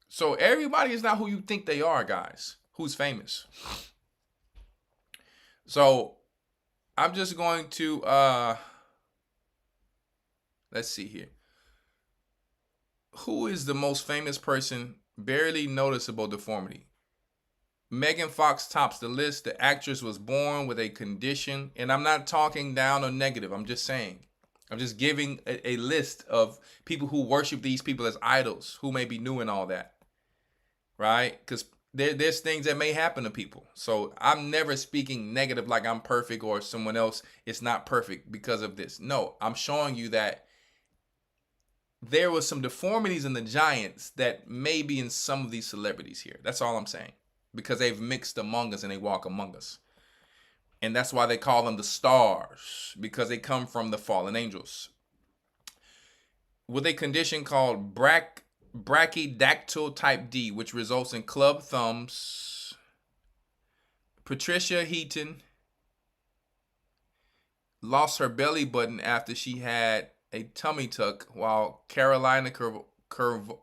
So everybody is not who you think they are, guys. Who's famous. So I'm just going to, let's see here. Who is the most famous person, barely noticeable deformity? Megan Fox tops the list. The actress was born with a condition, and I'm not talking down or negative. I'm just saying. I'm just giving a list of people who worship these people as idols, who may be new and all that. Right? Because there's things that may happen to people. So I'm never speaking negative like I'm perfect or someone else is not perfect because of this. No, I'm showing you that there was some deformities in the giants that may be in some of these celebrities here. That's all I'm saying. Because they've mixed among us and they walk among us. And that's why they call them the stars, because they come from the fallen angels. With a condition called brachydactyl type D, which results in club thumbs. Patricia Heaton lost her belly button after she had a tummy tuck, while Carolina Kurkova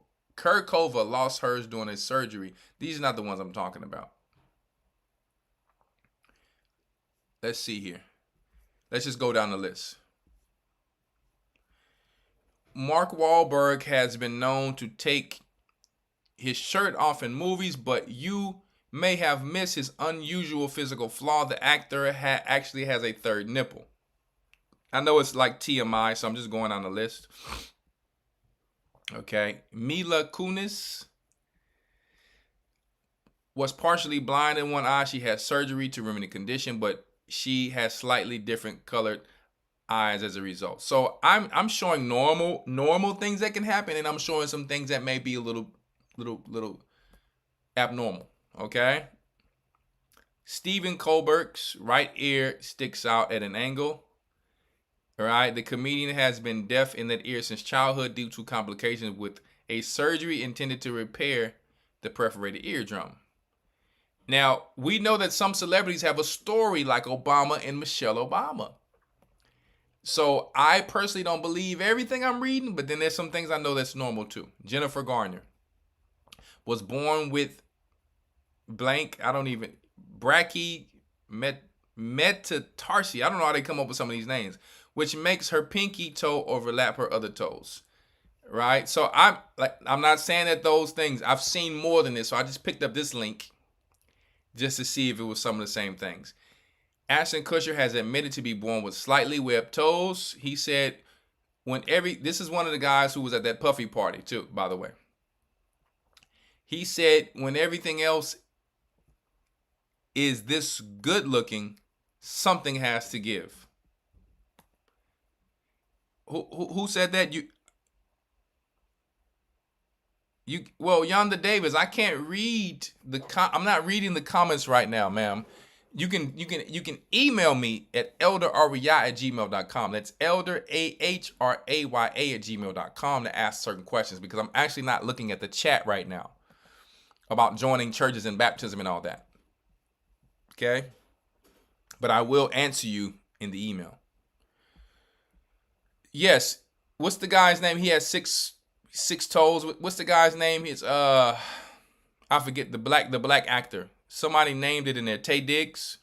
lost hers during a surgery. These are not the ones I'm talking about. Let's see here. Let's just go down the list. Mark Wahlberg has been known to take his shirt off in movies, but you may have missed his unusual physical flaw. The actor actually has a third nipple. I know it's like TMI, so I'm just going on the list. Okay. Mila Kunis was partially blind in one eye. She had surgery to remedy the condition, but she has slightly different colored eyes as a result. So I'm showing normal things that can happen, and I'm showing some things that may be a little abnormal. Okay. Stephen Colbert's right ear sticks out at an angle. All right. The comedian has been deaf in that ear since childhood due to complications with a surgery intended to repair the perforated eardrum. Now, we know that some celebrities have a story like Obama and Michelle Obama. So I personally don't believe everything I'm reading, but then there's some things I know that's normal too. Jennifer Garner was born with blank, metatarsi. I don't know how they come up with some of these names, which makes her pinky toe overlap her other toes. Right? So I'm not saying that those things, I've seen more than this. So I just picked up this link just to see if it was some of the same things. Ashton Kutcher has admitted to be born with slightly webbed toes. He said this is one of the guys who was at that Puffy party too, by the way. He said when everything else is this good looking, something has to give. Who said that? Well, Yonda Davis, I can't read I'm not reading the comments right now, ma'am. You can email me at elderrawchaa@gmail.com. That's elderrawchaa@gmail.com to ask certain questions, because I'm actually not looking at the chat right now about joining churches and baptism and all that. Okay? But I will answer you in the email. Yes, what's the guy's name? He has six toes. What's the guy's name? It's I forget, the black actor. Somebody named it in there. Taye Diggs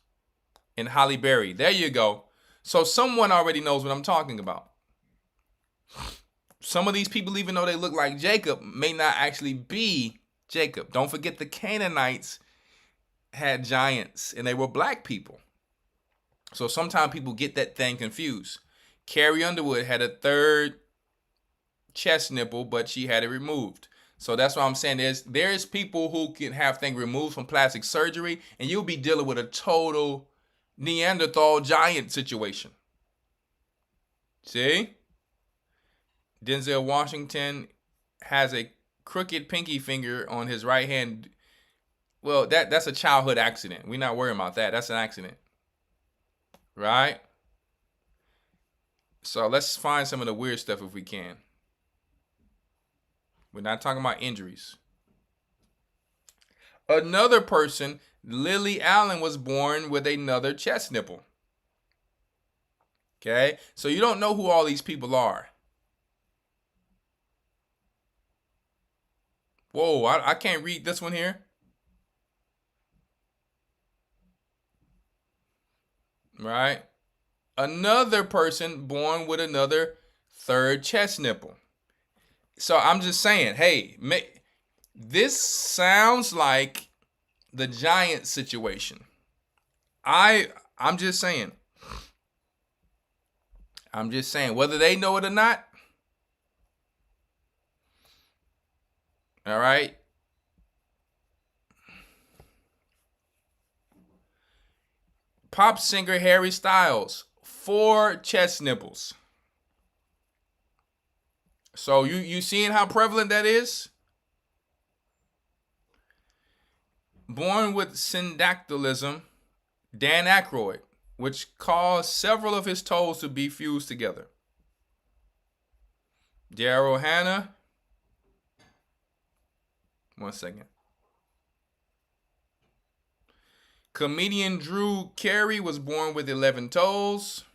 and Halle Berry. There you go. So someone already knows what I'm talking about. Some of these people, even though they look like Jacob, may not actually be Jacob. Don't forget the Canaanites had giants and they were black people. So sometimes people get that thing confused. Carrie Underwood had a third chest nipple, but she had it removed. So that's why I'm saying there's people who can have things removed from plastic surgery, and you'll be dealing with a total Neanderthal giant situation. See? Denzel Washington has a crooked pinky finger on his right hand. Well, that's a childhood accident. We're not worrying about that. That's an accident. Right? So let's find some of the weird stuff if we can. We're not talking about injuries. Another person, Lily Allen, was born with another chest nipple. Okay? So you don't know who all these people are. Whoa, I can't read this one here. Right? Another person born with another third chest nipple. So I'm just saying, hey, this sounds like the giant situation. I'm just saying. Whether they know it or not. All right. Pop singer Harry Styles, 4 chest nipples. So you seeing how prevalent that is? Born with syndactylism, Dan Aykroyd, which caused several of his toes to be fused together. Daryl Hannah. One second. Comedian Drew Carey was born with 11 toes.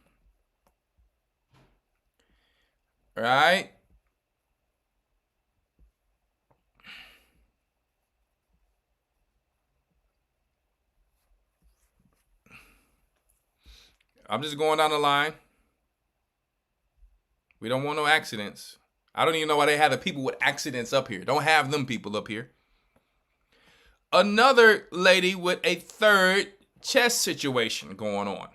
Right? I'm just going down the line. We don't want no accidents. I don't even know why they have the people with accidents up here. Don't have them people up here. Another lady with a third chest situation going on.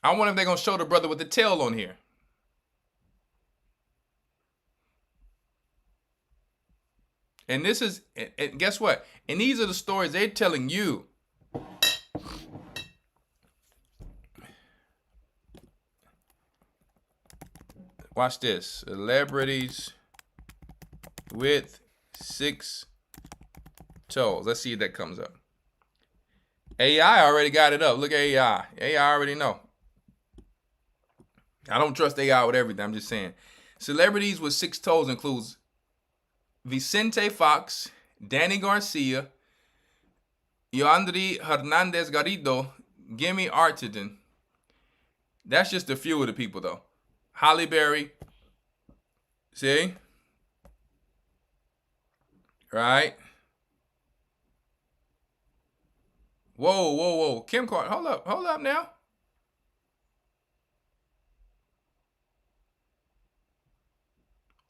I wonder if they're going to show the brother with the tail on here. And this is, and guess what? And these are the stories they're telling you. Watch this. Celebrities with 6 toes. Let's see if that comes up. AI already got it up. Look at AI. AI already know. I don't trust AI with everything. I'm just saying. Celebrities with 6 toes includes Vicente Fox, Danny Garcia, Yandri Hernandez Garrido, Gimme Artigan. That's just a few of the people, though. Holly Berry. See? Right? Whoa, whoa, whoa. Kim Carter, hold up now.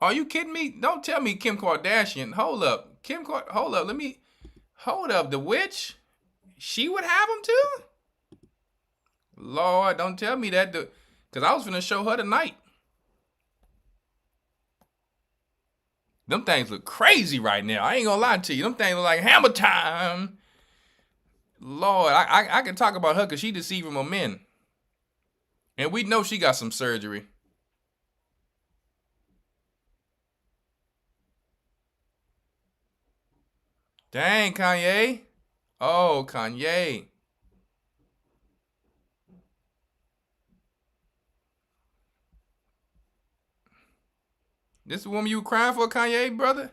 Are you kidding me? Don't tell me Kim Kardashian. Hold up. Hold up. Hold up. The witch? She would have him too? Lord, don't tell me that. Because I was going to show her tonight. Them things look crazy right now. I ain't going to lie to you. Them things look like hammer time. Lord, I can talk about her because she deceiving my men. And we know she got some surgery. Dang, Kanye. Oh, Kanye. This the woman you crying for, Kanye, brother?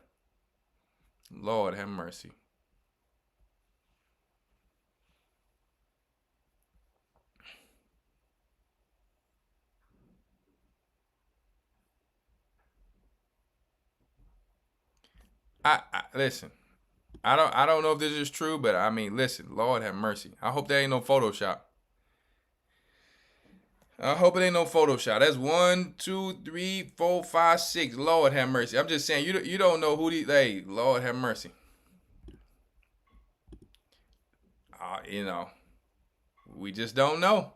Lord have mercy. Listen. I don't know if this is true, but I mean, listen, Lord have mercy. I hope there ain't no Photoshop. I hope it ain't no Photoshop. That's 1, 2, 3, 4, 5, 6. Lord have mercy. I'm just saying, you don't know who these. Hey, Lord have mercy. We just don't know.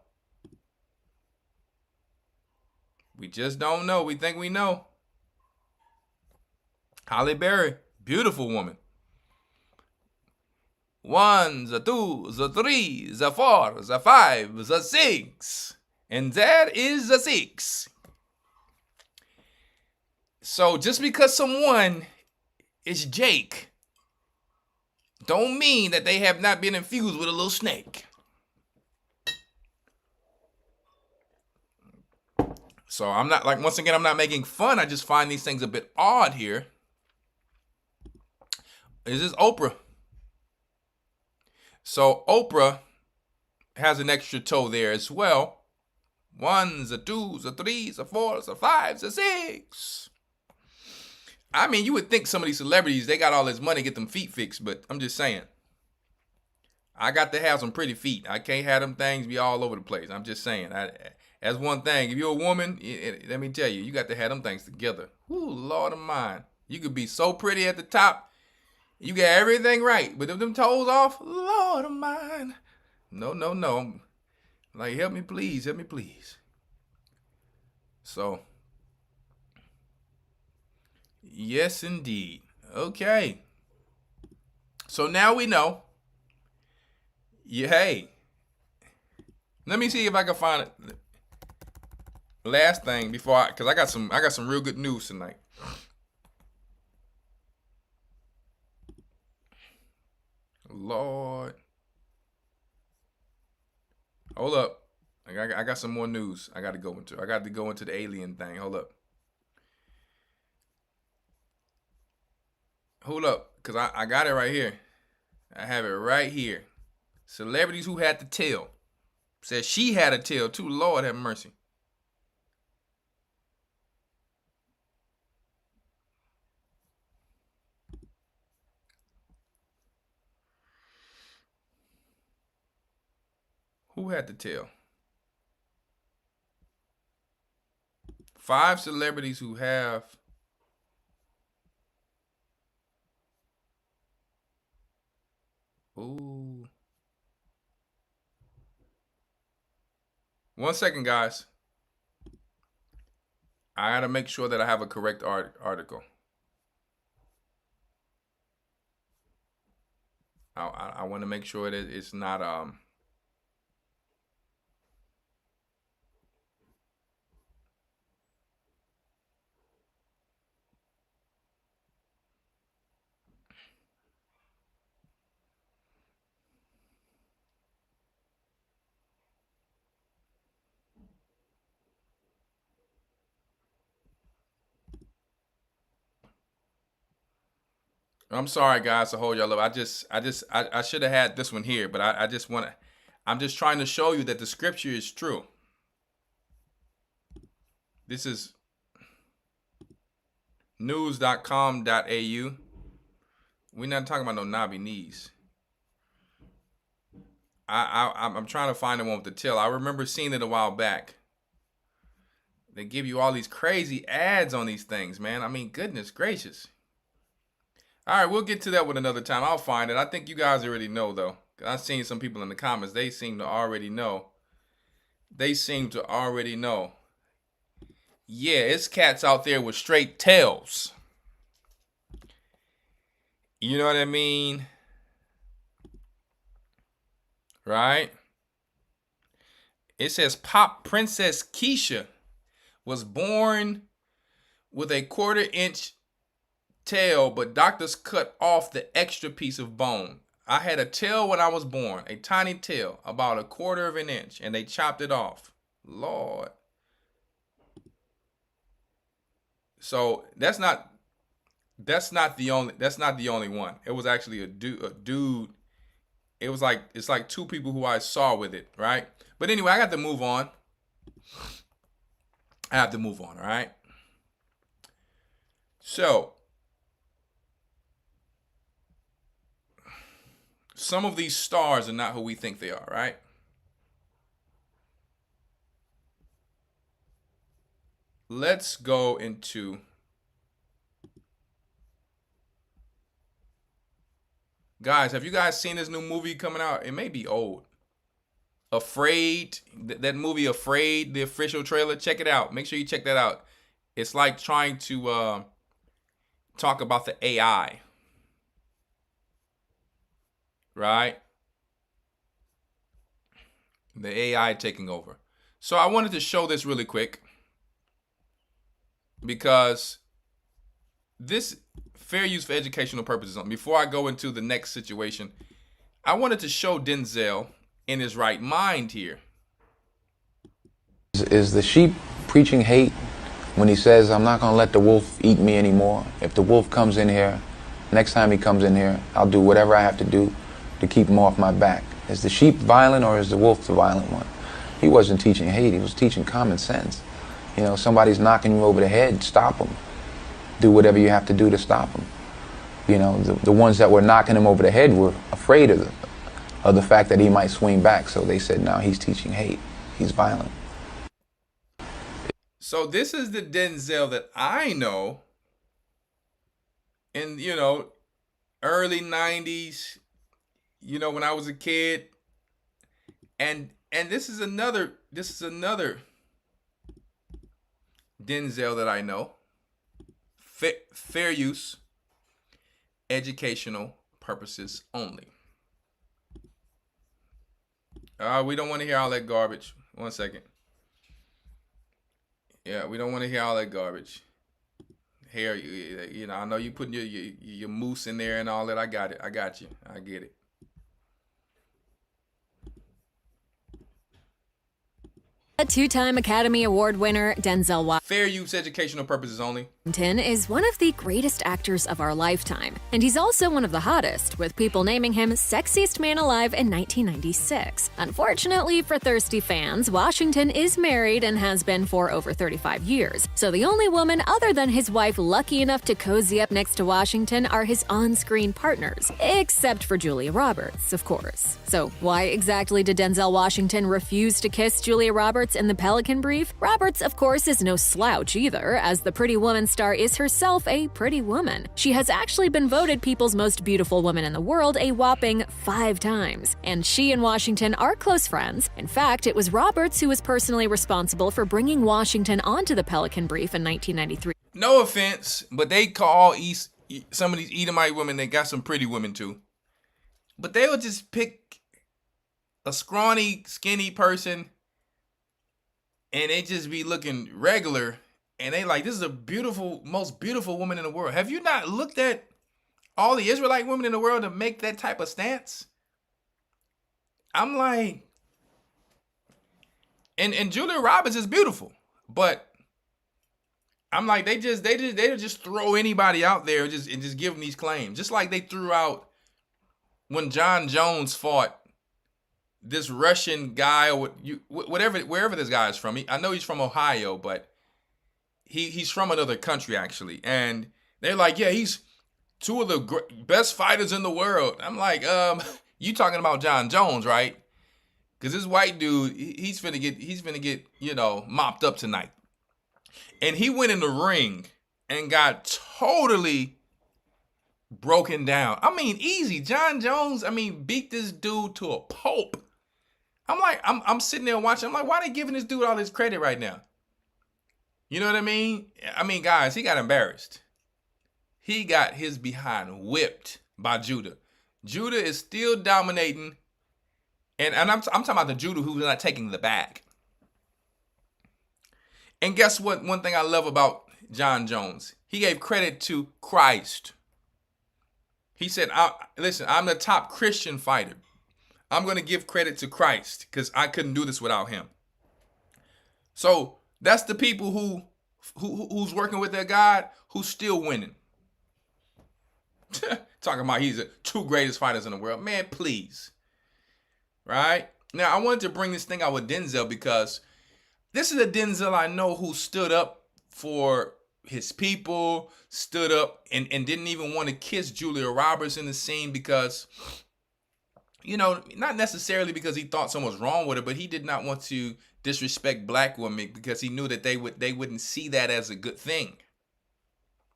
We just don't know. We think we know. Halle Berry, beautiful woman. 1, the 2, the 3, the 4, the 5, the 6. And there is the 6. So just because someone is Jake, don't mean that they have not been infused with a little snake. So I'm not, like, once again, I'm not making fun. I just find these things a bit odd here. Is this Oprah? So Oprah has an extra toe there as well. 1, the 2, the 3, the 4, the 5, the 6. I mean, you would think some of these celebrities, they got all this money to get them feet fixed, but I'm just saying. I got to have some pretty feet. I can't have them things be all over the place. I'm just saying. That's one thing. If you're a woman, let me tell you, you got to have them things together. Ooh, Lord of mine. You could be so pretty at the top. You got everything right. But if them toes off, Lord of mine. No. Like, help me please. So, yes, indeed. Okay. So now we know. Yeah, hey. Let me see if I can find it. Last thing before because I got some real good news tonight. Lord. Hold up. I got some more news I got to go into. I got to go into the alien thing. Hold up. Because I got it right here. I have it right here. Celebrities who had the tail. Says she had a tail too. Lord have mercy. Who had the tail? 5 celebrities who have. Ooh. 1 second, guys. I gotta make sure that I have a correct article. I want to make sure that it's not I'm sorry, guys, to hold y'all up. I should have had this one here, but I'm just trying to show you that the scripture is true. This is news.com.au. We're not talking about no knobby knees. I'm trying to find the one with the tail. I remember seeing it a while back. They give you all these crazy ads on these things, man. I mean, goodness gracious. All right, we'll get to that one another time. I'll find it. I think you guys already know, though. I've seen some people in the comments. They seem to already know. Yeah, it's cats out there with straight tails. You know what I mean? Right? It says Pop Princess Keisha was born with a 1/4 inch tail, but doctors cut off the extra piece of bone. I had a tail when I was born, a tiny tail, about a 1/4 inch, and they chopped it off. Lord. So that's not the only one. It was actually a dude. It's like two people who I saw with it, right? But anyway, I got to move on. All right? So, some of these stars are not who we think they are, right? Let's go into guys, have you guys seen this new movie coming out? It may be old. Afraid, that movie Afraid, the official trailer. Check it out. Make sure you check that out. It's like trying to talk about the AI. Right? The AI taking over. So I wanted to show this really quick because this fair use for educational purposes. Before I go into the next situation, I wanted to show Denzel in his right mind here. Is the sheep preaching hate when he says, I'm not going to let the wolf eat me anymore? If the wolf comes in here, next time he comes in here, I'll do whatever I have to do to keep him off my back. Is the sheep violent or is the wolf the violent one? He wasn't teaching hate, he was teaching common sense. You know, somebody's knocking you over the head, stop them. Do whatever you have to do to stop them. You know, the ones that were knocking him over the head were afraid of the fact that he might swing back. So they said, no, he's teaching hate. He's violent. So this is the Denzel that I know in, early 90s, when I was a kid. And this is another Denzel that I know. Fair use, educational purposes only. We don't want to hear all that garbage. 1 second. Yeah, we don't want to hear all that garbage. Here, I know you putting your moose in there and all that. I got it. I got you. I get it. A 2-time Academy Award winner, Denzel Washington. Fair use, educational purposes only. Is one of the greatest actors of our lifetime, and he's also one of the hottest, with people naming him Sexiest Man Alive in 1996. Unfortunately for thirsty fans, Washington is married and has been for over 35 years, so the only woman other than his wife lucky enough to cozy up next to Washington are his on-screen partners, except for Julia Roberts, of course. So why exactly did Denzel Washington refuse to kiss Julia Roberts in the Pelican Brief? Roberts, of course, is no slouch either, as the Pretty Woman star is herself a pretty woman. She has actually been voted People's Most Beautiful Woman in the World a whopping 5 times, and she and Washington are close friends. In fact, it was Roberts who was personally responsible for bringing Washington onto the Pelican Brief in 1993. No offense, but they call some of these Edomite women, they got some pretty women too. But they would just pick a scrawny, skinny person and they just be looking regular, and they like, this is a beautiful, most beautiful woman in the world. Have you not looked at all the Israelite women in the world to make that type of stance? I'm like, and Julia Roberts is beautiful, but I'm like, they just throw anybody out there and just give them these claims. Just like they threw out when John Jones fought this Russian guy or wherever this guy is from. I know he's from Ohio, but he's from another country actually. And they're like, yeah, he's two of the best fighters in the world. I'm like, you talking about John Jones, right? Because this white dude, he's finna get, mopped up tonight. And he went in the ring and got totally broken down. I mean, easy. John Jones, beat this dude to a pulp. I'm like, I'm sitting there watching. I'm like, why are they giving this dude all this credit right now? You know what I mean? Guys, he got embarrassed. He got his behind whipped by Judah. Judah is still dominating. And I'm talking about the Judah who's not taking the bag. And guess what? One thing I love about John Jones, he gave credit to Christ. He said, listen, I'm the top Christian fighter. I'm going to give credit to Christ because I couldn't do this without him. So that's the people who's working with their God who's still winning. Talking about he's the two greatest fighters in the world. Man, please. Right? Now, I wanted to bring this thing out with Denzel because this is a Denzel I know who stood up for his people, stood up and didn't even want to kiss Julia Roberts in the scene because, not necessarily because he thought something was wrong with her, but he did not want to disrespect black women because he knew that they wouldn't see that as a good thing.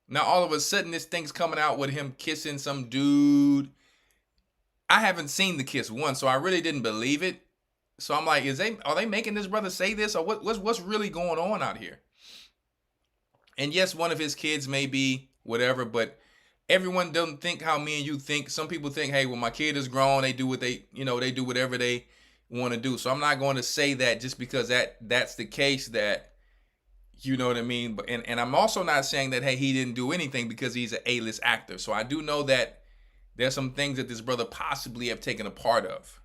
Now, all of a sudden, this thing's coming out with him kissing some dude. I haven't seen the kiss once, so I really didn't believe it. So I'm like, are they making this brother say this, or what's really going on out here? And yes, one of his kids may be whatever, but everyone doesn't think how me and you think. Some people think, hey, well, my kid is grown, they do what they do whatever they want to do. So I'm not going to say that just because that's the case that, you know what I mean? But and I'm also not saying that, hey, he didn't do anything because he's an A-list actor. So I do know that there's some things that this brother possibly have taken a part of,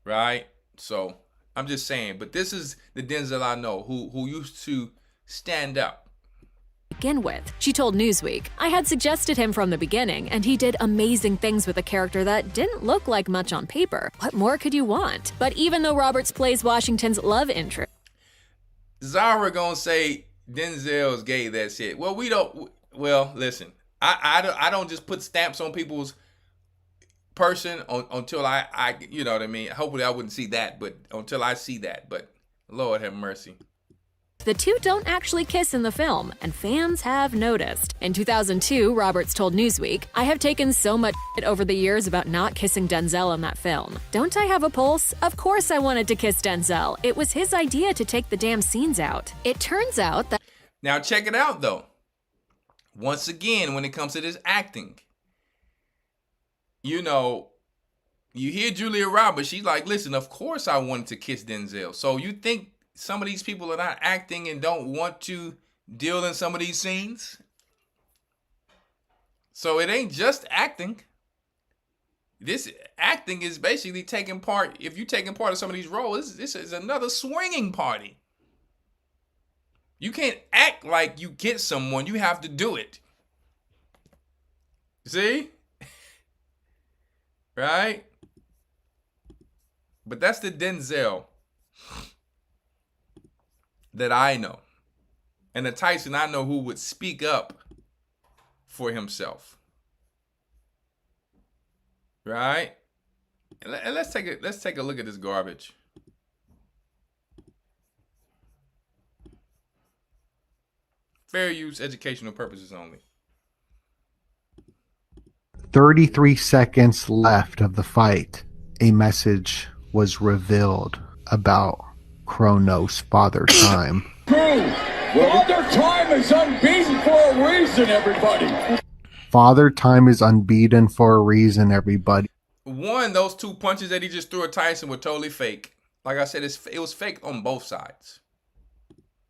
right? So I'm just saying, but this is the Denzel I know who used to stand up. Begin with. She told Newsweek, I had suggested him from the beginning, and he did amazing things with a character that didn't look like much on paper. What more could you want? But even though Roberts plays Washington's love interest, Zara gonna say Denzel's gay, that's it. Well, listen, I don't just put stamps on people's person until I you know what I mean. Hopefully I wouldn't see that, but until I see that, but Lord have mercy. the two don't actually kiss in the film, and fans have noticed. In 2002, Roberts told Newsweek, I have taken so much shit over the years about not kissing Denzel in that film. Don't I have a pulse? Of course I wanted to kiss Denzel. It was his idea to take the damn scenes out. It turns out that... Now check it out though. Once again, when it comes to this acting, you know, you hear Julia Roberts, she's like, listen, of course I wanted to kiss Denzel. So you think some of these people are not acting and don't want to deal in some of these scenes? So it ain't just acting. This acting is basically taking part. If you're taking part of some of these roles, this is another swinging party. You can't act like you get someone. You have to do it. See? Right? But that's the Denzel that I know. And the Tyson I know who would speak up for himself. Right? And let's take a look at this garbage. Fair use, educational purposes only. 33 seconds left of the fight. A message was revealed about Kronos, Father Time. Father Time is unbeaten for a reason, everybody. Father Time is unbeaten for a reason, everybody. One, those two punches that he just threw at Tyson were totally fake. Like I said, it was fake on both sides.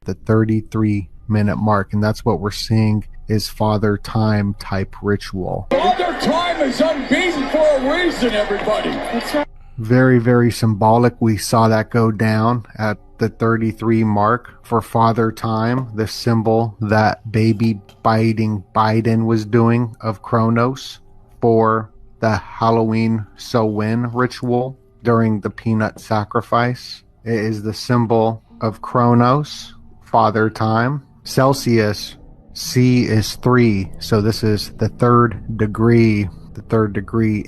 The 33-minute mark, and that's what we're seeing is Father Time type ritual. Father Time is unbeaten for a reason, everybody. That's right. Very, very symbolic. We saw that go down at the 33 mark for Father Time, the symbol that baby biting Biden was doing of Kronos for the Halloween so-win ritual during the peanut sacrifice. It is the symbol of Kronos, Father Time. Celsius, C is 3, so this is the third degree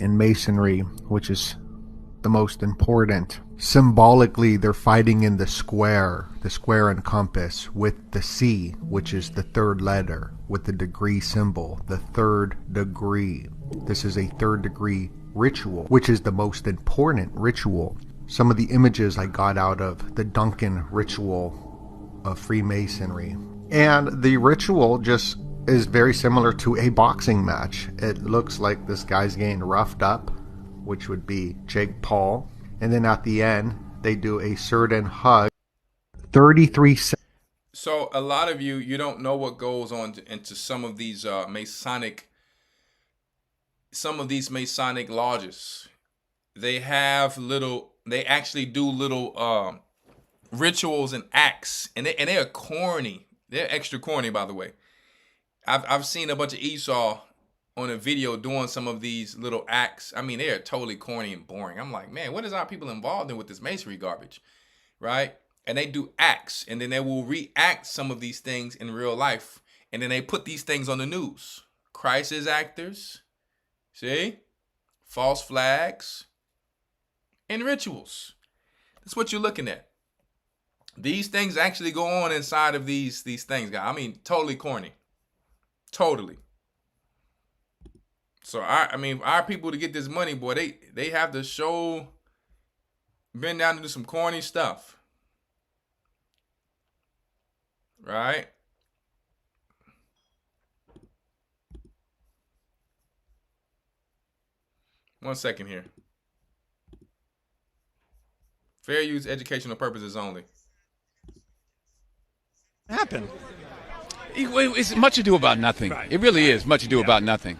in Masonry, which is the most important. Symbolically, they're fighting in the square and compass, with the C, which is the third letter, with the degree symbol, the third degree. This is a third degree ritual, which is the most important ritual. Some of the images I got out of the Duncan ritual of Freemasonry. And the ritual just is very similar to a boxing match. It looks like this guy's getting roughed up, which would be Jake Paul. And then at the end, they do a certain hug. 33 seconds. So a lot of you don't know what goes on into some of these Masonic lodges. They actually do little rituals and acts, and they are corny. They're extra corny, by the way. I've seen a bunch of Esau on a video doing some of these little acts. I mean, they are totally corny and boring. I'm like, man, what is our people involved in with this masonry garbage, right? And they do acts, and then they will react some of these things in real life, and then they put these things on the news. Crisis actors, see? False flags, and rituals. That's what you're looking at. These things actually go on inside of these things, guys. I mean, totally corny. Totally. So our people, to get this money, boy, they have to bend down to do some corny stuff. Right? One second here. Fair use, educational purposes only. Happen. It's much ado about nothing. Right. It really is much ado about nothing.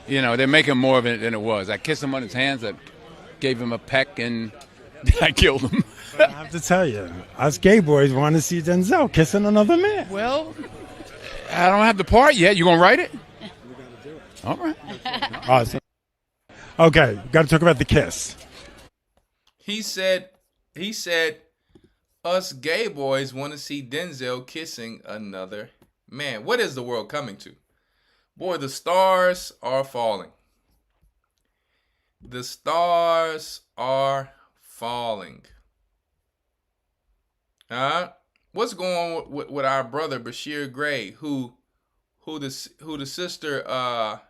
You know, they're making more of it than it was. I kissed him on his hands. I gave him a peck, and I killed him. I have to tell you, us gay boys want to see Denzel kissing another man. Well, I don't have the part yet. You gonna write it? We're gonna do it. All right. Awesome. Okay, got to talk about the kiss. He said, us gay boys want to see Denzel kissing another man. What is the world coming to? Boy, the stars are falling. The stars are falling. What's going on with our brother Bashir Gray, who the sister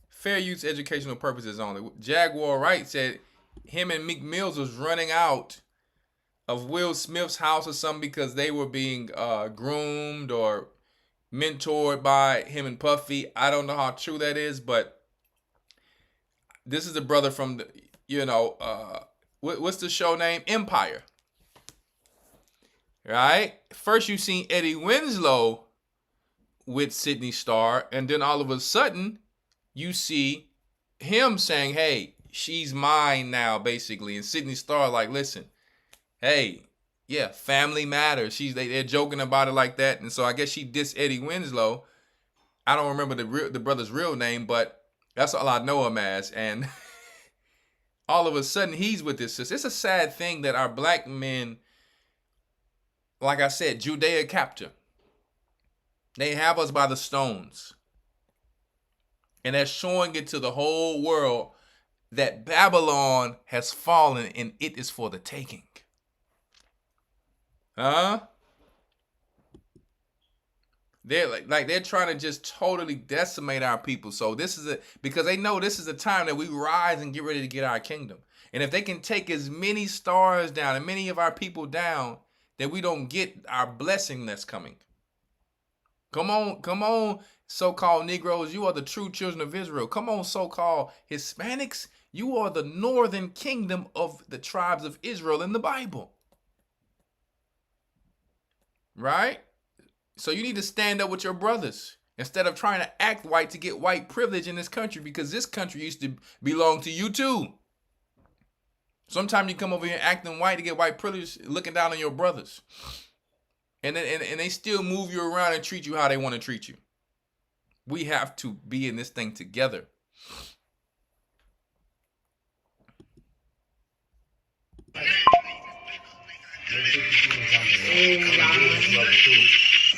fair use educational purposes only. Jaguar Wright said him and Meek Mills was running out of Will Smith's house or something because they were being groomed or mentored by him and Puffy. I don't know how true that is, but this is a brother from the, what's the show name? Empire. Right? First you seen Eddie Winslow with Sydney Starr, and then all of a sudden you see him saying, hey, she's mine now, basically. And Sydney Starr like, listen, hey, yeah, family matters. They're joking about it like that. And so I guess she dissed Eddie Winslow. I don't remember the brother's real name, but that's all I know him as. And all of a sudden he's with this sister. It's a sad thing that our black men, like I said, Judea capture. They have us by the stones. And they're showing it to the whole world that Babylon has fallen and it is for the taking. They're like they're trying to just totally decimate our people. So this is because they know this is a time that we rise and get ready to get our kingdom. And if they can take as many stars down and many of our people down, then we don't get our blessing that's coming. Come on, so-called Negroes, you are the true children of Israel. Come on, so-called Hispanics, you are the northern kingdom of the tribes of Israel in the Bible. Right? So you need to stand up with your brothers instead of trying to act white to get white privilege in this country, because this country used to belong to you too. Sometimes you come over here acting white to get white privilege, looking down on your brothers. And they still move you around and treat you how they want to treat you. We have to be in this thing together.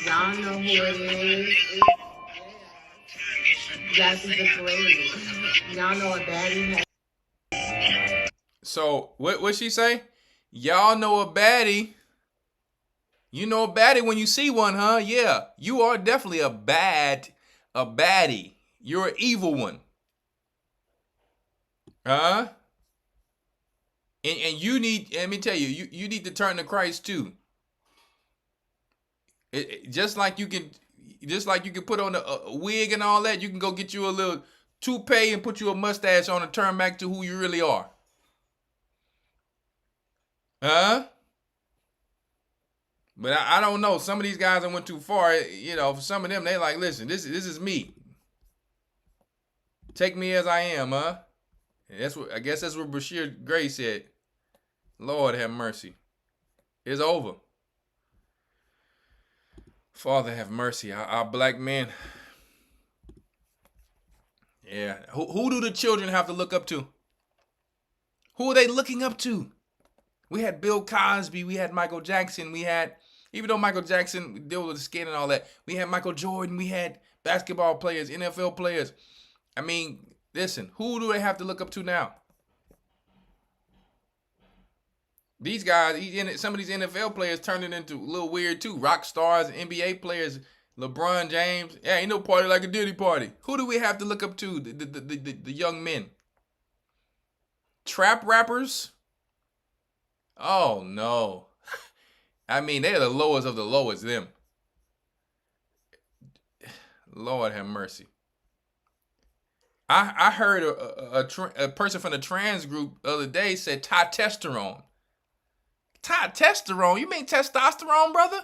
Y'all know who it is. That's the parade. Y'all know a baddie. So what she say? Y'all know a baddie. You know a baddie when you see one, huh? Yeah, you are definitely a baddie. You're an evil one. Huh? And you need, let me tell you, you need to turn to Christ too. Just like you can put on a wig and all that, you can go get you a little toupee and put you a mustache on and turn back to who you really are. Huh? But I don't know. Some of these guys that went too far, you know, for some of them, they like, listen, this is me. Take me as I am, huh? And I guess that's what Bashir Gray said. Lord have mercy. It's over. Father have mercy. Our black men. Yeah. Who do the children have to look up to? Who are they looking up to? We had Bill Cosby. We had Michael Jackson. We had, even though Michael Jackson dealt with the skin and all that, we had Michael Jordan. We had basketball players, NFL players. I mean, listen, who do they have to look up to now? These guys, some of these NFL players turned it into a little weird too. Rock stars, NBA players, LeBron James. Yeah, ain't no party like a Diddy party. Who do we have to look up to? The young men. Trap rappers? Oh no. I mean, they're the lowest of the lowest, them. Lord have mercy. I heard a person from the trans group the other day said testosterone. Testosterone? You mean testosterone, brother?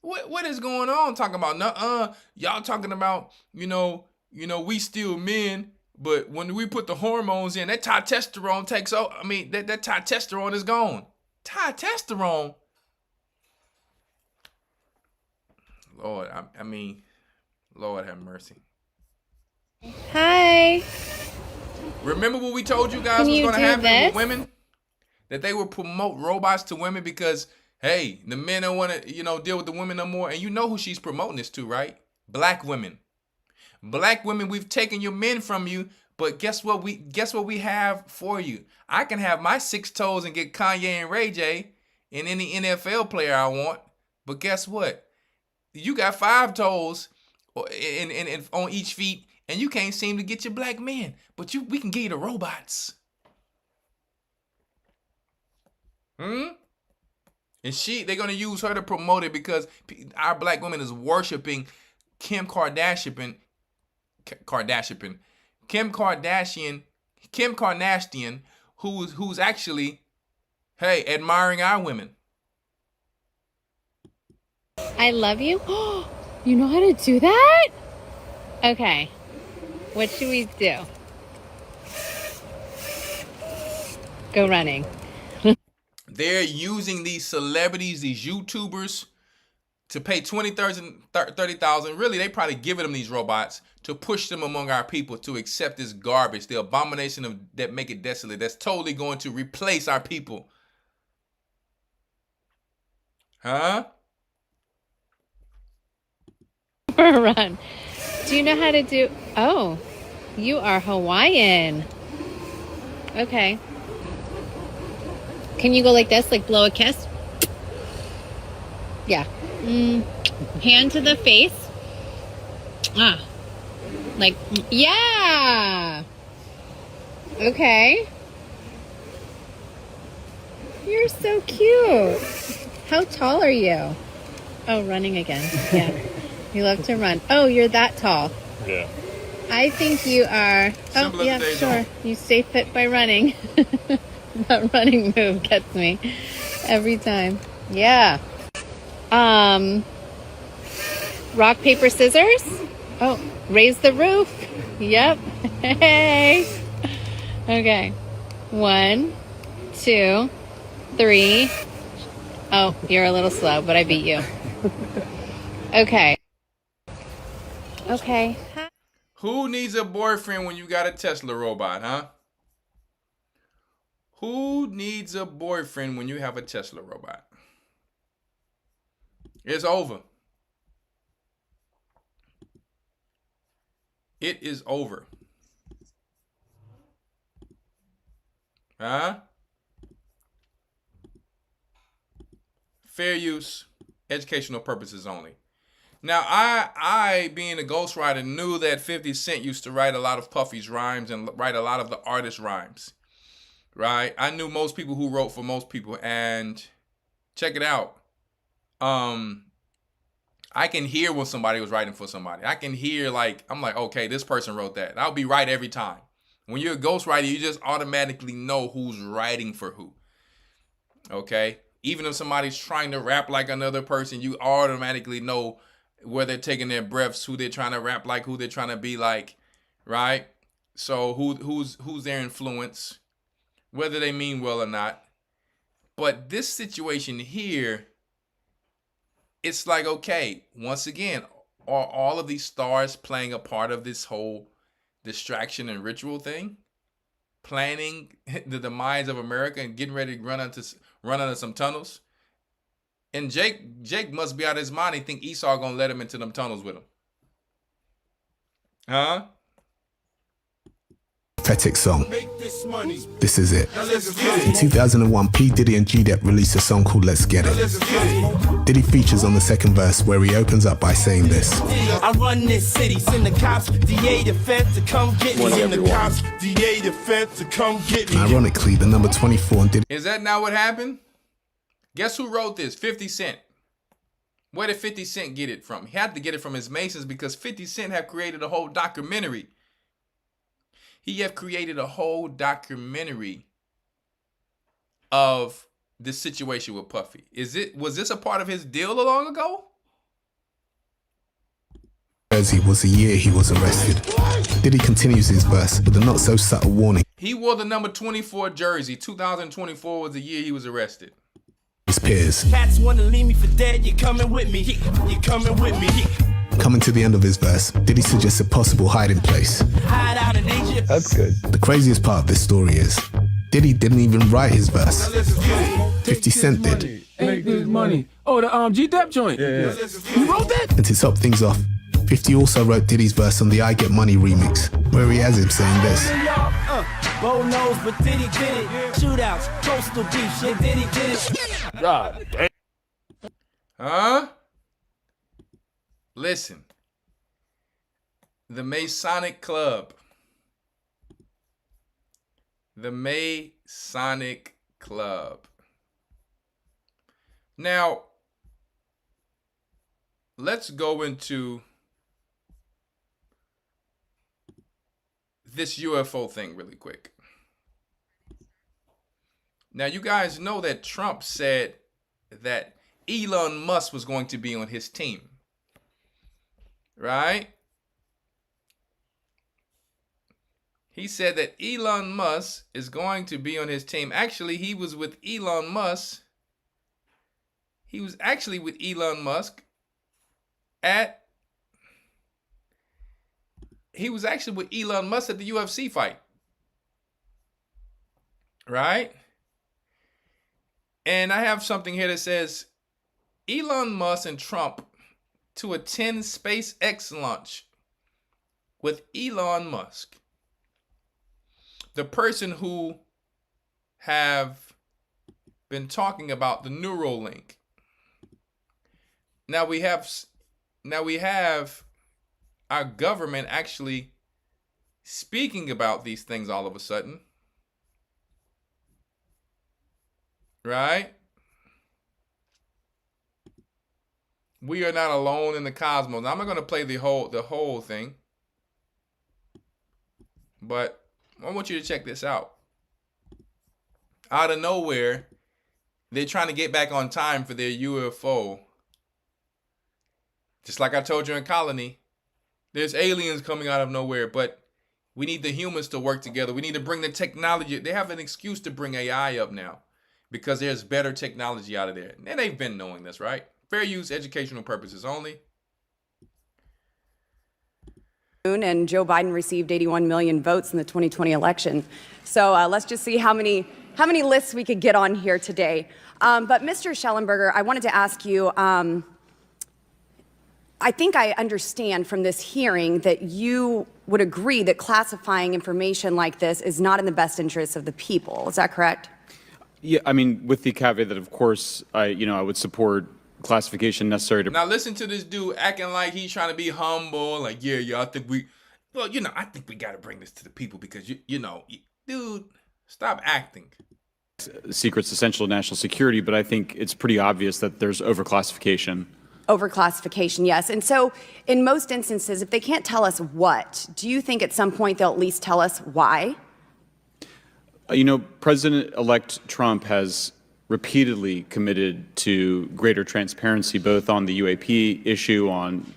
What is going on? Talking about y'all talking about, you know, we still men, but when we put the hormones in, that testosterone takes over. I mean, that testosterone is gone. Testosterone. Lord, I mean, Lord have mercy. Hi. Remember what we told you guys was going to happen with women? That they would promote robots to women because, hey, the men don't want to, deal with the women no more. And you know who she's promoting this to, right? Black women. Black women, we've taken your men from you, but guess what we have for you? I can have my 6 toes and get Kanye and Ray J and any NFL player I want, but guess what? You got 5 toes on each feet, and you can't seem to get your black men, but we can give you the robots. And they're going to use her to promote it because our black woman is worshiping Kim Kardashian, who's actually, hey, admiring our women. I love you. You know how to do that? Okay. What should we do? Go running. They're using these celebrities, these YouTubers, to pay $20,000, $30,000. Really, they probably giving them these robots to push them among our people to accept this garbage, the abomination that make it desolate. That's totally going to replace our people. Huh? Run. Do you know how to do? Oh, you are Hawaiian. Okay. Can you go like this, like blow a kiss? Yeah. Hand to the face. Like, yeah. Okay. You're so cute. How tall are you? Oh, running again. Yeah. You love to run. Oh, you're that tall. Yeah. I think you are. Oh, yeah, sure. You stay fit by running. That running move gets me every time. Yeah. Rock, paper, scissors. Oh, raise the roof. Yep. Hey. Okay. 1, 2, 3. Oh, you're a little slow, but I beat you. Okay. Okay. Who needs a boyfriend when you got a Tesla robot, huh? Who needs a boyfriend when you have a Tesla robot? It's over. It is over. Huh? Fair use, educational purposes only. Now, I being a ghostwriter, knew that 50 Cent used to write a lot of Puffy's rhymes and write a lot of the artist rhymes, right? I knew most people who wrote for most people, and check it out. I can hear when somebody was writing for somebody. I can hear, like, I'm like, okay, this person wrote that. I'll be right every time. When you're a ghostwriter, you just automatically know who's writing for who, okay? Even if somebody's trying to rap like another person, you automatically know where they're taking their breaths, who they're trying to rap like, who they're trying to be like, right? So who's their influence, whether they mean well or not. But this situation here, it's like, okay, once again, are all of these stars playing a part of this whole distraction and ritual thing? Planning the demise of America and getting ready to run under some tunnels? And Jake must be out of his mind. He think Esau gonna let him into them tunnels with him. Huh? Prophetic song. This is it. In 2001, P. Diddy and G.Dep released a song called Let's Get It. Diddy features on the second verse where he opens up by saying this. I run this city, send the cops, DA the Fed to come get me. Send the cops, DA the Fed to come get me. Ironically, the number 24 on Diddy. Is that not what happened? Guess who wrote this? 50 Cent. Where did 50 Cent get it from? He had to get it from his Masons because 50 Cent have created a whole documentary. He have created a whole documentary of this situation with Puffy. Was this a part of his deal long ago? Jersey was the year he was arrested. Diddy continues his verse with a not so subtle warning. He wore the number 24 jersey. 2024 was the year he was arrested. His peers. Cats wanna leave me for dead, you're coming with me. You're coming with me. Coming to the end of his verse, Diddy suggests a possible hiding place. Hide out in Asia. That's good. The craziest part of this story is, Diddy didn't even write his verse. 50 Cent did. Make this money. Oh, the G.Dep joint. Yeah. You wrote that? And to top things off, 50 also wrote Diddy's verse on the I Get Money remix, where he has him saying this. Bo knows, but Diddy did it. Shootouts, coastal beef, yeah, Diddy did it. God damn. Huh? Listen. The Masonic Club. The Masonic Club. Now, let's go into this UFO thing really quick. Now, you guys know that Trump said that Elon Musk was going to be on his team. Right? He said that Elon Musk is going to be on his team. Actually, he was with Elon Musk. He was actually with Elon Musk at the UFC fight. Right? And I have something here that says Elon Musk and Trump to attend SpaceX launch with Elon Musk, the person who have been talking about the Neuralink. Now we have our government actually speaking about these things all of a sudden. Right? We are not alone in the cosmos. Now, I'm not going to play the whole thing, but I want you to check this out. Out of nowhere, they're trying to get back on time for their UFO. Just like I told you in Colony, there's aliens coming out of nowhere, but We need the humans to work together. We need to bring the technology. They have an excuse to bring AI up now because there's better technology out of there. And they've been knowing this, right? Fair use, educational purposes only. And Joe Biden received 81 million votes in the 2020 election. So let's just see how many lists we could get on here today. But Mr. Schellenberger, I wanted to ask you, I think I understand from this hearing that you would agree that classifying information like this is not in the best interest of the people. Is that correct? Yeah, I mean, with the caveat that, of course, I would support classification necessary to. Now listen to this dude acting like he's trying to be humble. Like, I think we got to bring this to the people because dude, stop acting. Secret's essential to national security, but I think it's pretty obvious that there's overclassification. Overclassification, yes. And so in most instances, if they can't tell us what, do you think at some point they'll at least tell us why? President-elect Trump has repeatedly committed to greater transparency, both on the UAP issue, on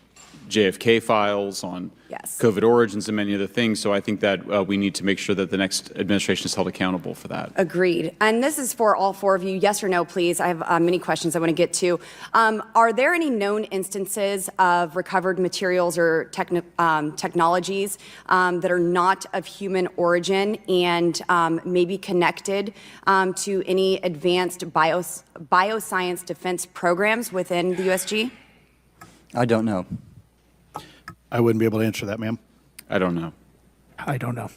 JFK files, on COVID origins, and many other things. So I think that we need to make sure that the next administration is held accountable for that. Agreed. And this is for all four of you. Yes or no, please. I have many questions I want to get to. Are there any known instances of recovered materials or technologies that are not of human origin and maybe connected to any advanced bioscience defense programs within the USG? I don't know. I wouldn't be able to answer that, ma'am. I don't know. I don't know.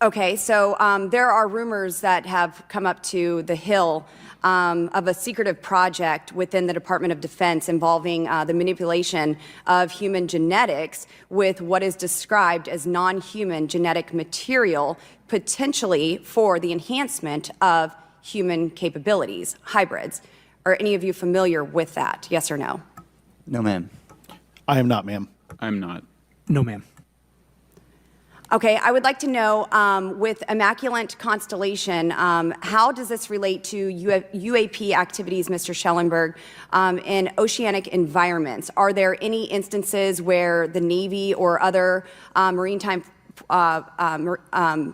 Okay, so there are rumors that have come up to the Hill of a secretive project within the Department of Defense involving the manipulation of human genetics with what is described as non-human genetic material, potentially for the enhancement of human capabilities, hybrids. Are any of you familiar with that? Yes or no? No, ma'am. I am not, ma'am. I'm not. No, ma'am. Okay, I would like to know, with Immaculate Constellation, how does this relate to UAP activities, Mr. Schellenberg, in oceanic environments? Are there any instances where the Navy or other maritime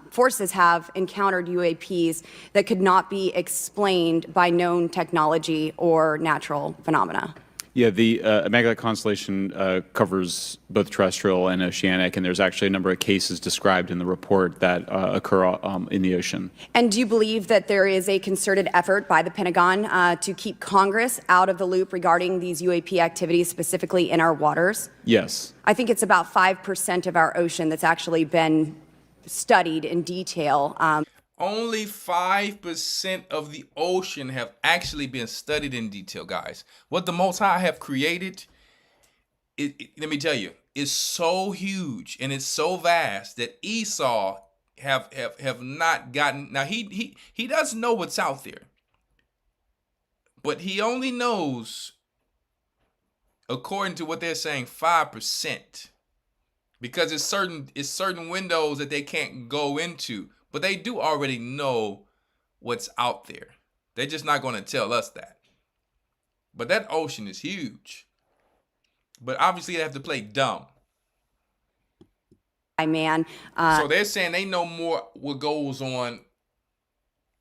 forces have encountered UAPs that could not be explained by known technology or natural phenomena? Yeah, the Immaculate Constellation covers both terrestrial and oceanic, and there's actually a number of cases described in the report that occur in the ocean. And do you believe that there is a concerted effort by the Pentagon to keep Congress out of the loop regarding these UAP activities, specifically in our waters? Yes. I think it's about 5% of our ocean that's actually been studied in detail. Only 5% of the ocean have actually been studied in detail, guys. What the Most High have created, let me tell you, is so huge and it's so vast that Esau have not gotten. Now he does know what's out there, but he only knows, according to what they're saying, 5%, because it's certain windows that they can't go into. But they do already know what's out there. They're just not going to tell us that. But that ocean is huge. But obviously they have to play dumb. Man. So they're saying they know more what goes on,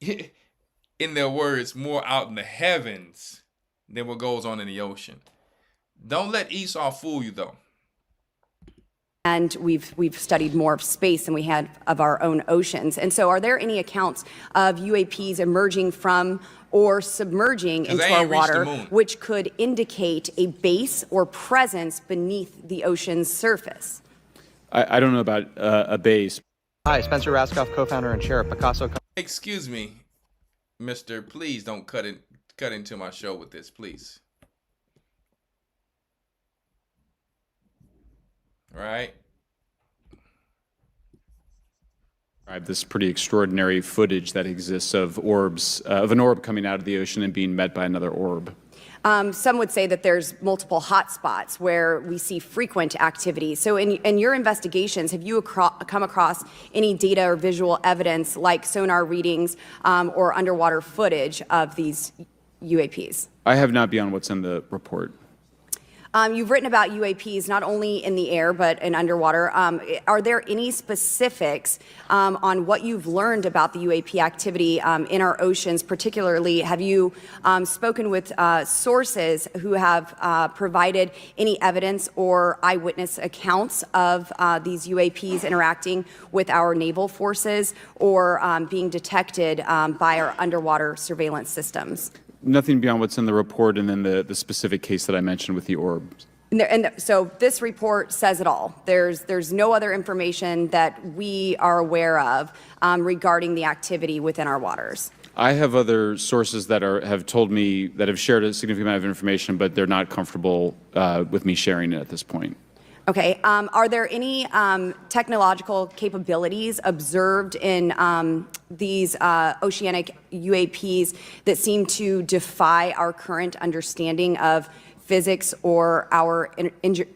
in their words, more out in the heavens than what goes on in the ocean. Don't let Esau fool you, though. And we've studied more of space than we had of our own oceans. And so are there any accounts of UAPs emerging from or submerging into our water, which could indicate a base or presence beneath the ocean's surface? I don't know about a base. Hi, Spencer Raskoff, co-founder and chair of Picasso. Excuse me, mister, please don't cut into my show with this, please. Right. This pretty extraordinary footage that exists of orbs, of an orb coming out of the ocean and being met by another orb. Some would say that there's multiple hotspots where we see frequent activity. So in your investigations, have you come across any data or visual evidence like sonar readings or underwater footage of these UAPs? I have not beyond what's in the report. You've written about UAPs not only in the air but in underwater. Are there any specifics on what you've learned about the UAP activity in our oceans? Particularly, have you spoken with sources who have provided any evidence or eyewitness accounts of these UAPs interacting with our naval forces or being detected by our underwater surveillance systems? Nothing beyond what's in the report and then the specific case that I mentioned with the orbs. So this report says it all. There's no other information that we are aware of regarding the activity within our waters. I have other sources that have told me that have shared a significant amount of information, but they're not comfortable with me sharing it at this point. Okay. Are there any technological capabilities observed in these oceanic UAPs that seem to defy our current understanding of physics or our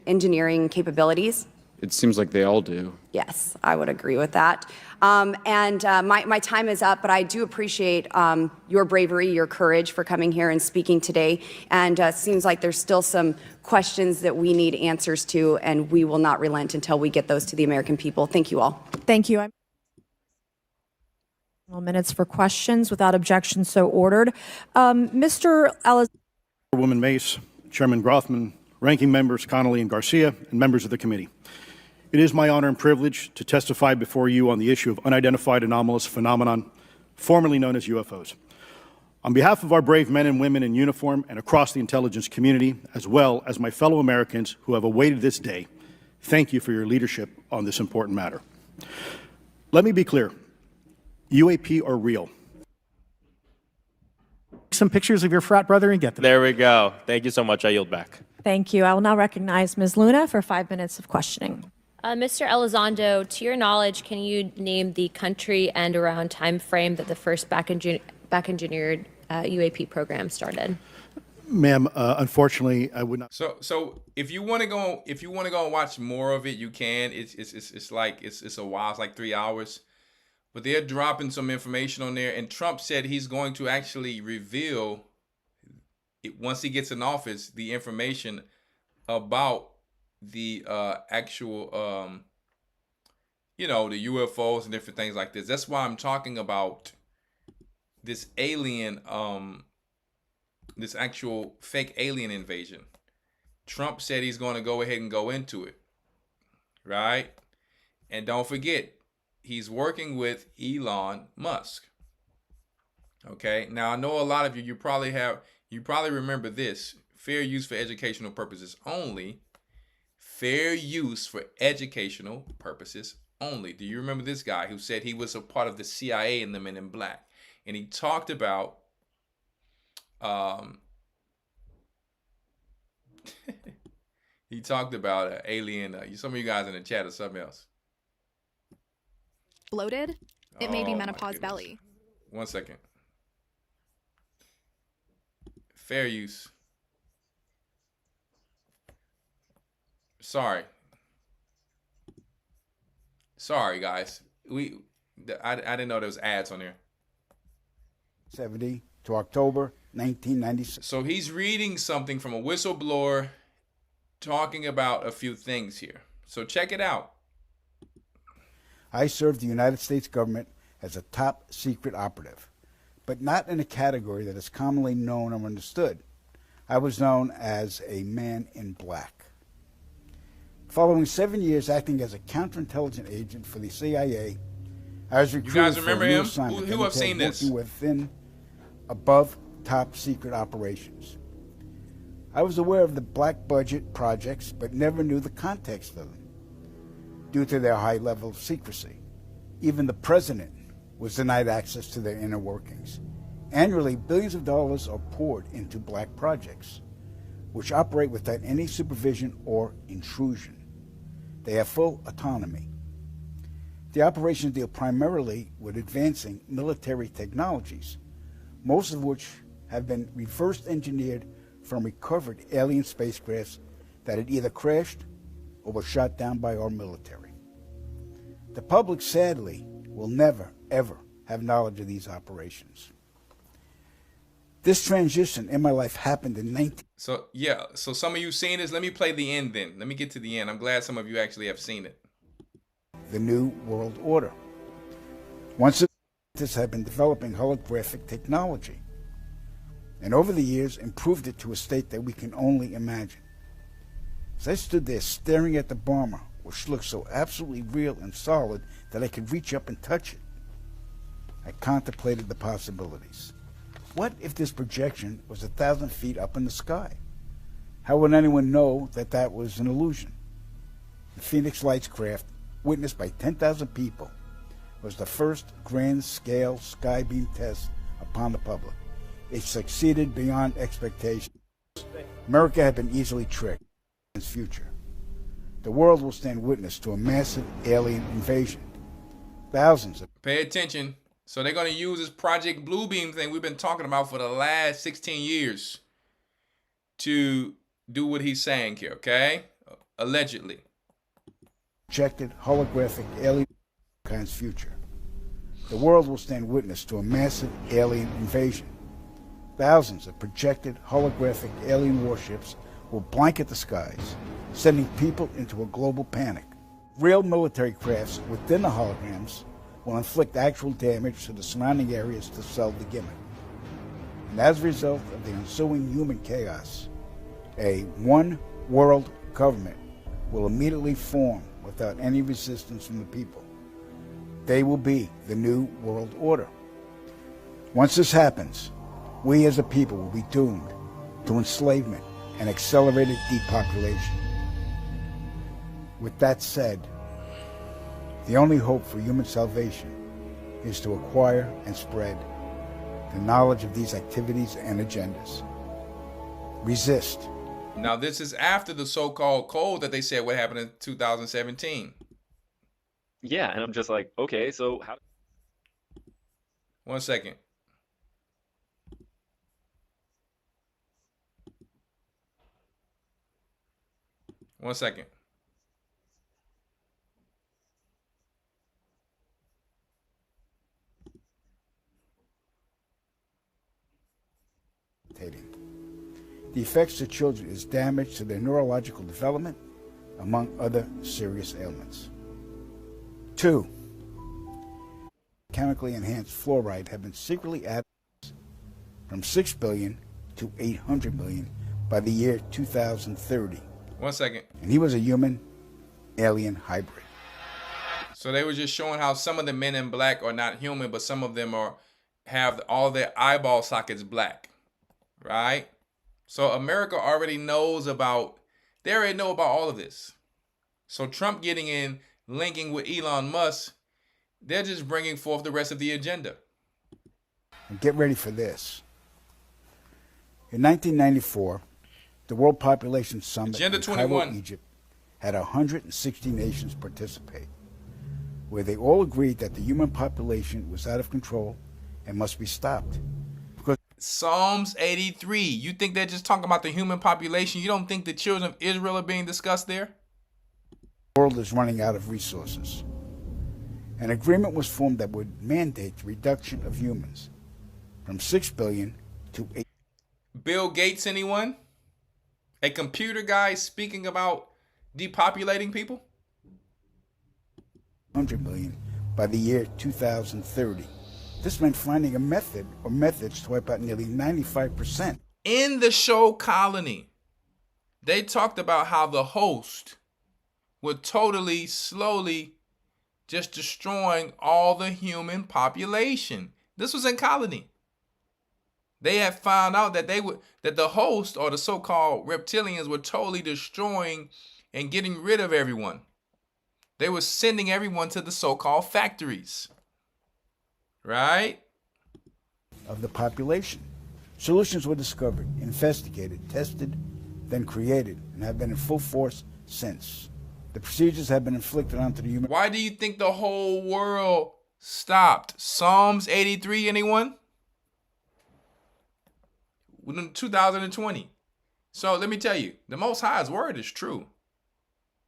engineering capabilities? It seems like they all do. Yes, I would agree with that. My time is up, but I do appreciate your bravery, your courage for coming here and speaking today. And it seems like there's still some questions that we need answers to, and we will not relent until we get those to the American people. Thank you all. Thank you. Minutes for questions without objection, so ordered. Mr. Ellis. Woman Mace, Chairman Grothman, Ranking Members Connolly and Garcia, and members of the committee. It is my honor and privilege to testify before you on the issue of unidentified anomalous phenomenon, formerly known as UFOs. On behalf of our brave men and women in uniform and across the intelligence community, as well as my fellow Americans who have awaited this day, thank you for your leadership on this important matter. Let me be clear. UAP are real. Some pictures of your frat brother and get them. There we go. Thank you so much. I yield back. Thank you. I will now recognize Ms. Luna for 5 minutes of questioning. Mr. Elizondo, to your knowledge, can you name the country and around time frame that the first back engineered UAP program started? Ma'am, unfortunately, I would not. So if you want to go and watch more of it, you can. It's a while. It's like 3 hours, but they're dropping some information on there. And Trump said he's going to actually reveal it once he gets in office, the information about the actual the UFOs and different things like this. That's why I'm talking about this alien this actual fake alien invasion. Trump said he's going to go ahead and go into it, right? And don't forget, he's working with Elon Musk. Okay, now I know a lot of you probably remember this: fair use for educational purposes only. Fair use for educational purposes only. Do you remember this guy who said he was a part of the CIA and the Men in Black? And he talked about alien. Some of you guys in the chat or something else. Bloated? It may be menopause belly. 1 second. Fair use. Sorry, guys. I didn't know there was ads on there. 70 to October 1996. So he's reading something from a whistleblower talking about a few things here. So check it out. I served the United States government as a top secret operative, but not in a category that is commonly known or understood. I was known as a man in black. Following 7 years acting as a counterintelligence agent for the CIA, I was recruited you guys remember for a new him? assignment Who have seen this? working within above top secret operations. I was aware of the black budget projects, but never knew the context of them due to their high level of secrecy. Even the president was denied access to their inner workings. Annually, billions of dollars are poured into black projects, which operate without any supervision or intrusion. They have full autonomy. The operations deal primarily with advancing military technologies, most of which have been reverse engineered from recovered alien spacecrafts that had either crashed or were shot down by our military. The public, sadly, will never, ever have knowledge of these operations. This transition in my life happened in 19... So, yeah. So some of you seen this. Let me play the end then. Let me get to the end. I'm glad some of you actually have seen it. The New World Order. Once scientists have been developing holographic technology, and over the years improved it to a state that we can only imagine. As I stood there staring at the bomber, which looked so absolutely real and solid that I could reach up and touch it, I contemplated the possibilities. What if this projection was 1,000 feet up in the sky? How would anyone know that that was an illusion? The Phoenix Lights craft, witnessed by 10,000 people, was the first grand-scale skybeam test upon the public. It succeeded beyond expectations. America had been easily tricked in its future. The world will stand witness to a massive alien invasion. Thousands of... Pay attention. So they're going to use this Project Bluebeam thing we've been talking about for the last 16 years to do what he's saying here, okay? Allegedly. Projected holographic alien mankind's future. The world will stand witness to a massive alien invasion. Thousands of projected holographic alien warships will blanket the skies, sending people into a global panic. Real military crafts within the holograms will inflict actual damage to the surrounding areas to sell the gimmick. And as a result of the ensuing human chaos, a one-world government will immediately form without any resistance from the people. They will be the New World Order. Once this happens, we as a people will be doomed to enslavement and accelerated depopulation. With that said, the only hope for human salvation is to acquire and spread the knowledge of these activities and agendas. Resist. Now, this is after the so-called code that they said what happened in 2017. Yeah, and I'm just like, okay, so how... 1 second. One second. The effects to children is damage to their neurological development, among other serious ailments. 2. Chemically enhanced fluoride have been secretly added from 6 billion to 800 million by the year 2030. 1 second. And he was a human-alien hybrid. So they were just showing how some of the men in black are not human, but some of them have all their eyeball sockets black, right? So America already knows about, they already know about all of this. So Trump getting in, linking with Elon Musk, they're just bringing forth the rest of the agenda. And get ready for this. In 1994, the World Population Summit Agenda in 21. Cairo, Egypt, had 160 nations participate, where they all agreed that the human population was out of control and must be stopped. Because Psalms 83. You think they're just talking about the human population? You don't think the children of Israel are being discussed there? the world is running out of resources. An agreement was formed that would mandate the reduction of humans from 6 billion to 8. Bill Gates, anyone? A computer guy speaking about depopulating people? 100 million by the year 2030. This meant finding a method or methods to wipe out nearly 95%. In the show Colony, they talked about how the host would totally, slowly, just destroying all the human population. This was in Colony. They had found out that that the host or the so-called reptilians were totally destroying and getting rid of everyone. They were sending everyone to the so-called factories. Right? Of the population. Solutions were discovered, investigated, tested, then created, and have been in full force since. The procedures have been inflicted onto the human... Why do you think the whole world stopped? Psalms 83, anyone? Within 2020. So let me tell you, the Most High's word is true.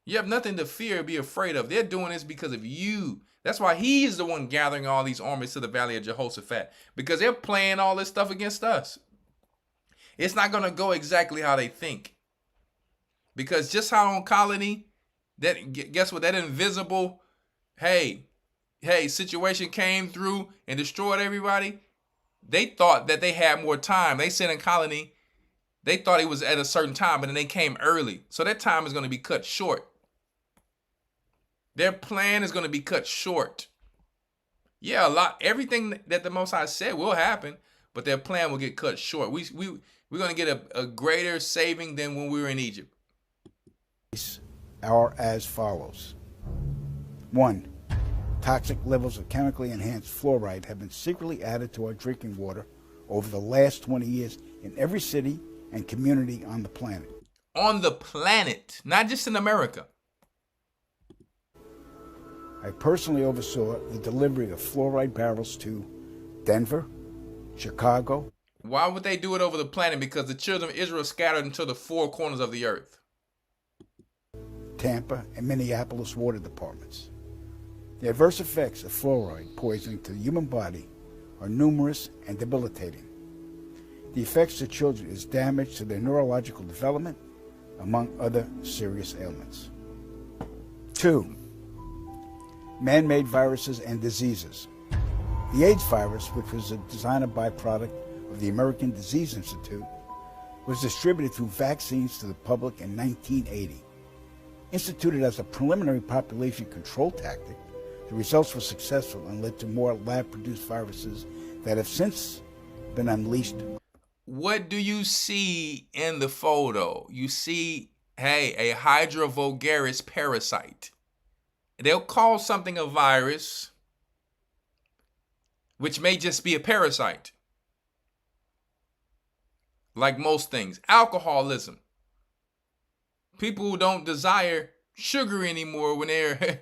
You have nothing to fear or be afraid of. They're doing this because of you. That's why he is the one gathering all these armies to the valley of Jehoshaphat. Because they're playing all this stuff against us. It's not going to go exactly how they think. Because just how on Colony, that guess what? That invisible, hey, situation came through and destroyed everybody. They thought that they had more time. They said in Colony, they thought it was at a certain time, but then they came early. So that time is going to be cut short. Their plan is going to be cut short. Yeah, everything that the Most High said will happen, but their plan will get cut short. We're going to get a greater saving than when we were in Egypt. Are as follows. 1. Toxic levels of chemically enhanced fluoride have been secretly added to our drinking water over the last 20 years in every city and community on the planet. On the planet, not just in America. I personally oversaw the delivery of fluoride barrels to Denver, Chicago. Why would they do it over the planet? Because the children of Israel scattered into the four corners of the earth. Tampa, and Minneapolis water departments. The adverse effects of fluoride poisoning to the human body are numerous and debilitating. The effects to children is damage to their neurological development, among other serious ailments. 2. Man-made viruses and diseases. The AIDS virus, which was a designer byproduct of the American Disease Institute, was distributed through vaccines to the public in 1980. Instituted as a preliminary population control tactic, the results were successful and led to more lab-produced viruses that have since been unleashed. What do you see in the photo? You see, a Hydra vulgaris parasite. They'll call something a virus, which may just be a parasite. Like most things. Alcoholism. People who don't desire sugar anymore when they're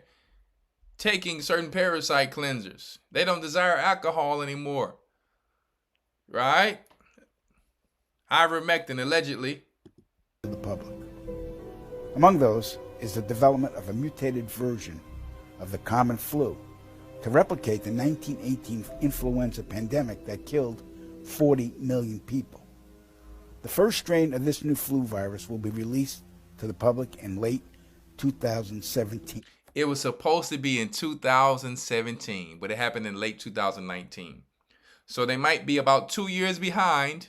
taking certain parasite cleansers. They don't desire alcohol anymore. Right? Ivermectin, allegedly. The public. Among those is the development of a mutated version of the common flu to replicate the 1918 influenza pandemic that killed 40 million people. The first strain of this new flu virus will be released to the public in late 2017. It was supposed to be in 2017, but it happened in late 2019. So they might be about 2 years behind,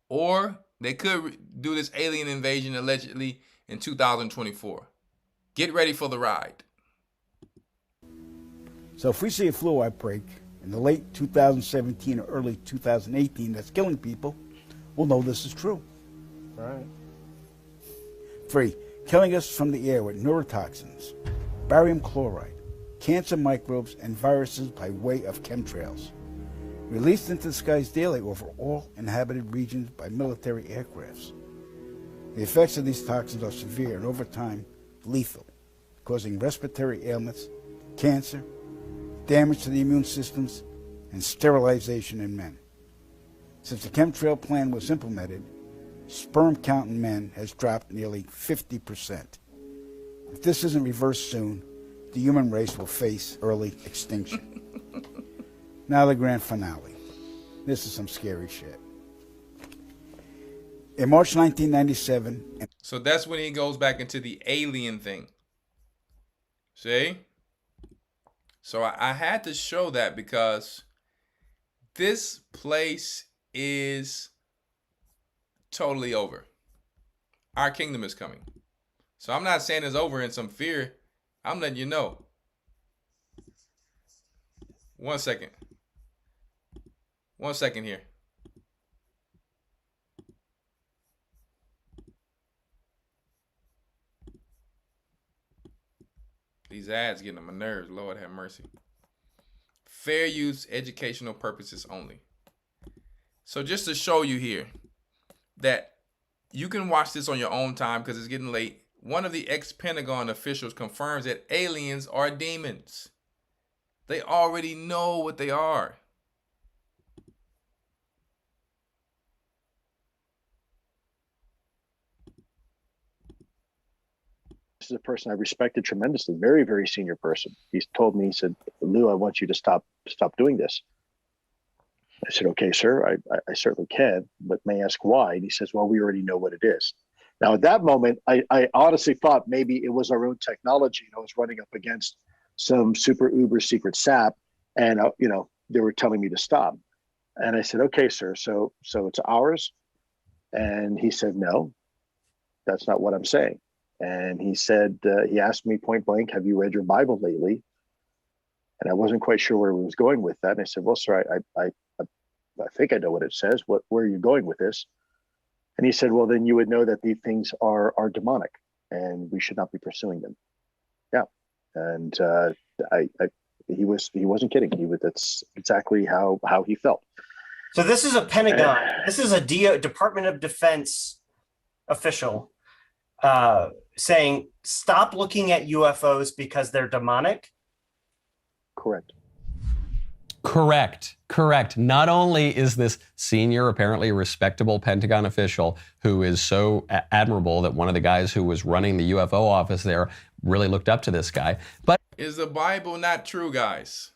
or they could do this alien invasion allegedly in 2024. Get ready for the ride. So if we see a flu outbreak in the late 2017 or early 2018 that's killing people, we'll know this is true. Right. 3. Killing us from the air with neurotoxins, barium chloride, cancer microbes, and viruses by way of chemtrails. Released into the skies daily over all inhabited regions by military aircrafts. The effects of these toxins are severe and over time lethal, causing respiratory ailments, cancer, damage to the immune systems, and sterilization in men. Since the chemtrail plan was implemented, sperm count in men has dropped nearly 50%. If this isn't reversed soon, the human race will face early extinction. Now the grand finale. This is some scary shit. In March 1997... So that's when he goes back into the alien thing. See? So I had to show that because this place is totally over. Our kingdom is coming. So I'm not saying it's over in some fear. I'm letting you know. 1 second. 1 second here. These ads getting on my nerves. Lord have mercy. Fair use, educational purposes only. So just to show you here that you can watch this on your own time because it's getting late. One of the ex-Pentagon officials confirms that aliens are demons. They already know what they are. This is a person I respected tremendously, very, very senior person. He's told me, he said, Lou, I want you to stop doing this. I said, okay, sir, I certainly can, but may I ask why? And he says, well, we already know what it is. Now, at that moment, I honestly thought maybe it was our own technology. I was running up against some super uber secret sap, and they were telling me to stop. And I said, okay, sir, so it's ours? And he said, no, that's not what I'm saying. And he said, he asked me point blank, have you read your Bible lately? And I wasn't quite sure where he was going with that. And I said, well, sir, I think I know what it says. Where are you going with this? And he said, well, then you would know that these things are demonic and we should not be pursuing them. Yeah. And he wasn't kidding. That's exactly how he felt. So this is a Pentagon. This is a Department of Defense official saying, stop looking at UFOs because they're demonic. Correct. Correct. Not only is this senior, apparently respectable Pentagon official who is so admirable that one of the guys who was running the UFO office there really looked up to this guy, but is the Bible not true, guys?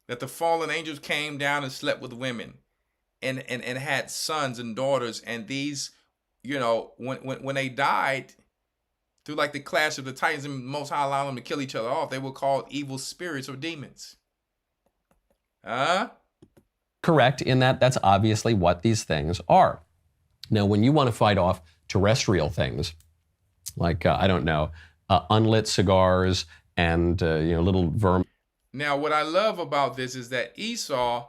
That the fallen angels came down and slept with women and had sons and daughters, and these, when they died through like the clash of the Titans and Most High allowed them to kill each other off, they were called evil spirits or demons. correct in that that's obviously what these things are. Now, when you want to fight off terrestrial things, like, unlit cigars and, little vermin. Now, what I love about this is that Esau,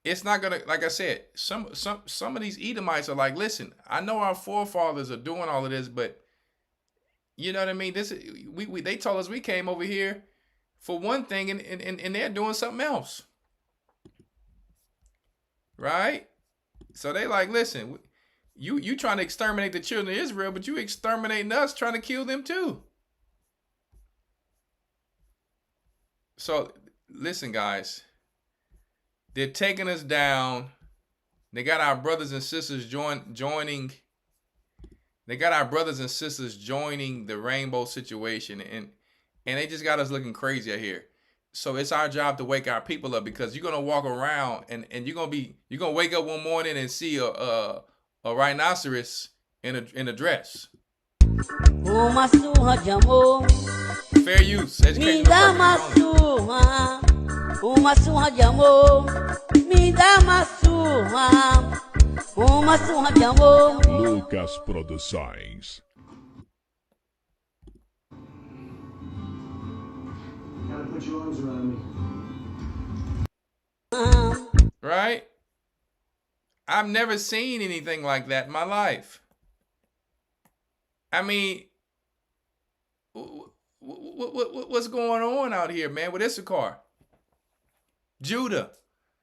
it's not going to, like I said, some of these Edomites are like, listen, I know our forefathers are doing all of this, but you know what I mean? They told us we came over here for one thing and they're doing something else. Right? So they like, listen, you trying to exterminate the children of Israel, but you exterminating us, trying to kill them too. So listen, guys, they're taking us down. They got our brothers and sisters joining. They got our brothers and sisters joining the rainbow situation, and they just got us looking crazy out here. So it's our job to wake our people up, because you're gonna walk around and you're gonna wake up one morning and see a rhinoceros in a dress. Fair use. Education. Lucas Produções. Gotta put your arms around me. Right? I've never seen anything like that in my life. I mean, what's going on out here, man, with Issachar? Judah,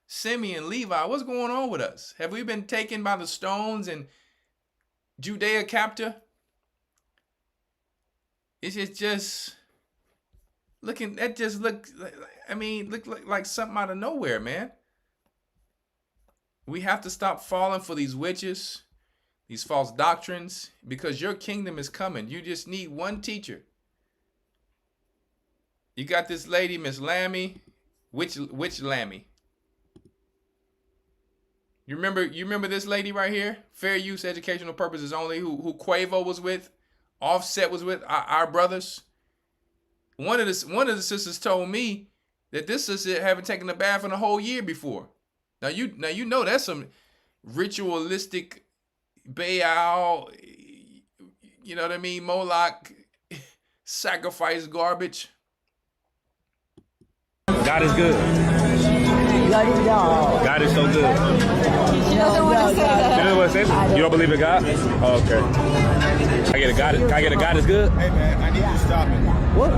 Simeon, Levi, what's going on with us? Have we been taken by the stones and Judea captive? It's just looking, that just look like something out of nowhere, man. We have to stop falling for these witches, these false doctrines, because your kingdom is coming. You just need one teacher. You got this lady, Miss Lammy, which Lammy? You remember this lady right here? Fair use, educational purposes only, who Quavo was with, Offset was with, our brothers. One of the sisters told me that this sister haven't taken a bath in a whole year before. Now you know that's some ritualistic Baal, you know what I mean, Moloch sacrifice garbage. God is good. God is so good. She doesn't want to say that. You don't want to say that? You don't believe in God? Oh, okay. Can I get a God is good? Hey man, I need you to stop it. What?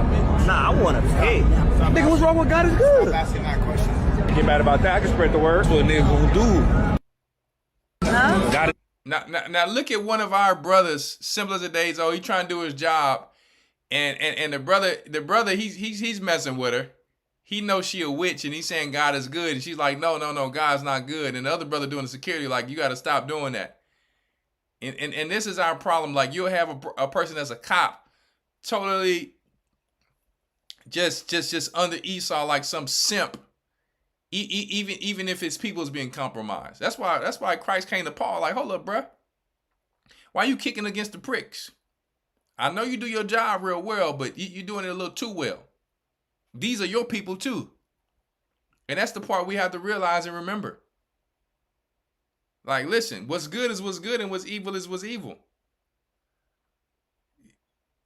Nah, I want to. Hey, nigga, what's wrong with God is good? I'm asking that question. Get mad about that? I can spread the word. That's what a nigga gonna do. Huh? God is. Now look at one of our brothers, simple as the days. Oh, he trying to do his job, and the brother, he's messing with her. He knows she a witch, and he's saying God is good, and she's like, no, God's not good. And the other brother doing the security, like, you got to stop doing that. And this is our problem. Like, you'll have a person that's a cop, totally just under Esau, like some simp, Even if his people's being compromised. That's why Christ came to Paul like, hold up, bruh. Why you kicking against the pricks? I know you do your job real well, but you're doing it a little too well. These are your people too. And that's the part we have to realize and remember. Like, listen, what's good is what's good and what's evil is what's evil.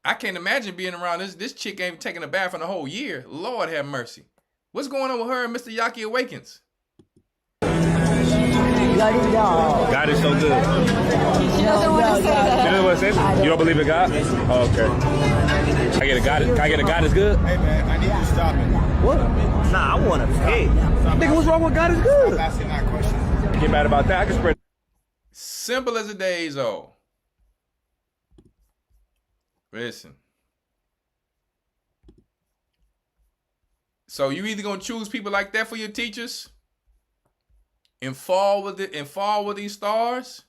I can't imagine being around this chick ain't taking a bath in a whole year. Lord have mercy. What's going on with her and Mr. Yaki Awakens? God is so good. She doesn't want to say that. You know what it says? You don't believe in God? Oh, okay. Can I get a God is good? Hey man, I need you to stop it. What? Nah, I want to pay. Nigga, what's wrong with God is good? I'm asking that question. Get mad about that? I can spread. Simple as the days old. Listen. So you either gonna choose people like that for your teachers and fall with it and fall with these stars,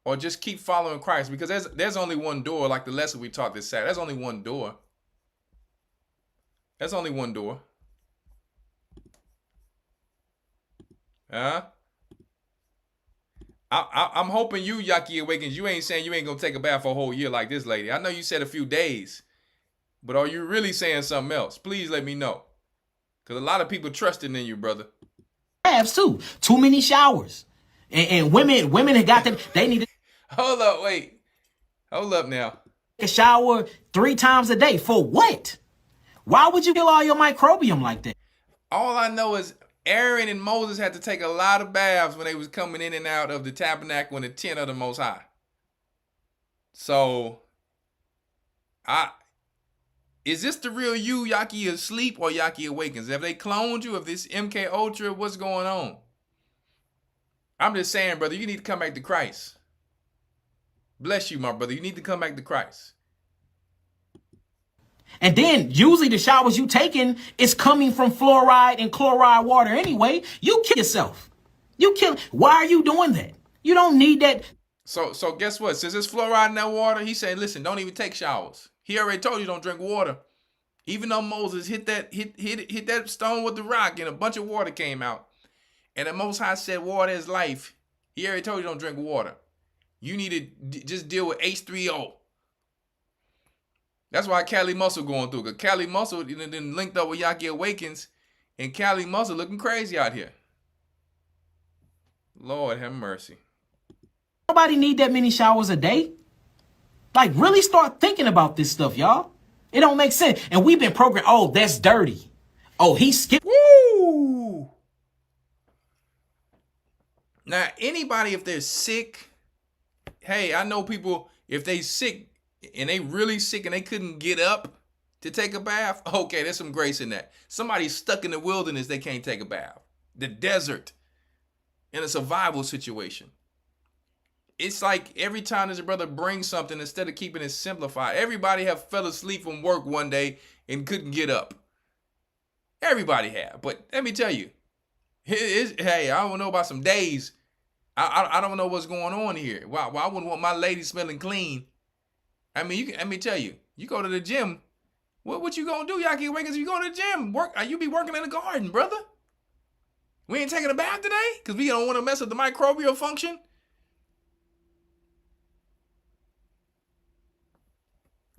or just keep following Christ, because there's only one door, like the lesson we taught this Saturday. There's only one door. There's only one door. Huh? I'm hoping you, Yaki Awakens, you ain't saying you ain't gonna take a bath for a whole year like this lady. I know you said a few days, but are you really saying something else? Please let me know, because a lot of people trusting in you, brother. Baths too. Too many showers, and women have got them. They need to Hold up, wait. Hold up now. take a shower 3 times a day for what? Why would you kill all your microbiome like that? All I know is Aaron and Moses had to take a lot of baths when they was coming in and out of the tabernacle and the tent of the Most High. So, is this the real you, Yaki asleep, or Yaki Awakens? Have they cloned you? If this MK Ultra, what's going on? I'm just saying, brother, you need to come back to Christ. Bless you, my brother. You need to come back to Christ. And then usually the showers you taking is coming from fluoride and chloride water anyway. You kill yourself. Why are you doing that? You don't need that. So guess what? Since there's fluoride in that water, he said, listen, don't even take showers. He already told you don't drink water. Even though Moses hit that stone with the rock and a bunch of water came out, and the Most High said water is life, he already told you don't drink water. You need to just deal with H3O. That's why Cali Muscle going through. Because Cali Muscle then linked up with Yaki Awakens, and Cali Muscle looking crazy out here. Lord have mercy. Nobody need that many showers a day. Like, really start thinking about this stuff, y'all. It don't make sense. And we've been programmed. Oh, that's dirty. Oh, he skipped. Woo! Now, anybody, if they're sick, hey, I know people, if they sick and they really sick and they couldn't get up to take a bath, okay, there's some grace in that. Somebody's stuck in the wilderness, they can't take a bath. The desert, in a survival situation. It's like every time this brother brings something, instead of keeping it simplified, everybody have fell asleep from work one day and couldn't get up. Everybody have. But let me tell you, hey, I don't know about some days. I don't know what's going on here. Why I wouldn't want my lady smelling clean. I mean, let me tell you, you go to the gym. What you gonna do, Yaki Awakens? If you go to the gym, you be working in the garden, brother. We ain't taking a bath today because we don't want to mess with the microbial function.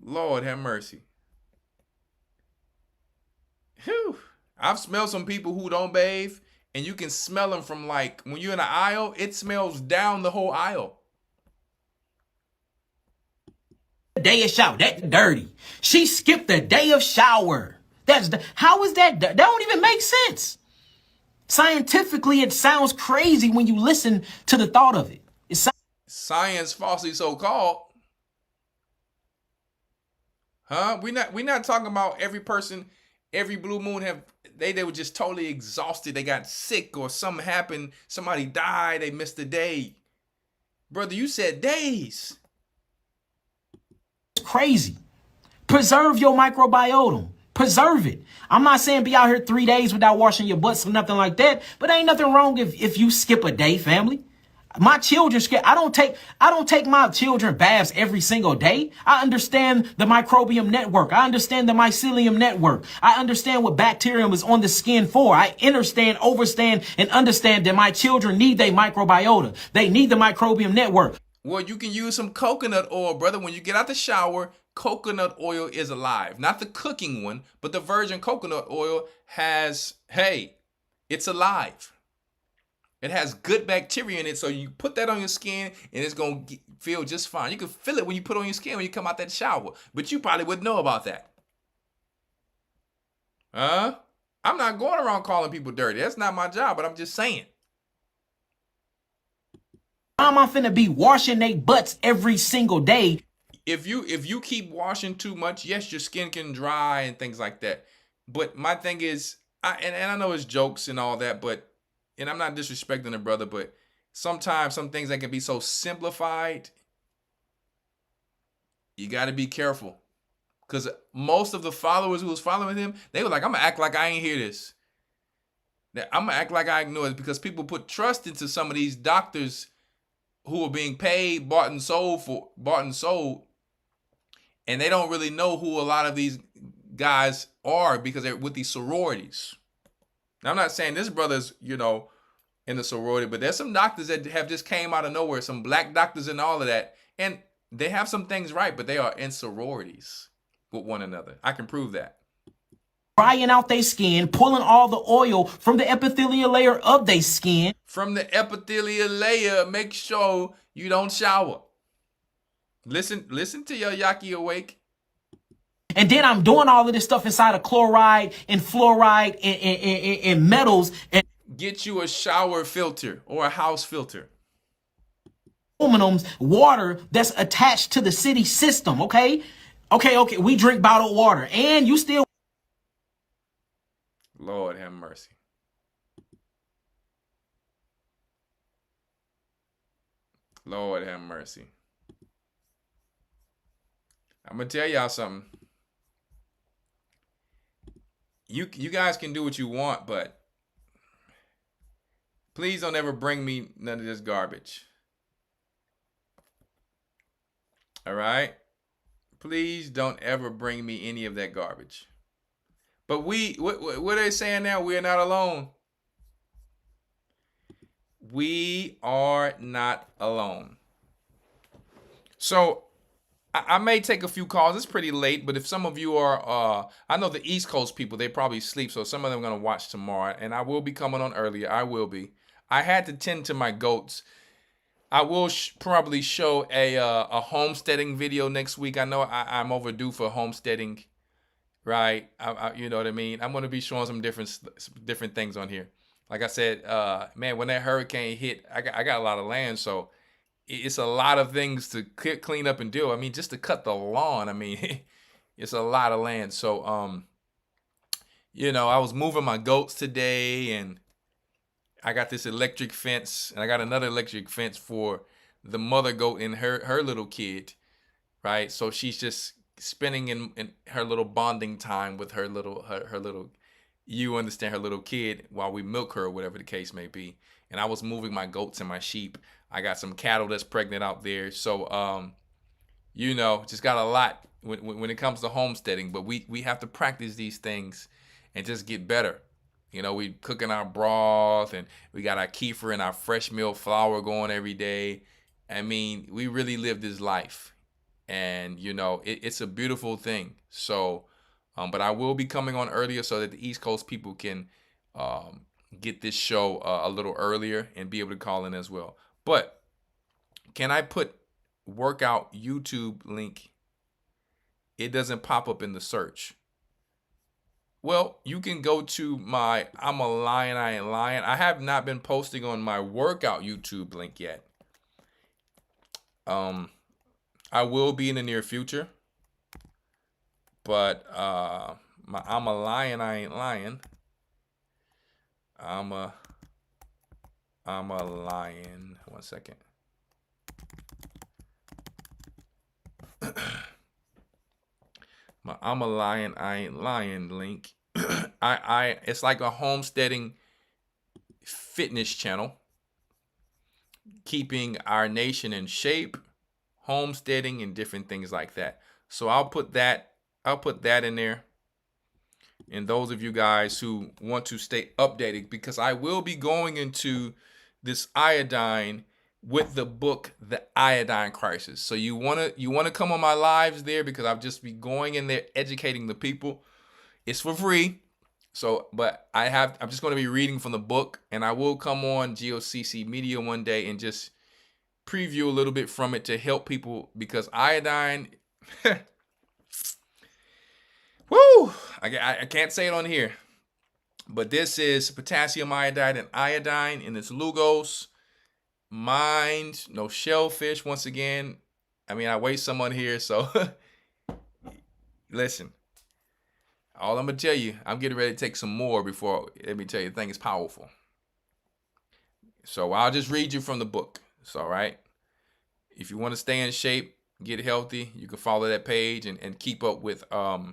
Lord have mercy. Whew. I've smelled some people who don't bathe, and you can smell them from, like, when you're in an aisle, it smells down the whole aisle. Day of shower. That's dirty. She skipped the day of shower. How is that? That don't even make sense. Scientifically, it sounds crazy when you listen to the thought of it. Science falsely so-called. Huh? We not talking about every person, every blue moon they were just totally exhausted. They got sick or something happened. Somebody died. They missed a day. Brother, you said days. It's crazy. Preserve your microbiome. Preserve it. I'm not saying be out here 3 days without washing your butts or nothing like that, but ain't nothing wrong if you skip a day, family. My children scared. I don't take my children baths every single day. I understand the microbiome network. I understand the mycelium network. I understand what bacterium is on the skin for. I understand, overstand, and understand that my children need their microbiota. They need the microbiome network. Well, you can use some coconut oil, brother. When you get out the shower, coconut oil is alive. Not the cooking one, but the virgin coconut oil has, hey, it's alive. It has good bacteria in it, so you put that on your skin, and it's going to feel just fine. You can feel it when you put it on your skin when you come out that shower, but you probably wouldn't know about that. I'm not going around calling people dirty. That's not my job, but I'm just saying. I'm finna be washing their butts every single day. If you keep washing too much, yes, your skin can dry and things like that. But my thing is, and I know it's jokes and all that, but and I'm not disrespecting the brother, but sometimes some things that can be so simplified, you got to be careful. Because most of the followers who was following him, they were like, I'm going to act like I ain't hear this. I'm going to act like I ignore it, because people put trust into some of these doctors who are being paid, bought and sold, and they don't really know who a lot of these guys are because they're with these sororities. Now, I'm not saying this brother's, in the sorority, but there's some doctors that have just came out of nowhere, some black doctors and all of that, and they have some things right, but they are in sororities with one another. I can prove that. Drying out their skin, pulling all the oil from the epithelial layer of their skin. From the epithelial layer, make sure you don't shower. Listen to your Yaki Awake. And then I'm doing all of this stuff inside of chloride and fluoride and metals. And get you a shower filter or a house filter. Aluminum's water that's attached to the city system, okay? Okay, we drink bottled water. And you still... Lord have mercy. Lord have mercy. I'm going to tell y'all something. You guys can do what you want, but please don't ever bring me none of this garbage. All right? Please don't ever bring me any of that garbage. But what are they saying now? We are not alone. We are not alone. So I may take a few calls. It's pretty late, but if some of you are, I know the East Coast people, they probably sleep, so some of them are going to watch tomorrow, and I will be coming on earlier. I will be. I had to tend to my goats. I will probably show a homesteading video next week. I know I'm overdue for homesteading, right? You know what I mean? I'm going to be showing some different things on here. Like I said, man, when that hurricane hit, I got a lot of land, so it's a lot of things to clean up and do. I mean, just to cut the lawn, I mean, it's a lot of land. So, I was moving my goats today, and I got this electric fence, and I got another electric fence for the mother goat and her little kid, right? So she's just spending in her little bonding time with her little, you understand, her little kid while we milk her or whatever the case may be. And I was moving my goats and my sheep. I got some cattle that's pregnant out there. So, just got a lot when it comes to homesteading. But we have to practice these things and just get better. We cooking our broth, and we got our kefir and our fresh milled flour going every day. I mean, we really live this life. And, it's a beautiful thing. So, but I will be coming on earlier so that the East Coast people can get this show a little earlier and be able to call in as well. But can I put workout YouTube link? It doesn't pop up in the search. Well, you can go to my I'm a Lion, I Ain't Lying. I have not been posting on my workout YouTube link yet. I will be in the near future. But my I'm a Lion, I Ain't Lying. I'm a lion. 1 second. My I'm a Lion, I Ain't Lying link. It's like a homesteading fitness channel. keeping our nation in shape, homesteading, and different things like that. So I'll put that in there. And those of you guys who want to stay updated, because I will be going into this iodine with the book, The Iodine Crisis. So you wanna come on my lives there, because I'll just be going in there educating the people. It's for free. So, but I'm just going to be reading from the book, and I will come on G.O.C.C. Media one day and just preview a little bit from it to help people, because iodine, woo, I can't say it on here, but this is potassium iodide and iodine, and it's Lugos, mind, no shellfish. Once again, I mean, I waste some on here, so listen. All I'm going to tell you, I'm getting ready to take some more before, let me tell you, the thing is powerful. So I'll just read you from the book. It's all right. If you want to stay in shape, get healthy, you can follow that page and keep up with, my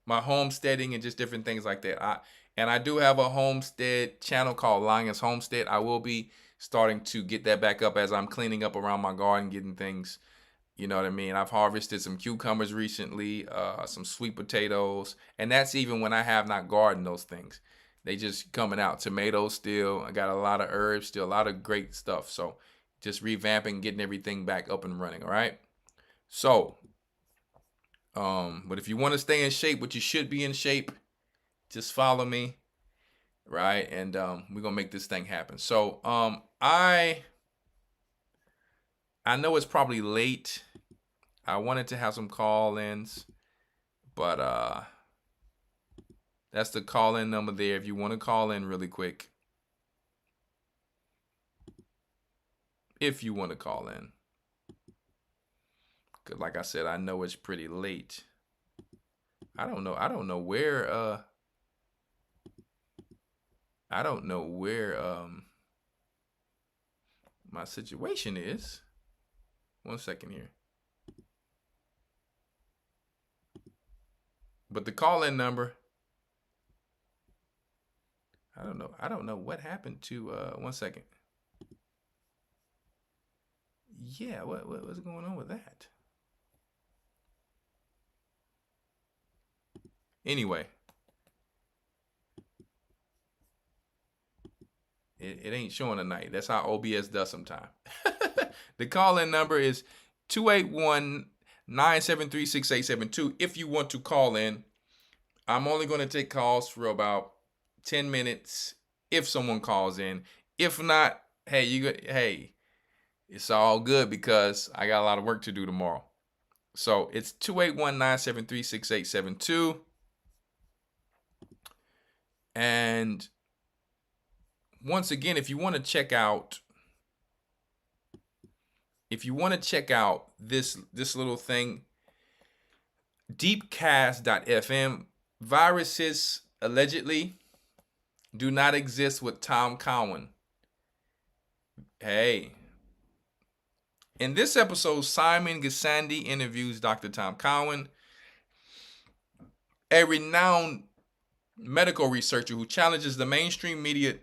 homesteading and just different things like that. I do have a homestead channel called Lion's Homestead. I will be starting to get that back up as I'm cleaning up around my garden, getting things. You know what I mean? I've harvested some cucumbers recently, some sweet potatoes, and that's even when I have not gardened those things. They just coming out. Tomatoes still. I got a lot of herbs still, a lot of great stuff. So just revamping, getting everything back up and running, all right? So, but if you want to stay in shape, but you should be in shape, just follow me, right? And we're going to make this thing happen. So I know it's probably late. I wanted to have some call-ins, but that's the call-in number there if you want to call in really quick. If you want to call in. Because like I said, I know it's pretty late. I don't know where my situation is. One second here. But the call-in number, I don't know what happened to, one second. Yeah, what's going on with that? Anyway. It ain't showing tonight. That's how OBS does sometimes. The call-in number is 281-973-6872. If you want to call in, I'm only going to take calls for about 10 minutes if someone calls in. If not, hey, it's all good because I got a lot of work to do tomorrow. So it's 281-973-6872. And once again, if you want to check out this little thing, deepcast.fm, viruses allegedly do not exist with Tom Cowan. Hey. In this episode, Simon Gasandi interviews Dr. Tom Cowan, a renowned medical researcher who challenges the mainstream media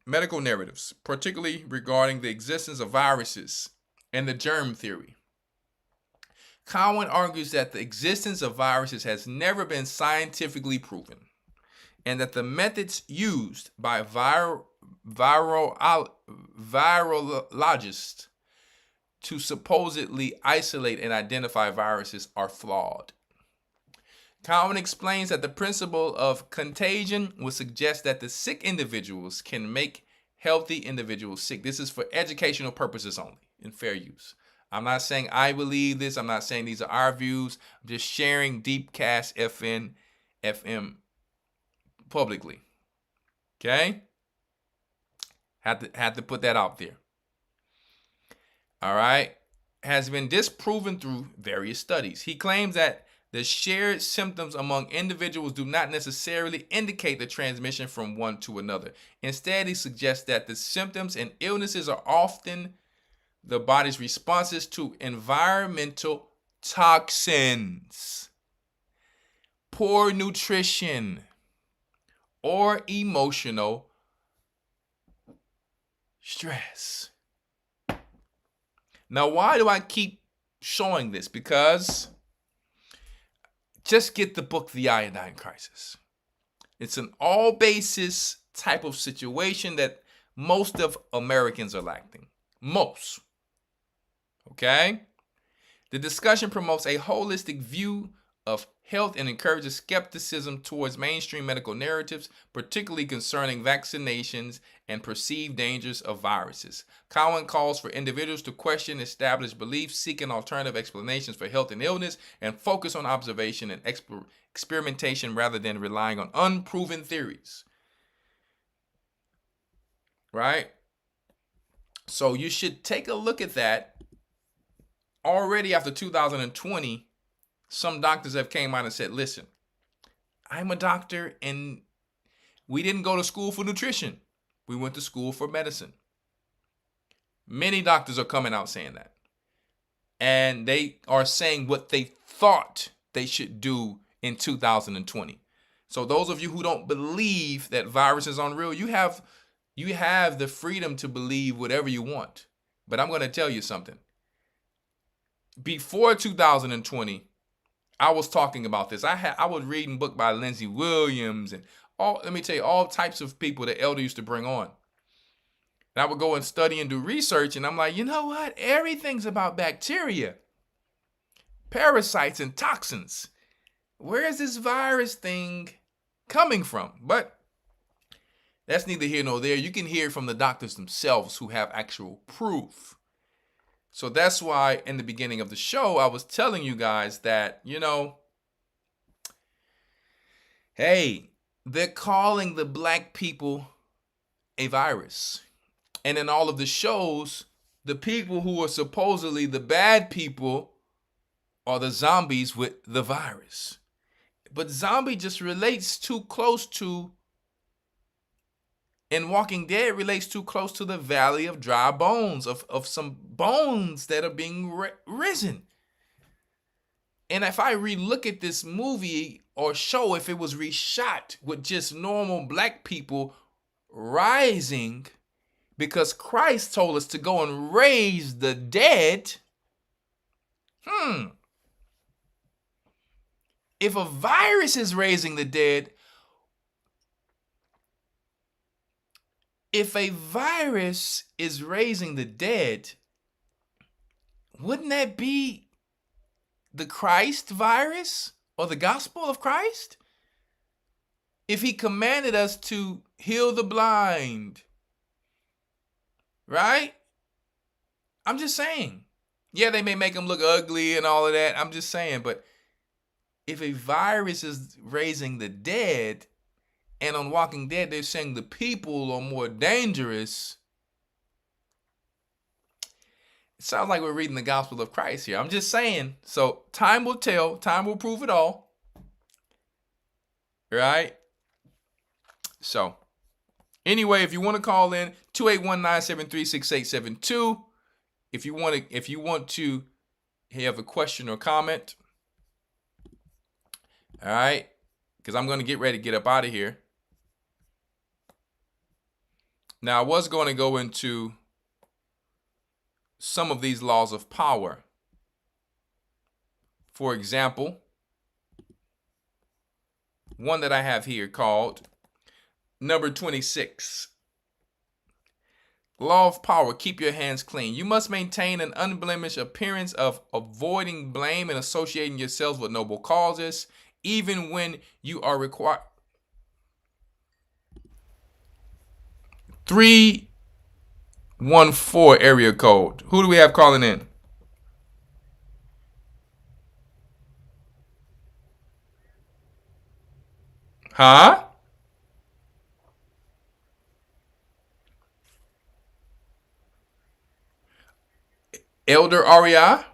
medical narratives, particularly regarding the existence of viruses and the germ theory. Cowan argues that the existence of viruses has never been scientifically proven, and that the methods used by virologists to supposedly isolate and identify viruses are flawed. Cowan explains that the principle of contagion would suggest that the sick individuals can make healthy individuals sick. This is for educational purposes only, in fair use. I'm not saying I believe this. I'm not saying these are our views. I'm just sharing Deepcast FM publicly. Okay? Had to put that out there. All right? Has been disproven through various studies. He claims that the shared symptoms among individuals do not necessarily indicate the transmission from one to another. Instead, he suggests that the symptoms and illnesses are often the body's responses to environmental toxins, poor nutrition, or emotional stress. Now, why do I keep showing this? Because just get the book, The Iodine Crisis. It's an all basis type of situation that most of Americans are lacking. Most. Okay? The discussion promotes a holistic view of health and encourages skepticism towards mainstream medical narratives, particularly concerning vaccinations and perceived dangers of viruses. Cowan calls for individuals to question established beliefs, seeking alternative explanations for health and illness, and focus on observation and experimentation rather than relying on unproven theories. Right? So you should take a look at that. Already after 2020, some doctors have came out and said, listen, I'm a doctor and we didn't go to school for nutrition. We went to school for medicine. Many doctors are coming out saying that. And they are saying what they thought they should do in 2020. So those of you who don't believe that viruses are unreal, you have the freedom to believe whatever you want. But I'm going to tell you something. Before 2020, I was talking about this. I was reading book by Lindsey Williams and let me tell you, all types of people that Elder used to bring on. And I would go and study and do research, and I'm like, you know what? Everything's about bacteria, parasites, and toxins. Where is this virus thing coming from? But that's neither here nor there. You can hear it from the doctors themselves who have actual proof. So that's why in the beginning of the show, I was telling you guys that, hey, they're calling the black people a virus. And in all of the shows, the people who are supposedly the bad people are the zombies with the virus. But zombie just relates too close to, in Walking Dead, relates too close to the valley of dry bones, of some bones that are being risen. And if I relook at this movie or show, if it was reshot with just normal black people rising, because Christ told us to go and raise the dead, if a virus is raising the dead, if a virus is raising the dead, wouldn't that be the Christ virus or the gospel of Christ? If he commanded us to heal the blind, right? I'm just saying. Yeah, they may make them look ugly and all of that. I'm just saying, but if a virus is raising the dead, and on Walking Dead, they're saying the people are more dangerous, it sounds like we're reading the gospel of Christ here. I'm just saying. So time will tell. Time will prove it all. Right? So anyway, if you want to call in, 281-973-6872. If you want to have a question or comment. All right? Because I'm going to get ready to get up out of here. Now, I was going to go into some of these laws of power. For example, one that I have here called number 26. Law of power, keep your hands clean. You must maintain an unblemished appearance of avoiding blame and associating yourselves with noble causes, even when you are required. 314 area code. Who do we have calling in? Huh? Elder Rawchaa?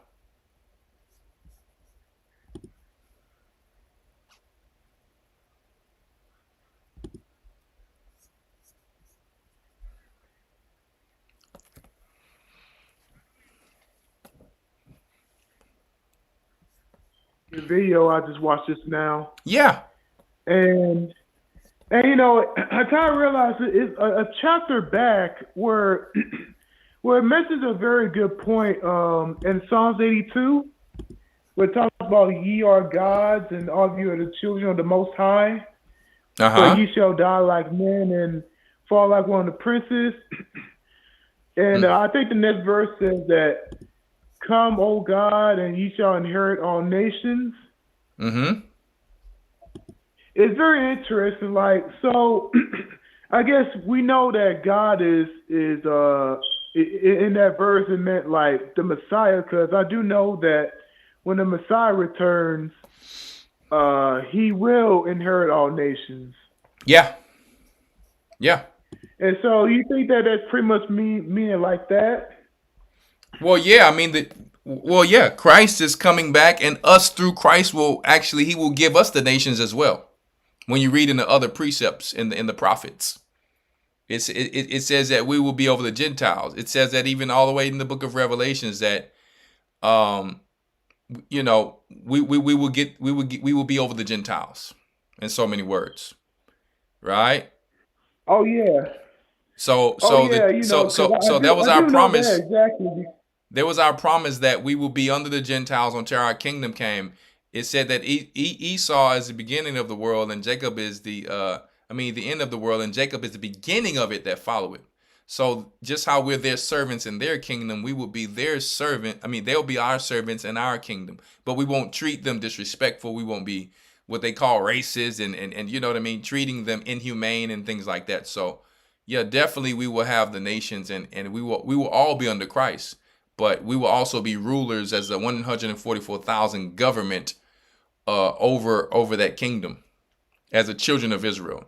The video I just watched just now. Yeah. And And I kind of realized it's a chapter back where where it mentions a very good point in Psalms 82, where it talks about ye are gods and all of you are the children of the Most High. But ye shall die like men and fall like one of the princes. And I think the next verse says that, come, O God, and ye shall inherit all nations. Mm-hmm. It's very interesting. Like, so I guess we know that God is in that verse it meant like the Messiah, because I do know that when the Messiah returns, he will inherit all nations. Yeah. Yeah. And so you think that that's pretty much meaning like that? Well, yeah. I mean, yeah. Christ is coming back, and us through Christ he will give us the nations as well. When you read in the other precepts in the prophets, it says that we will be over the Gentiles. It says that even all the way in the book of Revelations that, we will be over the Gentiles, in so many words, right? Oh yeah. So that was our promise. Exactly. There was our promise that we will be under the Gentiles until our kingdom came. It said that Esau is the beginning of the world, and Jacob is the end of the world, and Jacob is the beginning of it that follow it. So just how we're their servants in their kingdom, we will be their servant. I mean, they'll be our servants in our kingdom, but we won't treat them disrespectful. We won't be what they call racist and you know what I mean, treating them inhumane and things like that. So yeah, definitely we will have the nations and we will all be under Christ, but we will also be rulers as the 144,000 government over that kingdom as the children of Israel.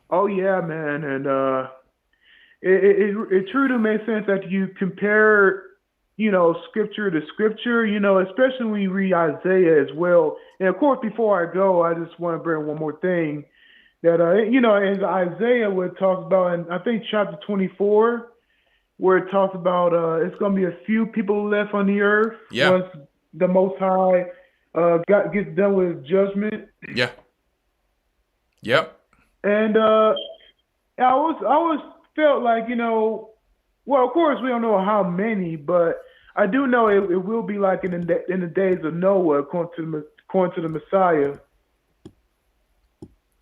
Oh yeah, man, and it truly makes sense that you compare, scripture to scripture, especially when you read Isaiah as well. And of course, before I go, I just want to bring one more thing that in Isaiah where it talks about, in I think chapter 24, where it talks about it's going to be a few people left on the earth once the Most High gets done with judgment. Yeah. Yep. And I always felt like, well, of course we don't know how many, but I do know it will be like in the days of Noah, according to the Messiah.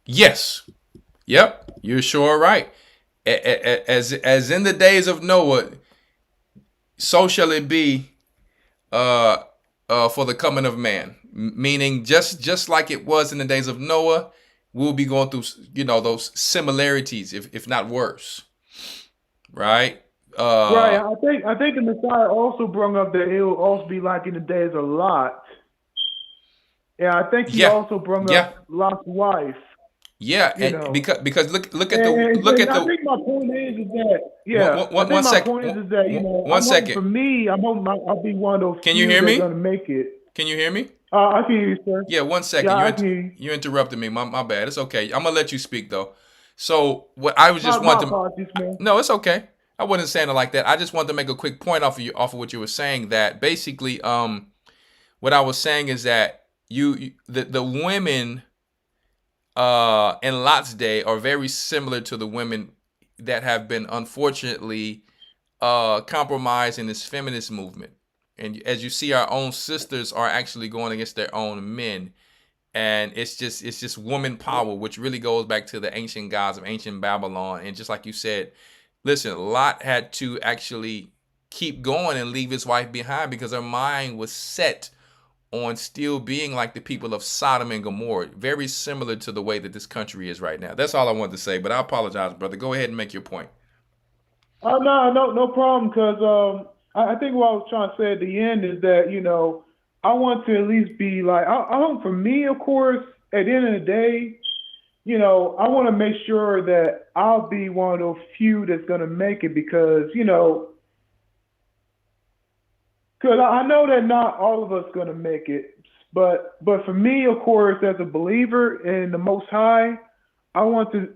Yes. Yep. You're sure right. As in the days of Noah, so shall it be for the coming of man. Meaning just like it was in the days of Noah, we'll be going through, those similarities, if not worse. Right? Right. I think the Messiah also brought up that it will also be like in the days of Lot. Yeah, I think he also brought up Lot's wife. Yeah, because look at I think my point is that one second. For me, I'm hoping I'll be one of those. Can you hear me? Gonna make it. Can you hear me? I can hear you, sir. Yeah, 1 second. Yeah, you interrupted me. My bad. It's okay. I'm gonna let you speak though. So what I was just wanting to. No, it's okay. I wasn't saying it like that. I just wanted to make a quick point off of what you were saying. That basically, what I was saying is that the women in Lot's day are very similar to the women that have been unfortunately compromised in this feminist movement. And as you see, our own sisters are actually going against their own men. And it's just woman power, which really goes back to the ancient gods of ancient Babylon. And just like you said, listen, Lot had to actually keep going and leave his wife behind because her mind was set on still being like the people of Sodom and Gomorrah, very similar to the way that this country is right now. That's all I wanted to say, but I apologize, brother. Go ahead and make your point. No problem, because I think what I was trying to say at the end is that, I want to at least be like, I hope for me, of course, at the end of the day, I want to make sure that I'll be one of those few that's going to make it because, because I know that not all of us are going to make it. But for me, of course, as a believer in the Most High, I want to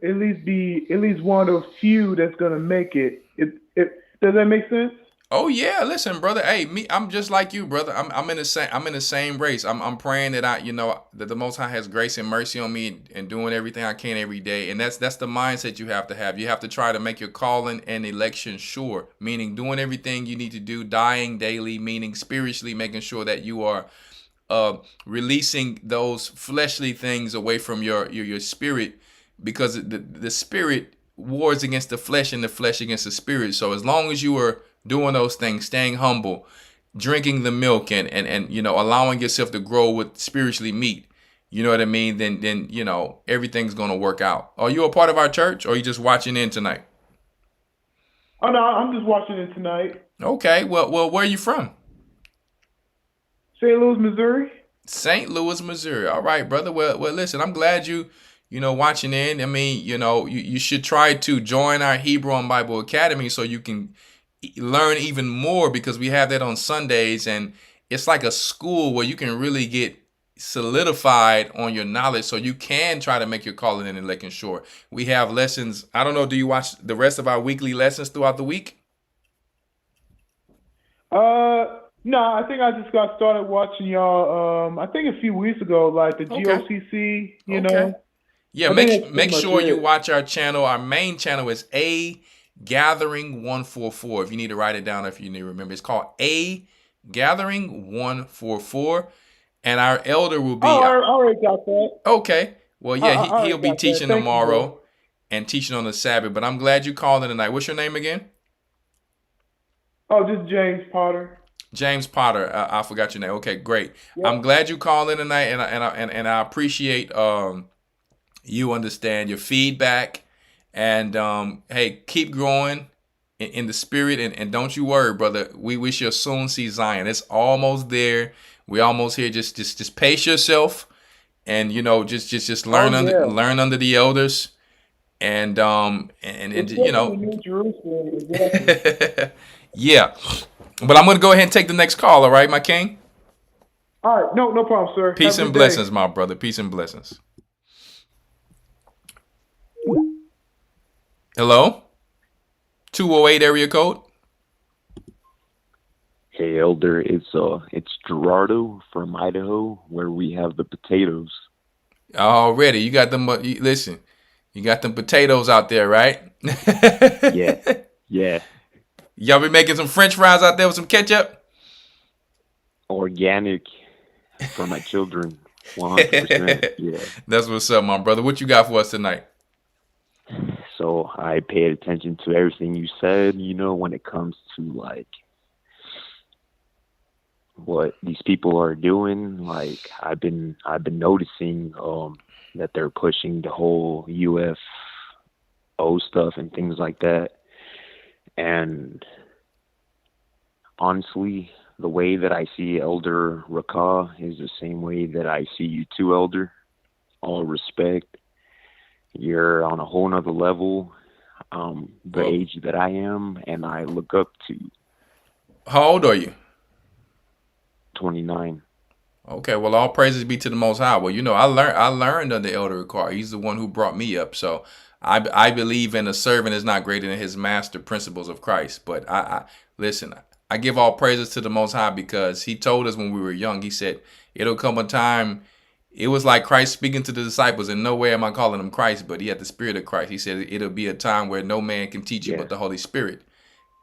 be one of those few that's going to make it. Does that make sense? Oh yeah, listen, brother. Hey, I'm just like you, brother. I'm in the same race. I'm praying that that the Most High has grace and mercy on me and doing everything I can every day. And that's the mindset you have to have. You have to try to make your calling and election sure, meaning doing everything you need to do, dying daily, meaning spiritually making sure that you are releasing those fleshly things away from your spirit, because the spirit wars against the flesh and the flesh against the spirit. So as long as you are doing those things, staying humble, drinking the milk, and allowing yourself to grow with spiritually meat, you know what I mean, then everything's going to work out. Are you a part of our church, or are you just watching in tonight? Oh no, I'm just watching it tonight. Okay, well, where are you from? St. Louis, Missouri. St. Louis, Missouri. All right, brother. Well, listen, I'm glad you watching in. I mean, you should try to join our Hebrew and Bible Academy so you can learn even more, because we have that on Sundays, and it's like a school where you can really get solidified on your knowledge so you can try to make your calling and election sure. We have lessons. I don't know, do you watch the rest of our weekly lessons throughout the week? No, I think I just got started watching y'all. I think a few weeks ago, like the G.O.C.C. You know. Yeah, make sure you watch our channel. Our main channel is A Gathering 144. If you need to write it down, if you need to remember, it's called A Gathering 144, and our elder will be. Oh, I already got that. Okay. Well, yeah, he'll be teaching tomorrow you, and teaching on the Sabbath. But I'm glad you called in tonight. What's your name again? Oh, this is James Potter. James Potter. I forgot your name. Okay, great. Yep. I'm glad you called in tonight, and I appreciate you understand your feedback, and hey, keep growing in the spirit, and don't you worry, brother. We shall soon see Zion. It's almost there. We almost here. Just pace yourself, and just learn learn under the elders, and New Jerusalem, exactly. Yeah. But I'm going to go ahead and take the next call, all right, my king? All right. No problem, sir. Peace and blessings, my brother. Peace and blessings. Hello? 208 area code? Hey, Elder. It's Gerardo from Idaho, where we have the potatoes. Already. You got them. Listen, you got them potatoes out there, right? Yeah. Y'all be making some French fries out there with some ketchup? Organic for my children. 100%. Yeah. That's what's up, my brother. What you got for us tonight? So I paid attention to everything you said, when it comes to like what these people are doing. Like I've been noticing that they're pushing the whole UFO stuff and things like that. And honestly, the way that I see Elder Rawchaa is the same way that I see you too, Elder. All respect. You're on a whole nother level, the age that I am, and I look up to. How old are you? 29. Okay, well, all praises be to the Most High. Well, I learned under Elder Rawchaa. He's the one who brought me up, so I believe in a servant is not greater than his master, principles of Christ. But I listen, I give all praises to the Most High, because he told us when we were young, he said, it'll come a time. It was like Christ speaking to the disciples. In no way am I calling him Christ, but he had the spirit of Christ. He said it'll be a time where no man can teach you but the Holy Spirit.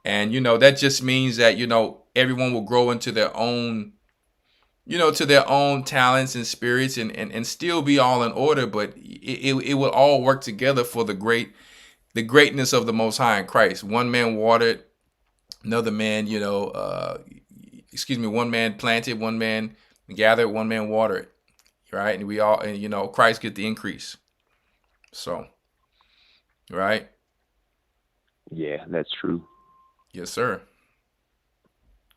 And, that just means that, everyone will grow into their own, to their own talents and spirits, and still be all in order, but it will all work together for the greatness of the Most High in Christ. One man watered, another man, one man planted, one man gathered, one man watered, right? And we all, and Christ get the increase. So, right? Yeah, that's true. Yes, sir.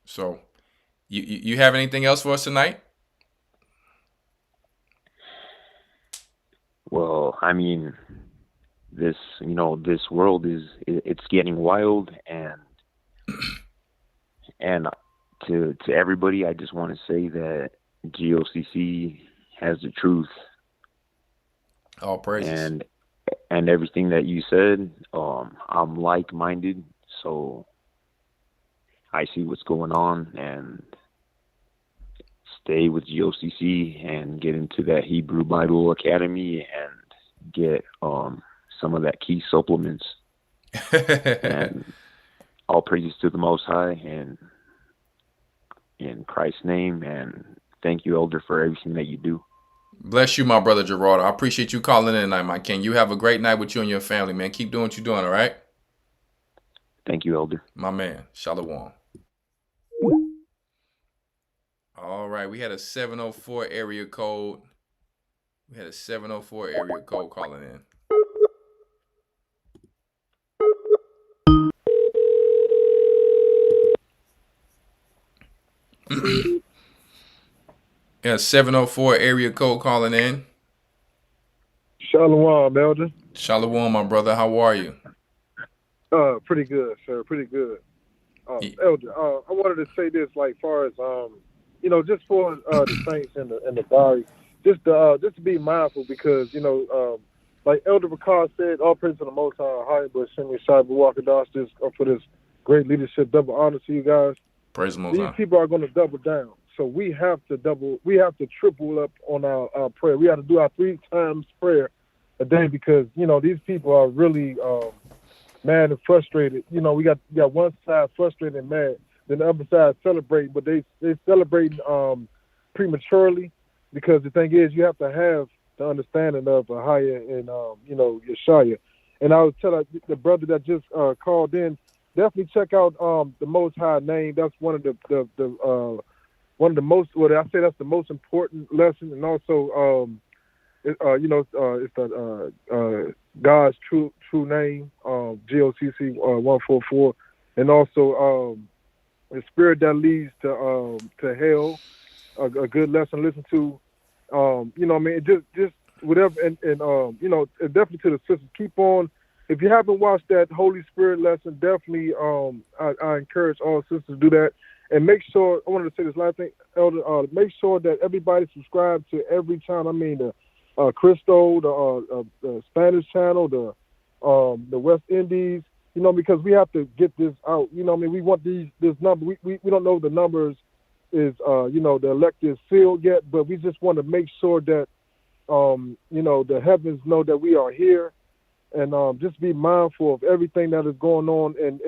So, you have anything else for us tonight? Well, I mean, this world it's getting wild, and to everybody, I just want to say that G.O.C.C. has the truth. All praises. And everything that you said, I'm like-minded, so I see what's going on and stay with G.O.C.C. and get into that Hebrew Bible Academy and get some of that key supplements. And all praises to the Most High and in Christ's name. And thank you, Elder, for everything that you do. Bless you, my brother Gerardo. I appreciate you calling in tonight, my king. You have a great night with you and your family, man. Keep doing what you're doing, all right? Thank you, Elder. My man. Shalom. All right. We had a 704 area code. We had a 704 area code calling in. Yeah, 704 area code calling in. Shalom, Elder. Shalom, my brother. How are you? Pretty good, sir. Pretty good. Elder, I wanted to say this, like, far as just for the saints and the body, just to be mindful, because like Elder Rawchaa said, all praise to the Most High, but send me Cyber Walker Doss just for this great leadership. Double honor to you guys. Praise the Most High. These people are going to double down. So we have to triple up on our prayer. We have to do our 3 times prayer a day, because, these people are really mad and frustrated. We got one side frustrated and mad, then the other side celebrating, but they celebrating prematurely, because the thing is, you have to have the understanding of a higher and, Yeshaya. And I was telling the brother that just called in, definitely check out the Most High name. That's one of the most, I say that's the most important lesson. And also, it's God's true name, G.O.C.C. 144, and also the spirit that leads to hell, a good lesson to listen to. Just whatever, and definitely to the sisters, keep on. If you haven't watched that Holy Spirit lesson, definitely I encourage all sisters to do that. And make sure, I wanted to say this last thing, Elder, make sure that everybody subscribe to every channel. I mean, the Cristo, the Spanish channel, the West Indies, because we have to get this out. We want this number. We don't know the numbers is, the elect is sealed yet, but we just want to make sure that, the heavens know that we are here, and just be mindful of everything that is going on, and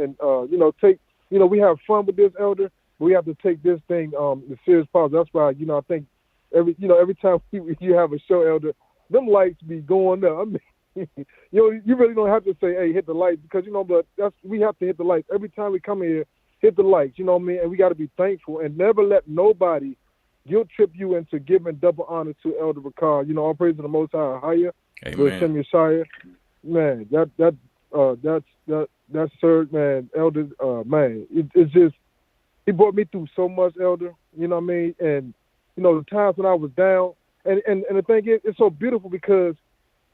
take, we have fun with this, Elder. We have to take this thing the serious positive. That's why I think every time you have a show, Elder, them lights be going up. I mean, you really don't have to say, hey, hit the lights, because but we have to hit the lights every time we come here. Hit the lights, and we got to be thankful and never let nobody guilt trip you into giving double honor to Elder Rawchaa. All praise to the Most High, higher. Amen. Messiah. Man, that's sir, man, Elder, man, it's just. He brought me through so much, Elder. You know what I mean? And the times when I was down, and the thing is, it's so beautiful, because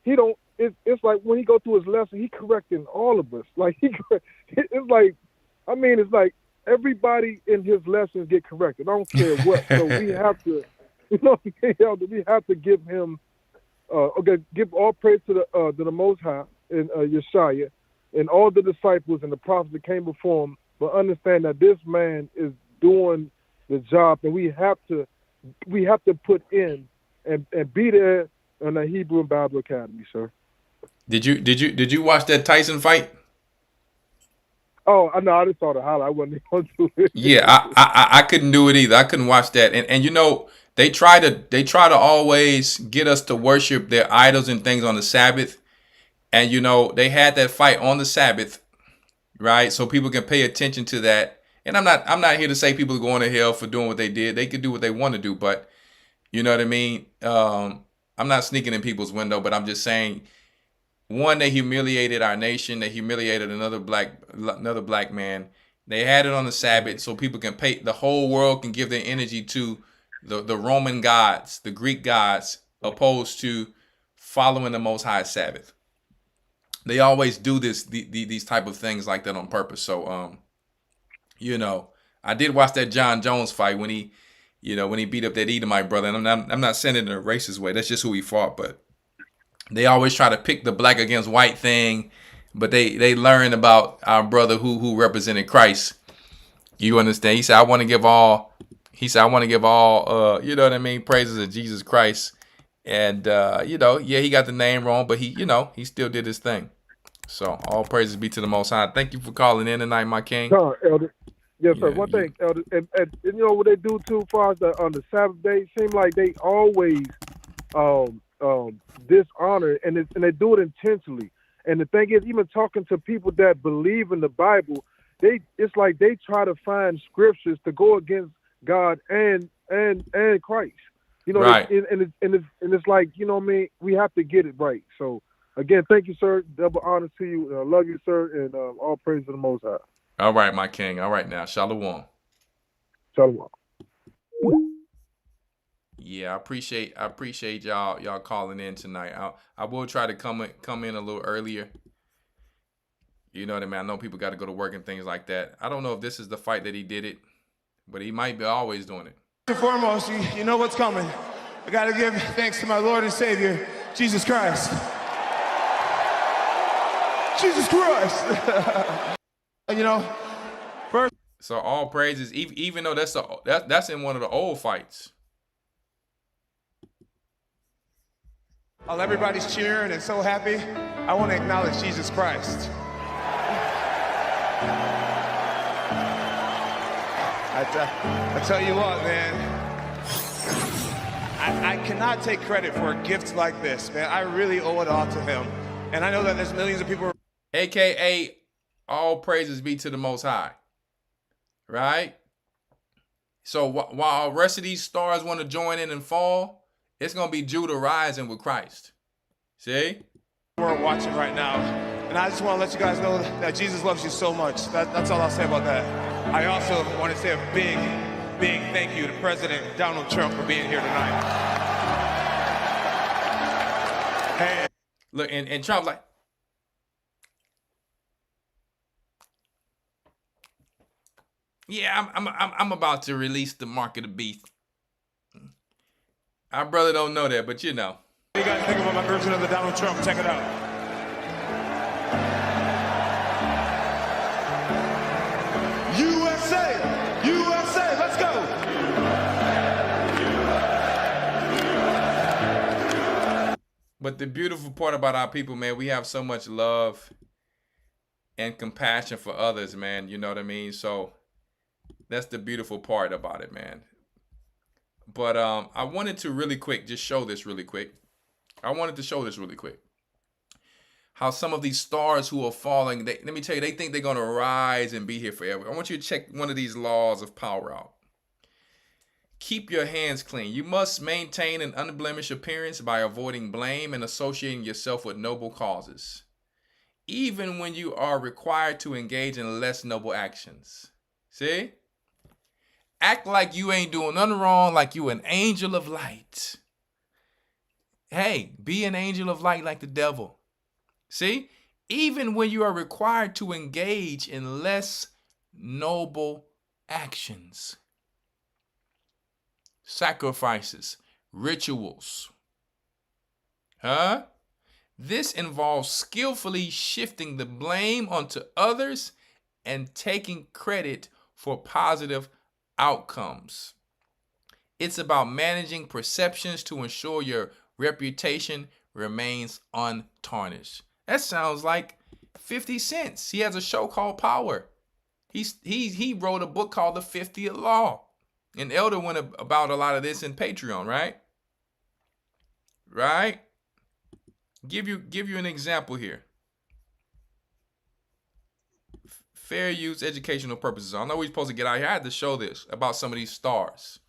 he don't. It's like when he go through his lesson, he correcting all of us. Like it's like everybody in his lessons get corrected. I don't care what. So we have to, Elder, we have to give him. Give all praise to the Most High and Yeshaya and all the disciples and the prophets that came before him. But understand that this man is doing the job, and we have to put in and be there in the Hebrew and Bible Academy, sir. Did you watch that Tyson fight? Oh, I know. I just saw the highlight. I wasn't going to do it. Yeah, I couldn't do it either. I couldn't watch that. And they try to always get us to worship their idols and things on the Sabbath. And they had that fight on the Sabbath, right? So people can pay attention to that. And I'm not here to say people are going to hell for doing what they did. They could do what they want to do, but you know what I mean? I'm not sneaking in people's window, but I'm just saying, one, they humiliated our nation. They humiliated another black man. They had it on the Sabbath so people can the whole world can give their energy to the Roman gods, the Greek gods, opposed to following the Most High Sabbath. They always do these type of things like that on purpose. So, I did watch that John Jones fight when he beat up that Edomite brother. And I'm not saying it in a racist way. That's just who he fought. But they always try to pick the black against white thing. But they learn about our brother who represented Christ You understand? He said, I want to give all, you know what I mean, praises of Jesus Christ. And, you know, yeah, he got the name wrong, but he, you know, he still did his thing. So all praises be to the Most High. Thank you for calling in tonight, my king. Elder. Yes, sir. Yeah, One thing, Elder, and you know what they do too, far as on the Sabbath day, it seems like they always dishonor, and they do it intentionally. And the thing is, even talking to people that believe in the Bible, it's like they try to find scriptures to go against God and Christ. You know, right. and it's like, you know what I mean, we have to get it right. So again, thank you, sir. Double honor to you. I love you, sir, and all praise to the Most High. All right, my king. All right now. Shalom. Shalom. Yeah, I appreciate y'all calling in tonight. I will try to come in a little earlier. You know what I mean? I know people got to go to work and things like that. I don't know if this is the fight that he did it, but he might be always doing it. First and foremost, you know what's coming. I got to give thanks to my Lord and Savior, Jesus Christ. Jesus Christ. You know, first. So all praises, even though that's in one of the old fights. While everybody's cheering and so happy, I want to acknowledge Jesus Christ. I tell you what, man, I cannot take credit for a gift like this, man. I really owe it all to him. And I know that there's millions of people. AKA, all praises be to the Most High. Right? So while the rest of these stars want to join in and fall, it's going to be Judah rising with Christ. See? We're watching right now. And I just want to let you guys know that Jesus loves you so much. That's all I'll say about that. I also want to say a big thank you to President Donald Trump for being here tonight. Hey. Look, and Trump's like, yeah, I'm about to release the mark of the beast. Our brother don't know that, but you know. What do you guys think about my version of the Donald Trump? Check it out. USA! USA! Let's go! But the beautiful part about our people, man, we have so much love and compassion for others, man. You know what I mean? So that's the beautiful part about it, man. But I wanted to really quick just show this really quick. How some of these stars who are falling, let me tell you, they think they're going to rise and be here forever. I want you to check one of these laws of power out. Keep your hands clean. You must maintain an unblemished appearance by avoiding blame and associating yourself with noble causes, even when you are required to engage in less noble actions. See? Act like you ain't doing nothing wrong, like you an angel of light. Hey, be an angel of light like the devil. See? Even when you are required to engage in less noble actions. Sacrifices, rituals. This involves skillfully shifting the blame onto others and taking credit for positive outcomes. It's about managing perceptions to ensure your reputation remains untarnished. That sounds like 50 Cent. He has a show called Power. He wrote a book called The 50th Law. And Elder went about a lot of this in Patreon, right? Right? Give you an example here. Fair use, educational purposes. I know we're supposed to get out here. I had to show this about some of these stars.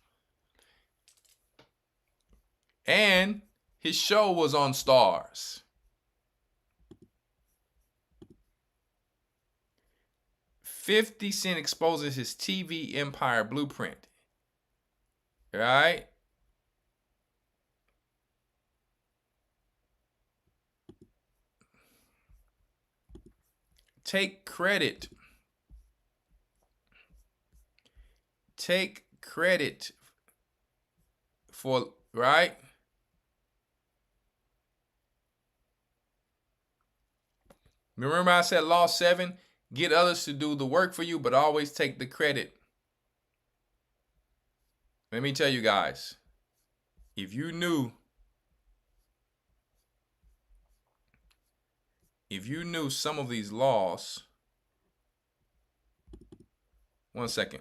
And his show was on stars. 50 Cent exposes his TV empire blueprint. Right? Take credit. Take credit for, right? Remember I said law 7, get others to do the work for you, but always take the credit Let me tell you guys, if you knew some of these laws, one second.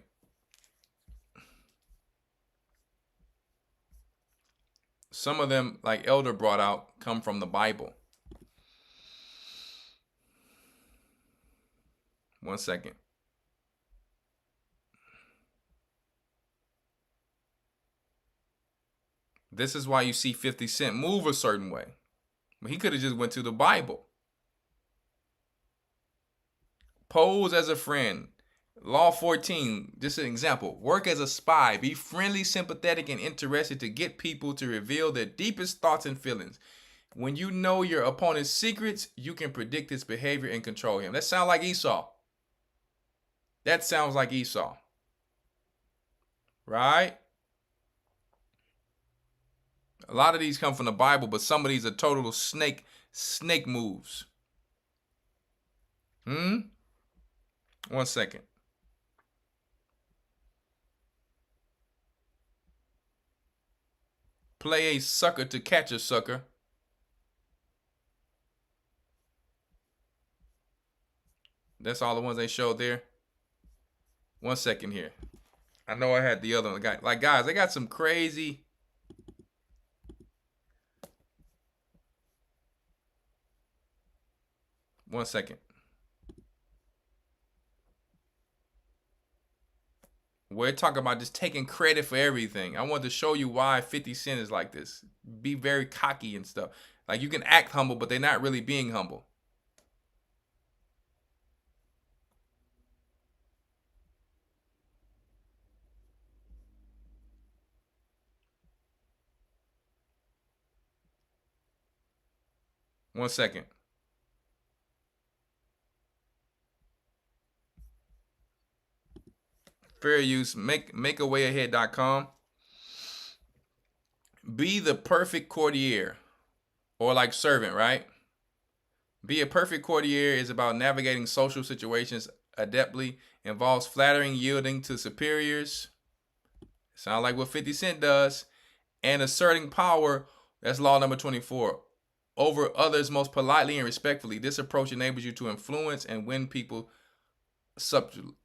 Some of them, like Elder brought out, come from the Bible. One second. This is why you see 50 Cent move a certain way. But he could have just went to the Bible. Pose as a friend. Law 14, just an example. Work as a spy. Be friendly, sympathetic, and interested to get people to reveal their deepest thoughts and feelings. When you know your opponent's secrets, you can predict his behavior and control him. That sounds like Esau. That sounds like Esau. Right? A lot of these come from the Bible, but some of these are total snake moves. One second. Play a sucker to catch a sucker. That's all the ones they showed there. One second here. I know I had the other one. Like, guys, they got some crazy. One second. We're talking about just taking credit for everything. I want to show you why 50 Cent is like this. Be very cocky and stuff. Like, you can act humble, but they're not really being humble. One second. Fair use, makeawayahead.com. Be the perfect courtier, or like servant, right? Be a perfect courtier is about navigating social situations adeptly, involves flattering, yielding to superiors. Sound like what 50 Cent does. And asserting power, that's law number 24. Over others most politely and respectfully. This approach enables you to influence and win people subtly.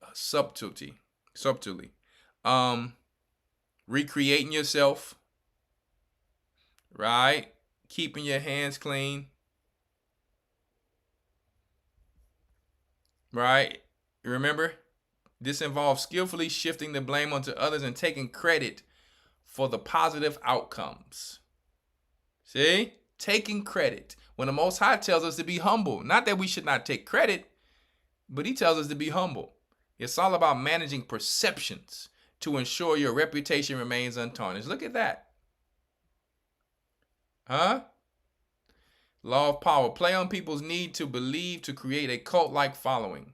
Recreating yourself, right? Keeping your hands clean, right? Remember, this involves skillfully shifting the blame onto others and taking credit for the positive outcomes. See? Taking credit. When the Most High tells us to be humble, not that we should not take credit, but he tells us to be humble. It's all about managing perceptions to ensure your reputation remains untarnished. Look at that. Huh? Law of power. Play on people's need to believe to create a cult-like following.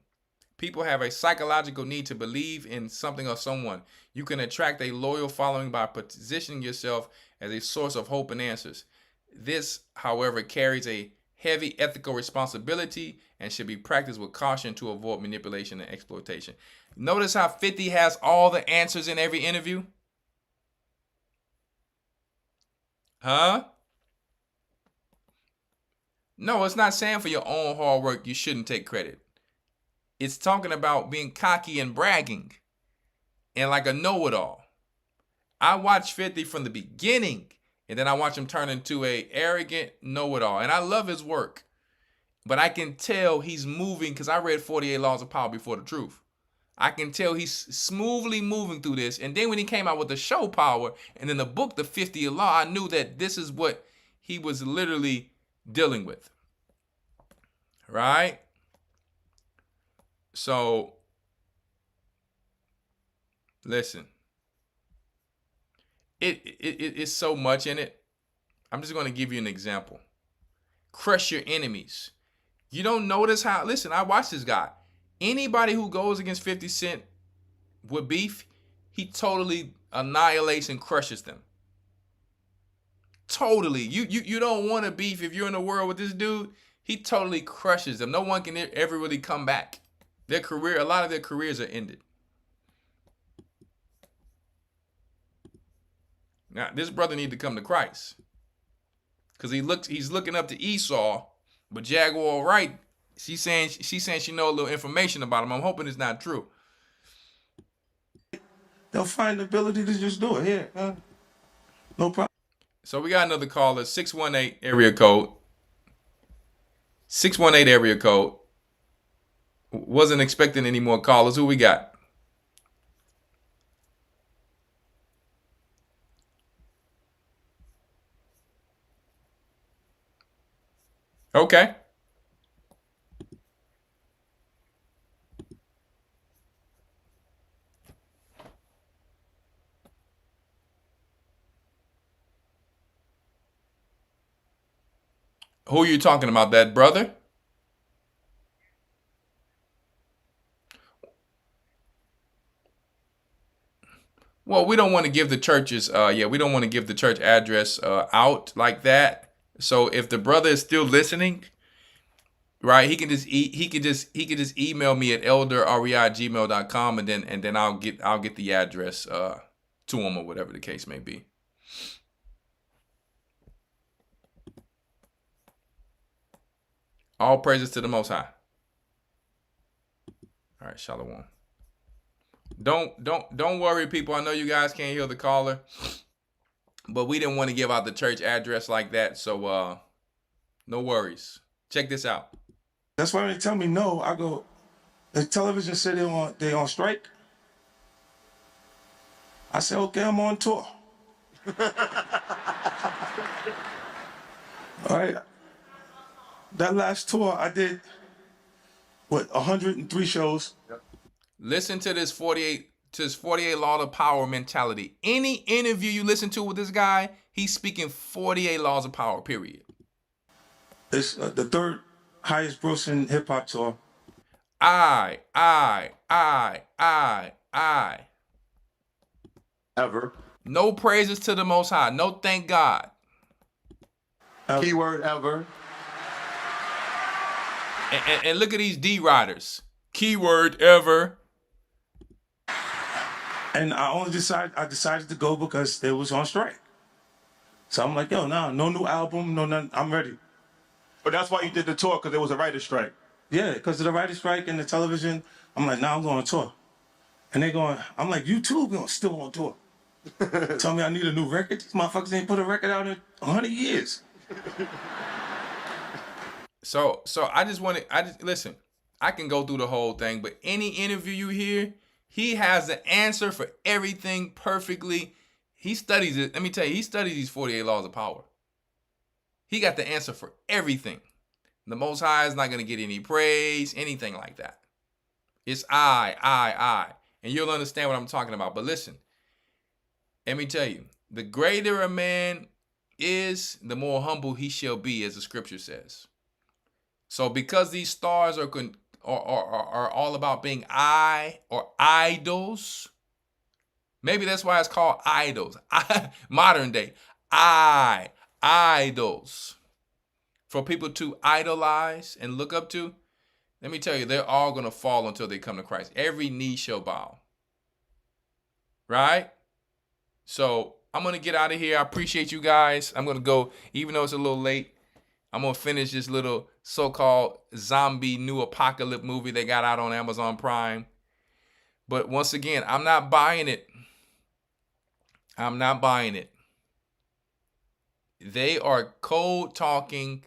People have a psychological need to believe in something or someone. You can attract a loyal following by positioning yourself as a source of hope and answers. This, however, carries a heavy ethical responsibility and should be practiced with caution to avoid manipulation and exploitation. Notice how 50 has all the answers in every interview? Huh? No, it's not saying for your own hard work you shouldn't take credit. It's talking about being cocky and bragging and like a know-it-all. I watched 50 from the beginning, and then I watch him turn into a arrogant know-it-all. And I love his work. But I can tell he's moving, because I read 48 Laws of Power Before the Truth. I can tell he's smoothly moving through this. And then when he came out with the show Power, and then the book, The 50th Law, I knew that this is what he was literally dealing with. Right? So, listen. It's so much in it. I'm just going to give you an example. Crush your enemies. You don't notice how, listen, I watch this guy. Anybody who goes against 50 Cent with beef, he totally annihilates and crushes them. Totally. You don't want to beef if you're in the world with this dude. He totally crushes them. No one can ever really come back. A lot of their careers are ended. Now, this brother need to come to Christ. Because he's looking up to Esau, but Jaguar Wright, she's saying she know a little information about him. I'm hoping it's not true. They'll find the ability to just do it. Here, no problem. So we got another caller, 618 area code. 618 area code. Wasn't expecting any more callers. Who we got? Okay. Who are you talking about, that brother? Well, we don't want to give the churches, we don't want to give the church address out like that. So if the brother is still listening, right, he can just email me at elderrawchaa@gmail.com, and then I'll get the address to him, or whatever the case may be. All praises to the Most High. All right, Shalom. Don't worry, people. I know you guys can't hear the caller, but we didn't want to give out the church address like that, so no worries. Check this out. That's why they tell me no. I go, the television said they on strike. I said, okay, I'm on tour. All right. That last tour I did, 103 shows. Listen to this 48 law of power mentality. Any interview you listen to with this guy, he's speaking 48 laws of power, period. It's the third highest grossing hip hop tour. I. Ever. No praises to the Most High. No thank God. Keyword ever. And look at these D riders. Keyword ever. And I decided to go because it was on strike. So I'm like, yo, no new album, no nothing. I'm ready. But that's why you did the tour, because there was a writer's strike. Yeah, because of the writer's strike and the television. I'm like, I'm going on tour. And they're going, I'm like, you too, we're still on tour. Tell me I need a new record. These motherfuckers ain't put a record out in 100 years. So listen, I can go through the whole thing, but any interview you hear, he has the answer for everything perfectly. He studies it. Let me tell you, he studies these 48 laws of power. He got the answer for everything. The Most High is not going to get any praise, anything like that. It's I. And you'll understand what I'm talking about. But listen, let me tell you, the greater a man is, the more humble he shall be, as the scripture says. So because these stars are all about being idols, maybe that's why it's called idols. Modern day, idols. For people to idolize and look up to, let me tell you, they're all going to fall until they come to Christ. Every knee shall bow. Right? So I'm going to get out of here. I appreciate you guys. I'm going to go, even though it's a little late. I'm going to finish this little so-called zombie new apocalypse movie they got out on Amazon Prime. But once again, I'm not buying it. I'm not buying it. They are cold talking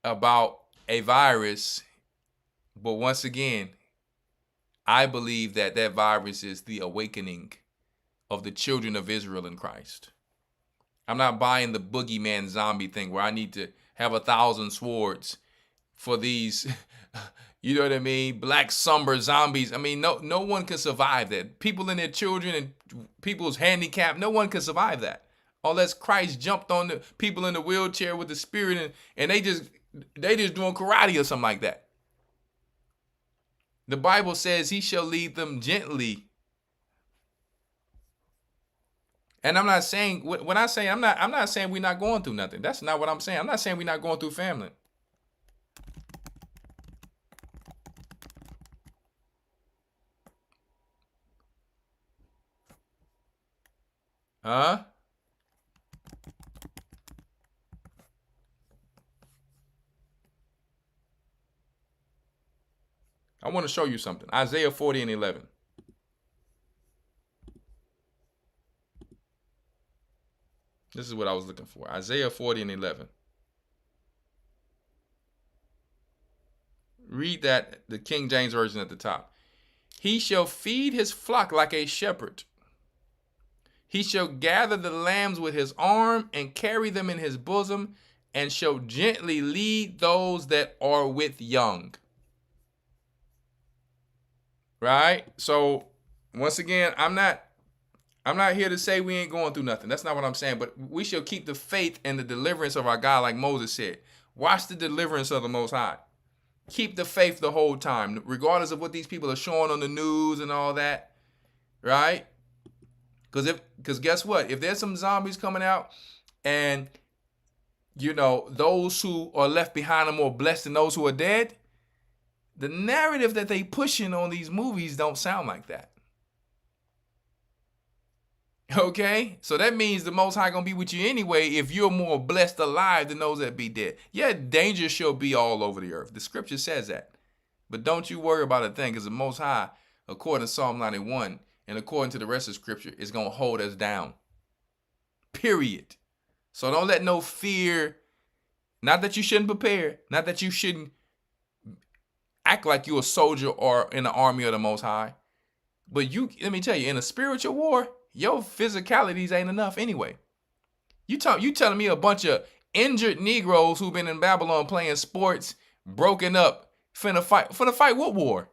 about a virus. But once again, I believe that virus is the awakening of the children of Israel in Christ. I'm not buying the boogeyman zombie thing where I need to have 1,000 swords for these, you know what I mean, black somber zombies. I mean, no one can survive that. People and their children and people's handicapped, no one can survive that. Unless Christ jumped on the people in the wheelchair with the spirit and they just doing karate or something like that. The Bible says he shall lead them gently. And I'm not saying, when I say I'm not saying we're not going through nothing. That's not what I'm saying. I'm not saying we're not going through family. Huh? I want to show you something. Isaiah 40 and 11. This is what I was looking for. Isaiah 40 and 11. Read that, the King James Version at the top. He shall feed his flock like a shepherd. He shall gather the lambs with his arm and carry them in his bosom, and shall gently lead those that are with young. Right? So, once again, I'm not here to say we ain't going through nothing. That's not what I'm saying. But we shall keep the faith and the deliverance of our God, like Moses said. Watch the deliverance of the Most High. Keep the faith the whole time, regardless of what these people are showing on the news and all that. Right? Because guess what? If there's some zombies coming out and, you know, those who are left behind are more blessed than those who are dead, the narrative that they pushing on these movies don't sound like that. Okay? So that means the Most High gonna be with you anyway if you're more blessed alive than those that be dead. Yeah, danger shall be all over the earth. The scripture says that. But don't you worry about a thing, because the Most High, according to Psalm 91, and according to the rest of scripture, is gonna hold us down. Period. So don't let no fear, not that you shouldn't prepare, not that you shouldn't act like you're a soldier or in the army of the Most High. But let me tell you, in a spiritual war, your physicalities ain't enough anyway. You telling me a bunch of injured Negroes who've been in Babylon playing sports, broken up, finna fight what war?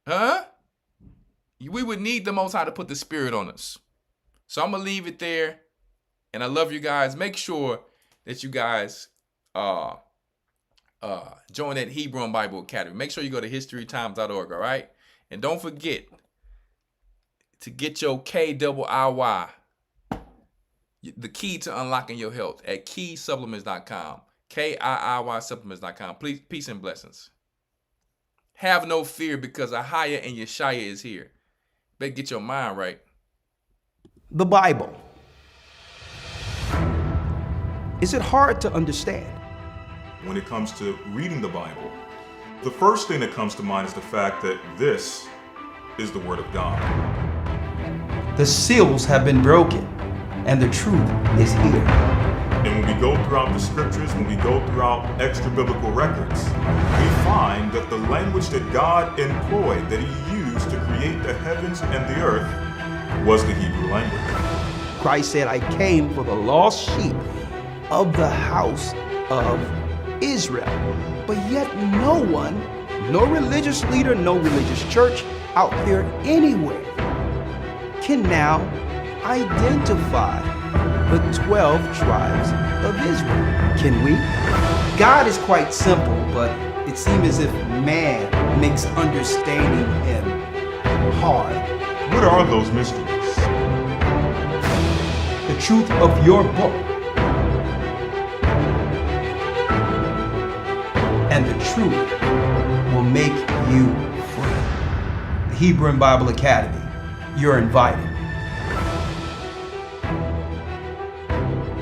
Huh? We would need the Most High to put the Spirit on us. So I'm going to leave it there. And I love you guys. Make sure that you guys join that Hebrew Bible Academy. Make sure you go to historytimes.org, all right? And don't forget to get your KIIY, the key to unlocking your health, at keysupplements.com. KIIY supplements.com. Please, peace and blessings. Have no fear, because Ahaya and Yeshaya is here. Better get your mind right. The Bible. Is it hard to understand? When it comes to reading the Bible, the first thing that comes to mind is the fact that this is the Word of God. The seals have been broken, and the truth is here. And when we go throughout the scriptures, when we go throughout extra biblical records, we find that the language that God employed, that He used to create the heavens and the earth, was the Hebrew language. Christ said, I came for the lost sheep of the house of Israel. But yet no one, no religious leader, no religious church out there anywhere can now identify the 12 tribes of Israel. Can we? God is quite simple, but it seems as if man makes understanding Him hard. What are those mysteries? The truth of your book and the truth will make you free. The Hebrew Bible Academy. You're invited.